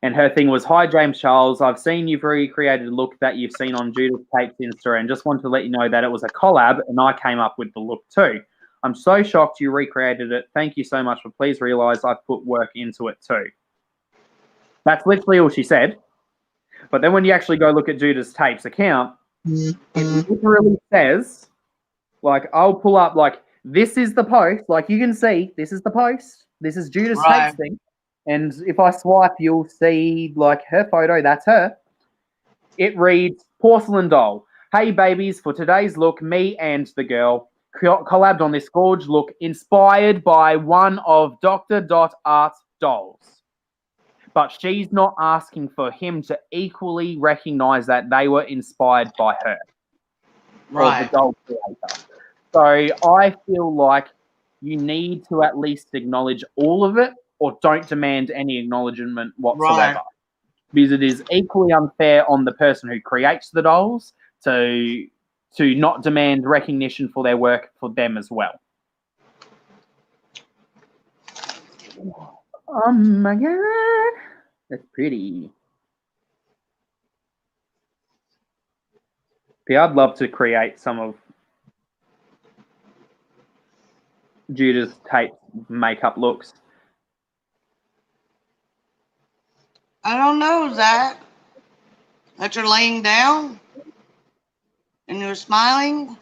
And her thing was, "Hi James Charles, I've seen you've recreated a look that you've seen on Judas Tape's Insta, and just wanted to let you know that it was a collab, and I came up with the look too. I'm so shocked you recreated it. Thank you so much, but please realize I've put work into it too." That's literally all she said. But then when you actually go look at Judas Tape's account, it literally says, like, I'll pull up, like, this is the post. Like, you can see, this is the post. This is Judas Tape's thing. And if I swipe, you'll see, like, her photo. That's her. It reads, "Porcelain doll. Hey, babies, for today's look, me and the girl collabed on this gorge look inspired by one of Dr. Art dolls." But she's not asking for him to equally recognize that they were inspired by her. Or the doll creator. So I feel like you need to at least acknowledge all of it, or don't demand any acknowledgement whatsoever. Right. Because it is equally unfair on the person who creates the dolls to not demand recognition for their work for them as well. Oh my god, that's pretty. Yeah, I'd love to create some of Judas Tape's makeup looks. I don't know, Zach. That you're laying down and you're smiling.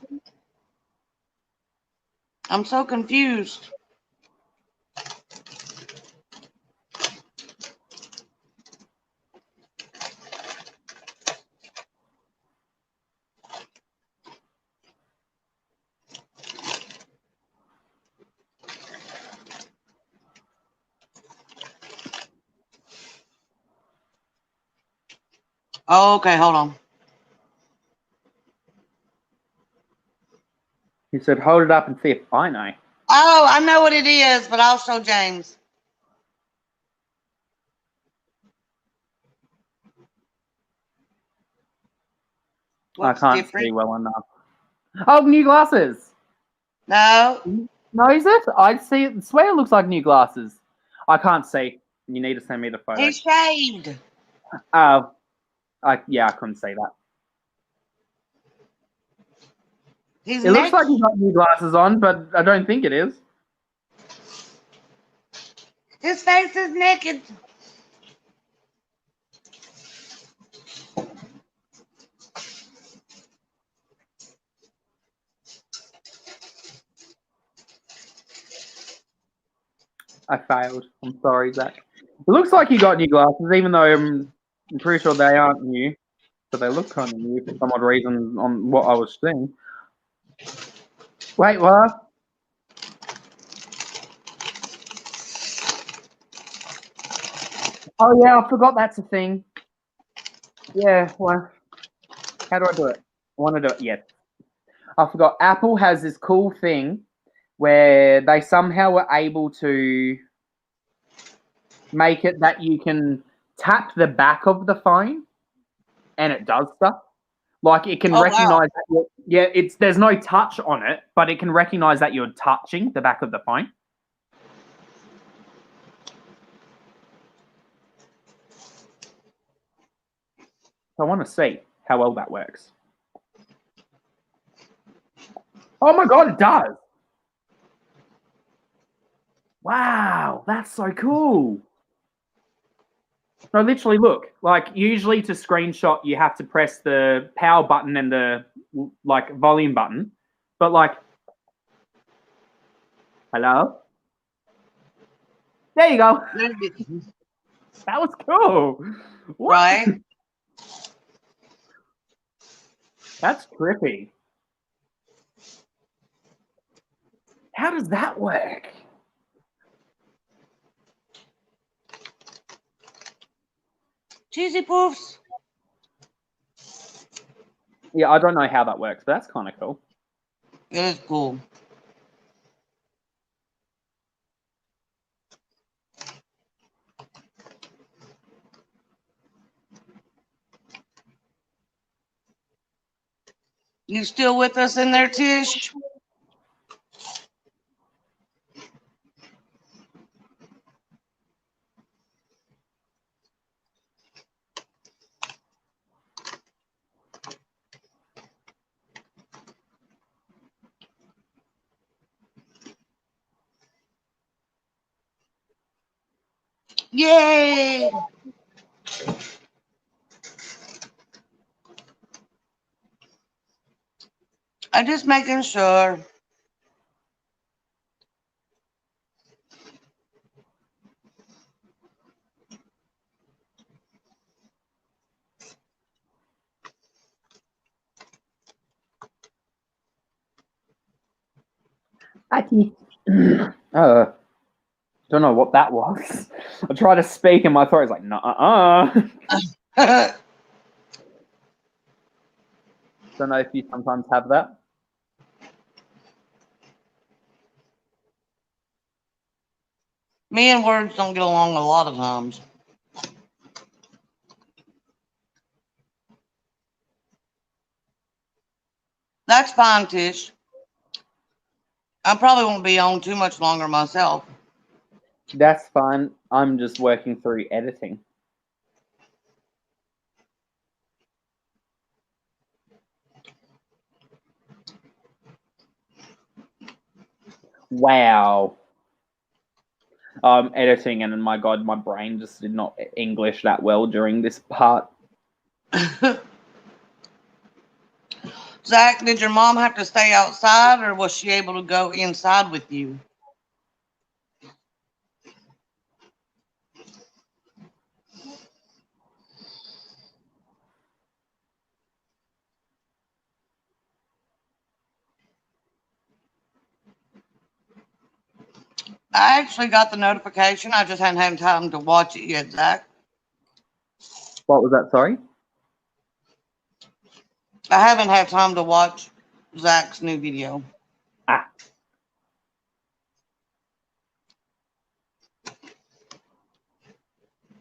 I'm so confused. Oh, okay, hold on. He said, "Hold it up and see if I know." Oh, I know what it is, but I'll show James. What's I can't different? see well enough. Oh, new glasses. No. No, is it? I swear it looks like new glasses. I can't see. You need to send me the photo. He's shaved. Oh, I couldn't see that. He's It looks like he's got new glasses on, but I don't think it is. His face is naked. I failed. I'm sorry, Zach. It looks like you got new glasses, even though I'm pretty sure they aren't new. But they look kind of new for some odd reason on what I was seeing. Wait, what? Oh yeah, I forgot that's a thing. Yeah, well, how do I do it? I want to do it. Yeah, I forgot. Apple has this cool thing where they somehow were able to make it that you can tap the back of the phone and it does stuff. Like it can Oh, wow. recognize that there's no touch on it, but it can recognize that you're touching the back of the phone. So I want to see how well that works. Oh my god, it does! Wow, that's so cool. No, literally, look. Like usually to screenshot, you have to press the power button and the like volume button, but like, hello. There you go. That was cool. What? Right? That's trippy. How does that work? Cheesy poofs. Yeah, I don't know how that works, but that's kind of cool. It is cool. You still with us in there, Tish? Yay! I'm just making sure. Don't know what that was. I tried to speak and my throat's like, nah. Don't know if you sometimes have that. Me and words don't get along a lot of times. That's fine, Tish. I probably won't be on too much longer myself. That's fine. I'm just working through editing. Wow. Editing, and my god, my brain just did not English that well during this part. Zach, did your mom have to stay outside or was she able to go inside with you? I actually got the notification. I just hadn't had time to watch it yet, Zach. What was that? Sorry? I haven't had time to watch Zach's new video. Ah.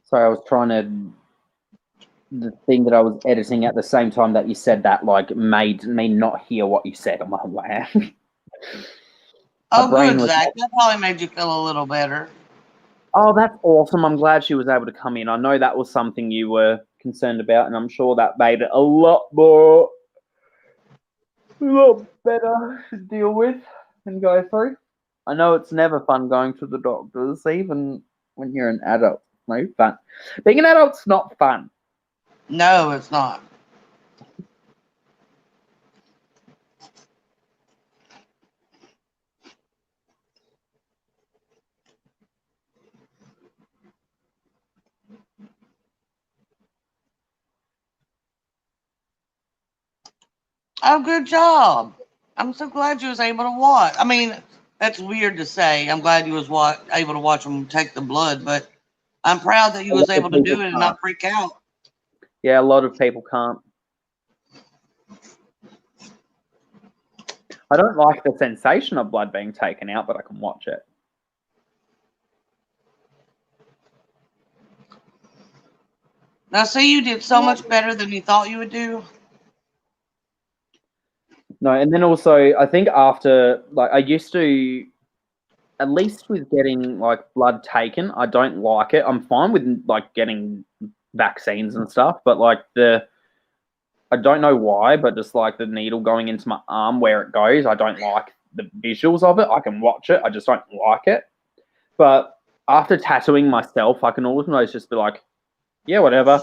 Sorry, I was trying to. The thing that I was editing at the same time that you said that, like, made me not hear what you said. I'm like, wow. Oh, brain good, was. Zach. That probably made you feel a little better. Oh, that's awesome. I'm glad she was able to come in. I know that was something you were concerned about, and I'm sure that made it a lot better to deal with and go through. I know it's never fun going to the doctors, even when you're an adult. No fun. Being an adult's not fun. No, it's not. Oh, good job. I'm so glad you was able to watch. I mean, that's weird to say. I'm glad you was able to watch them take the blood, but I'm proud that you A was lot of able to people do it and can't. not freak out. Yeah, a lot of people can't. I don't like the sensation of blood being taken out, but I can watch it. Now, see, you did so much better than you thought you would do. No, and then also, I think after, like, I used to, at least with getting, like, blood taken, I don't like it. I'm fine with, like, getting vaccines and stuff, but, like, I don't know why, but just, like, the needle going into my arm where it goes, I don't like the visuals of it. I can watch it, I just don't like it. But after tattooing myself, I can almost just be like, yeah, whatever.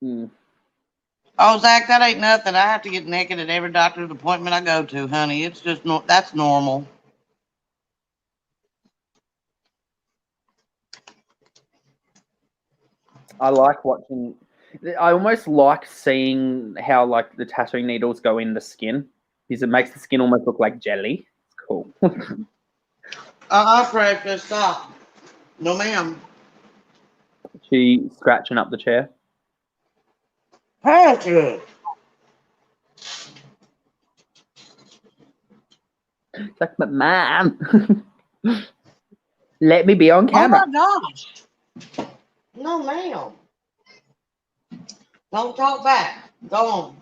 Mm. Oh, Zach, that ain't nothing. I have to get naked at every doctor's appointment I go to, honey. It's just that's normal. I like watching. I almost like seeing how like the tattooing needles go in the skin because it makes the skin almost look like jelly. It's cool. Precious, stop. No, ma'am. She scratching up the chair. Precious. It's like, but ma'am, let me be on Oh camera. my gosh. No, ma'am. Don't talk back. Go on.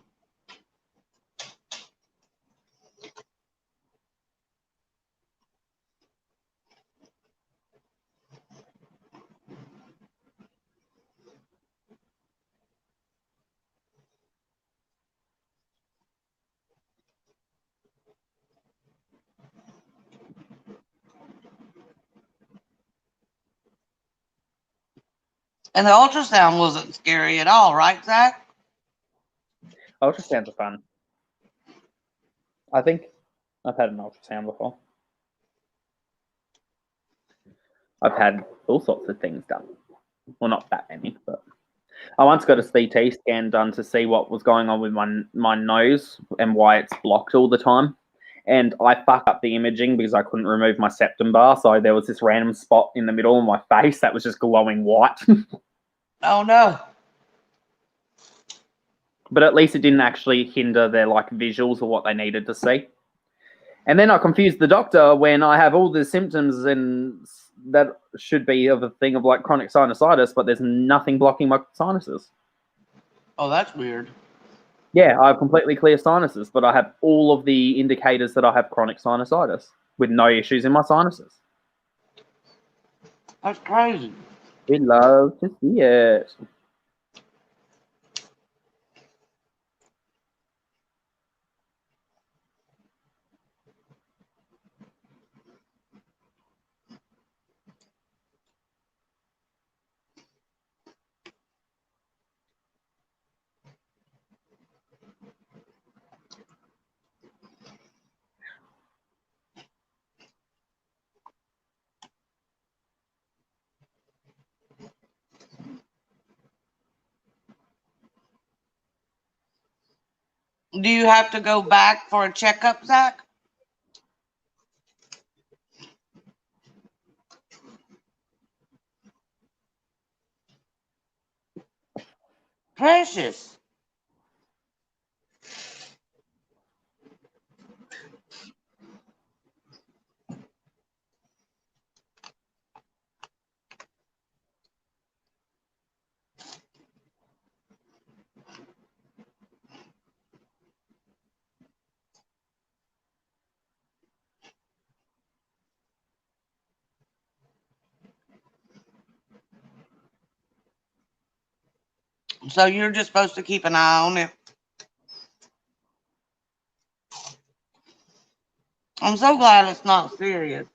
And the ultrasound wasn't scary at all, right, Zach? Ultrasounds are fun. I think I've had an ultrasound before. I've had all sorts of things done. Well, not that many, but I once got a CT scan done to see what was going on with my nose and why it's blocked all the time. And I fucked up the imaging because I couldn't remove my septum bar, so there was this random spot in the middle of my face that was just glowing white. Oh no. But at least it didn't actually hinder their like visuals of what they needed to see. And then I confused the doctor when I have all the symptoms and that should be of a thing of like chronic sinusitis, but there's nothing blocking my sinuses. Oh, that's weird. Yeah, I have completely clear sinuses, but I have all of the indicators that I have chronic sinusitis with no issues in my sinuses. That's crazy. We love to see it. Do you have to go back for a checkup, Zach? Precious. So you're just supposed to keep an eye on it. I'm so glad it's not serious.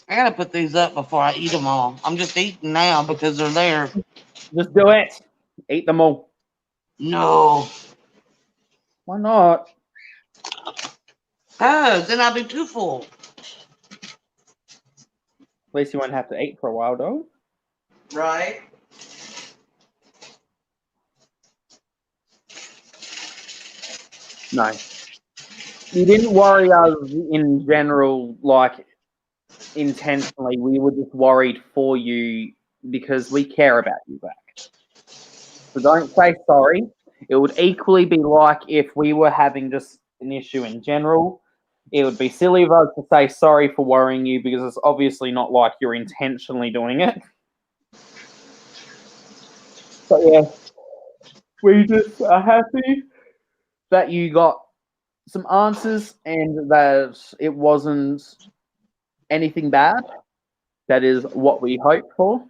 I gotta put these up before I eat them all. I'm just eating now because they're there. Just do it. Eat them all. No. Why not? Oh, then I'll be too full. At least you won't have to eat for a while, though. Right. No. You didn't worry us in general, like, intentionally. We were just worried for you because we care about you, Zach. So don't say sorry. It would equally be like if we were having just an issue in general. It would be silly of us to say sorry for worrying you because it's obviously not like you're intentionally doing it. But yeah, we just are happy that you got some answers and that it wasn't anything bad. That is what we hope for.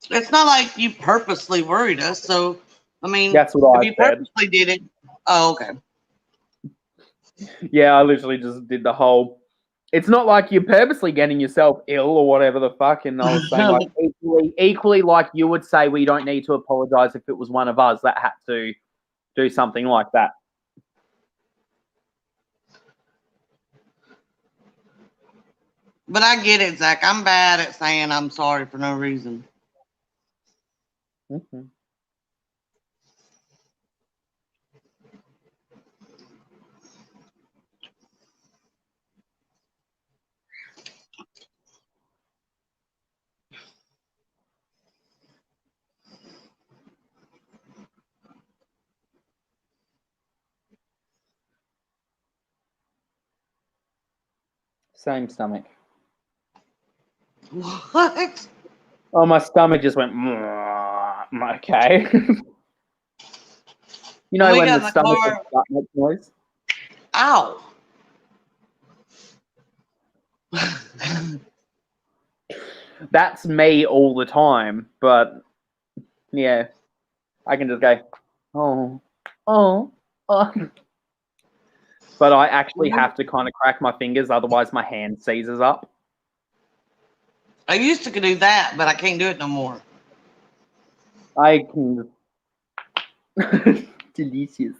It's not like you purposely worried us. So, I mean, That's what if I you said. purposely did it, oh, okay. Yeah, I literally just did the whole. It's not like you're purposely getting yourself ill or whatever the fuck. And I was saying, like, equally, like you would say, we don't need to apologize if it was one of us that had to do something like that. But I get it, Zach. I'm bad at saying I'm sorry for no reason. Mm-hmm. Same stomach. What? Oh, my stomach just went. Okay. You know We when got the in the stomach car. makes noise? Ow. That's me all the time, but yeah, I can just go, oh, oh, oh. But I actually have to kind of crack my fingers, otherwise my hand seizes up. I used to do that, but I can't do it no more. I can. Delicious.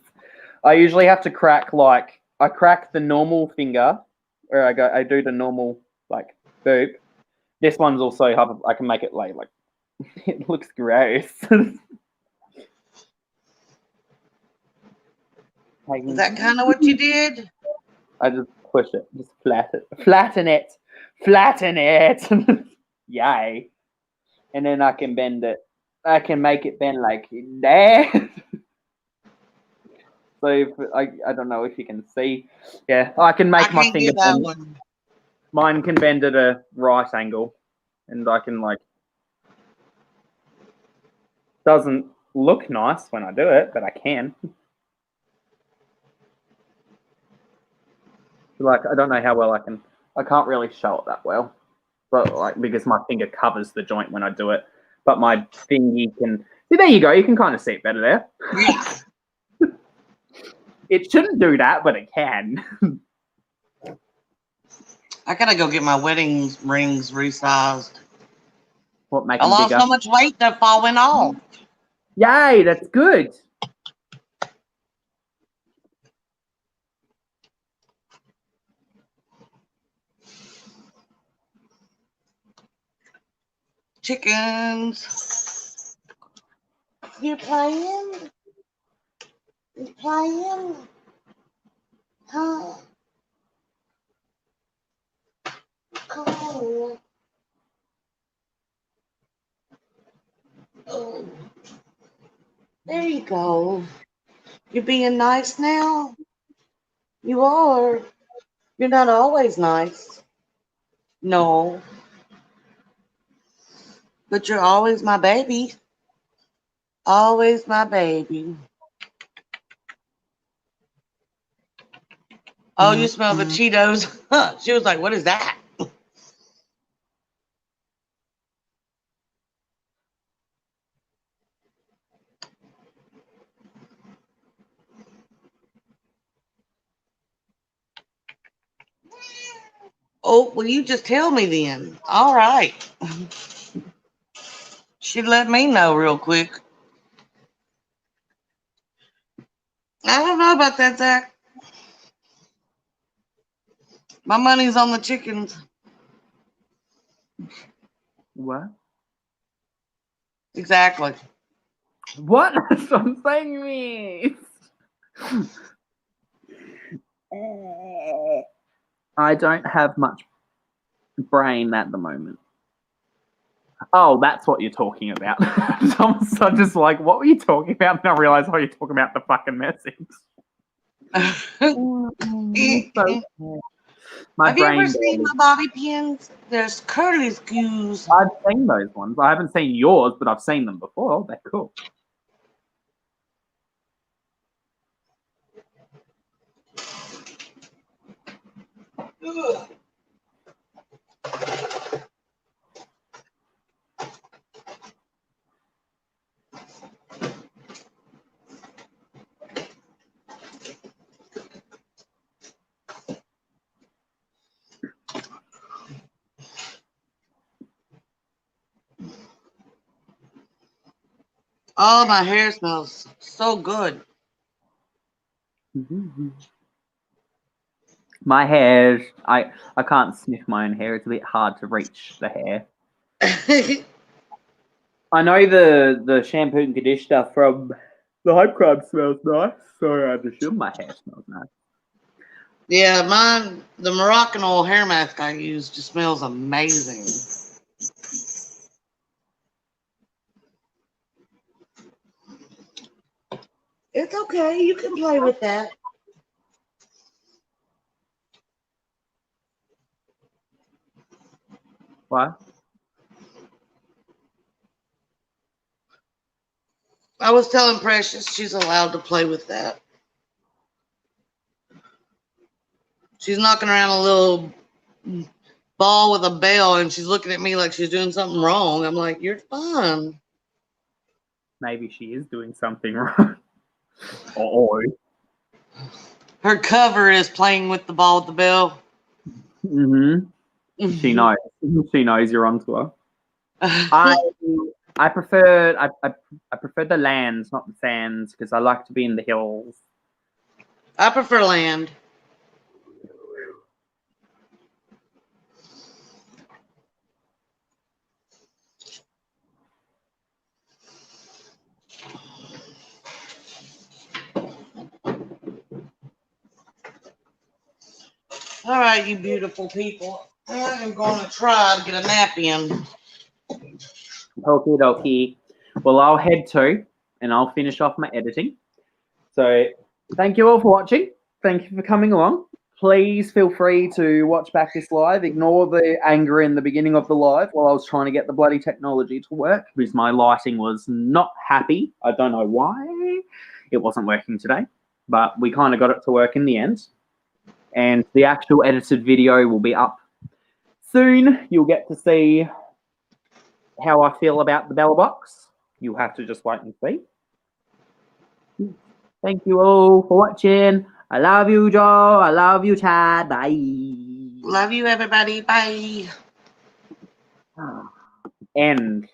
I usually have to crack I crack the normal finger, where I do the normal like boop. This one's also I can make it like it looks gross. Is that kind of what you did? I just push it, just flatten it. Yay! And then I can bend it. I can make it bend like that. So if, I don't know if you can see. Yeah, I can make my finger bend. One. Mine can bend at a right angle, and I can doesn't look nice when I do it, but I can. I don't know how well I can't really show it that well, but because my finger covers the joint when I do it, but my thingy can. See, there you go. You can kind of see it better there. Yeah. It shouldn't do that, but it can. I gotta go get my wedding rings resized. What make I them lost bigger? so much weight that falling off. Yay! That's good. Chickens. You playing? You playing? Huh? Cool. Oh. There you go. You're being nice now? You are. You're not always nice. No. But you're always my baby. Always my baby. Oh, you smell the Cheetos. She was like, what is that? Oh, well, you just tell me then. All right. Should let me know real quick. I don't know about that, Zach. My money's on the chickens. What? Exactly. What? That's what I'm saying is. I don't have much brain at the moment. Oh, that's what you're talking about. So I'm just like, what were you talking about? And I realized, oh, you're talking about the fucking message. My Have you ever brain. seen my bobby pins? There's curly skews. I've seen those ones. I haven't seen yours, but I've seen them before. Oh, they're cool. Oh, my hair smells so good. My hair, I can't sniff my own hair. It's a bit hard to reach the hair. I know the shampoo and conditioner from the Hype Club smells nice, so I assume my hair smells nice. Yeah, mine, the Moroccan oil hair mask I use just smells amazing. It's okay. You can play with that. What? I was telling Precious she's allowed to play with that. She's knocking around a little ball with a bell and she's looking at me like she's doing something wrong. I'm like, you're fine. Maybe she is doing something wrong. Or Her cover is playing with the ball with the bell. she knows. She knows you're onto her. I prefer I prefer the lands, not the sands, because I like to be in the hills. I prefer land. All right, you beautiful people. I'm going to try to get a nap in. Okie dokie. Well, I'll head to, and I'll finish off my editing. So, thank you all for watching. Thank you for coming along. Please feel free to watch back this live. Ignore the anger in the beginning of the live while I was trying to get the bloody technology to work because my lighting was not happy. I don't know why it wasn't working today, but we kind of got it to work in the end. And the actual edited video will be up soon. You'll get to see how I feel about the Bellabox. You'll have to just wait and see. Thank you all for watching. I love you, Joe. I love you, Chad. Bye. Love you, everybody. Bye. End.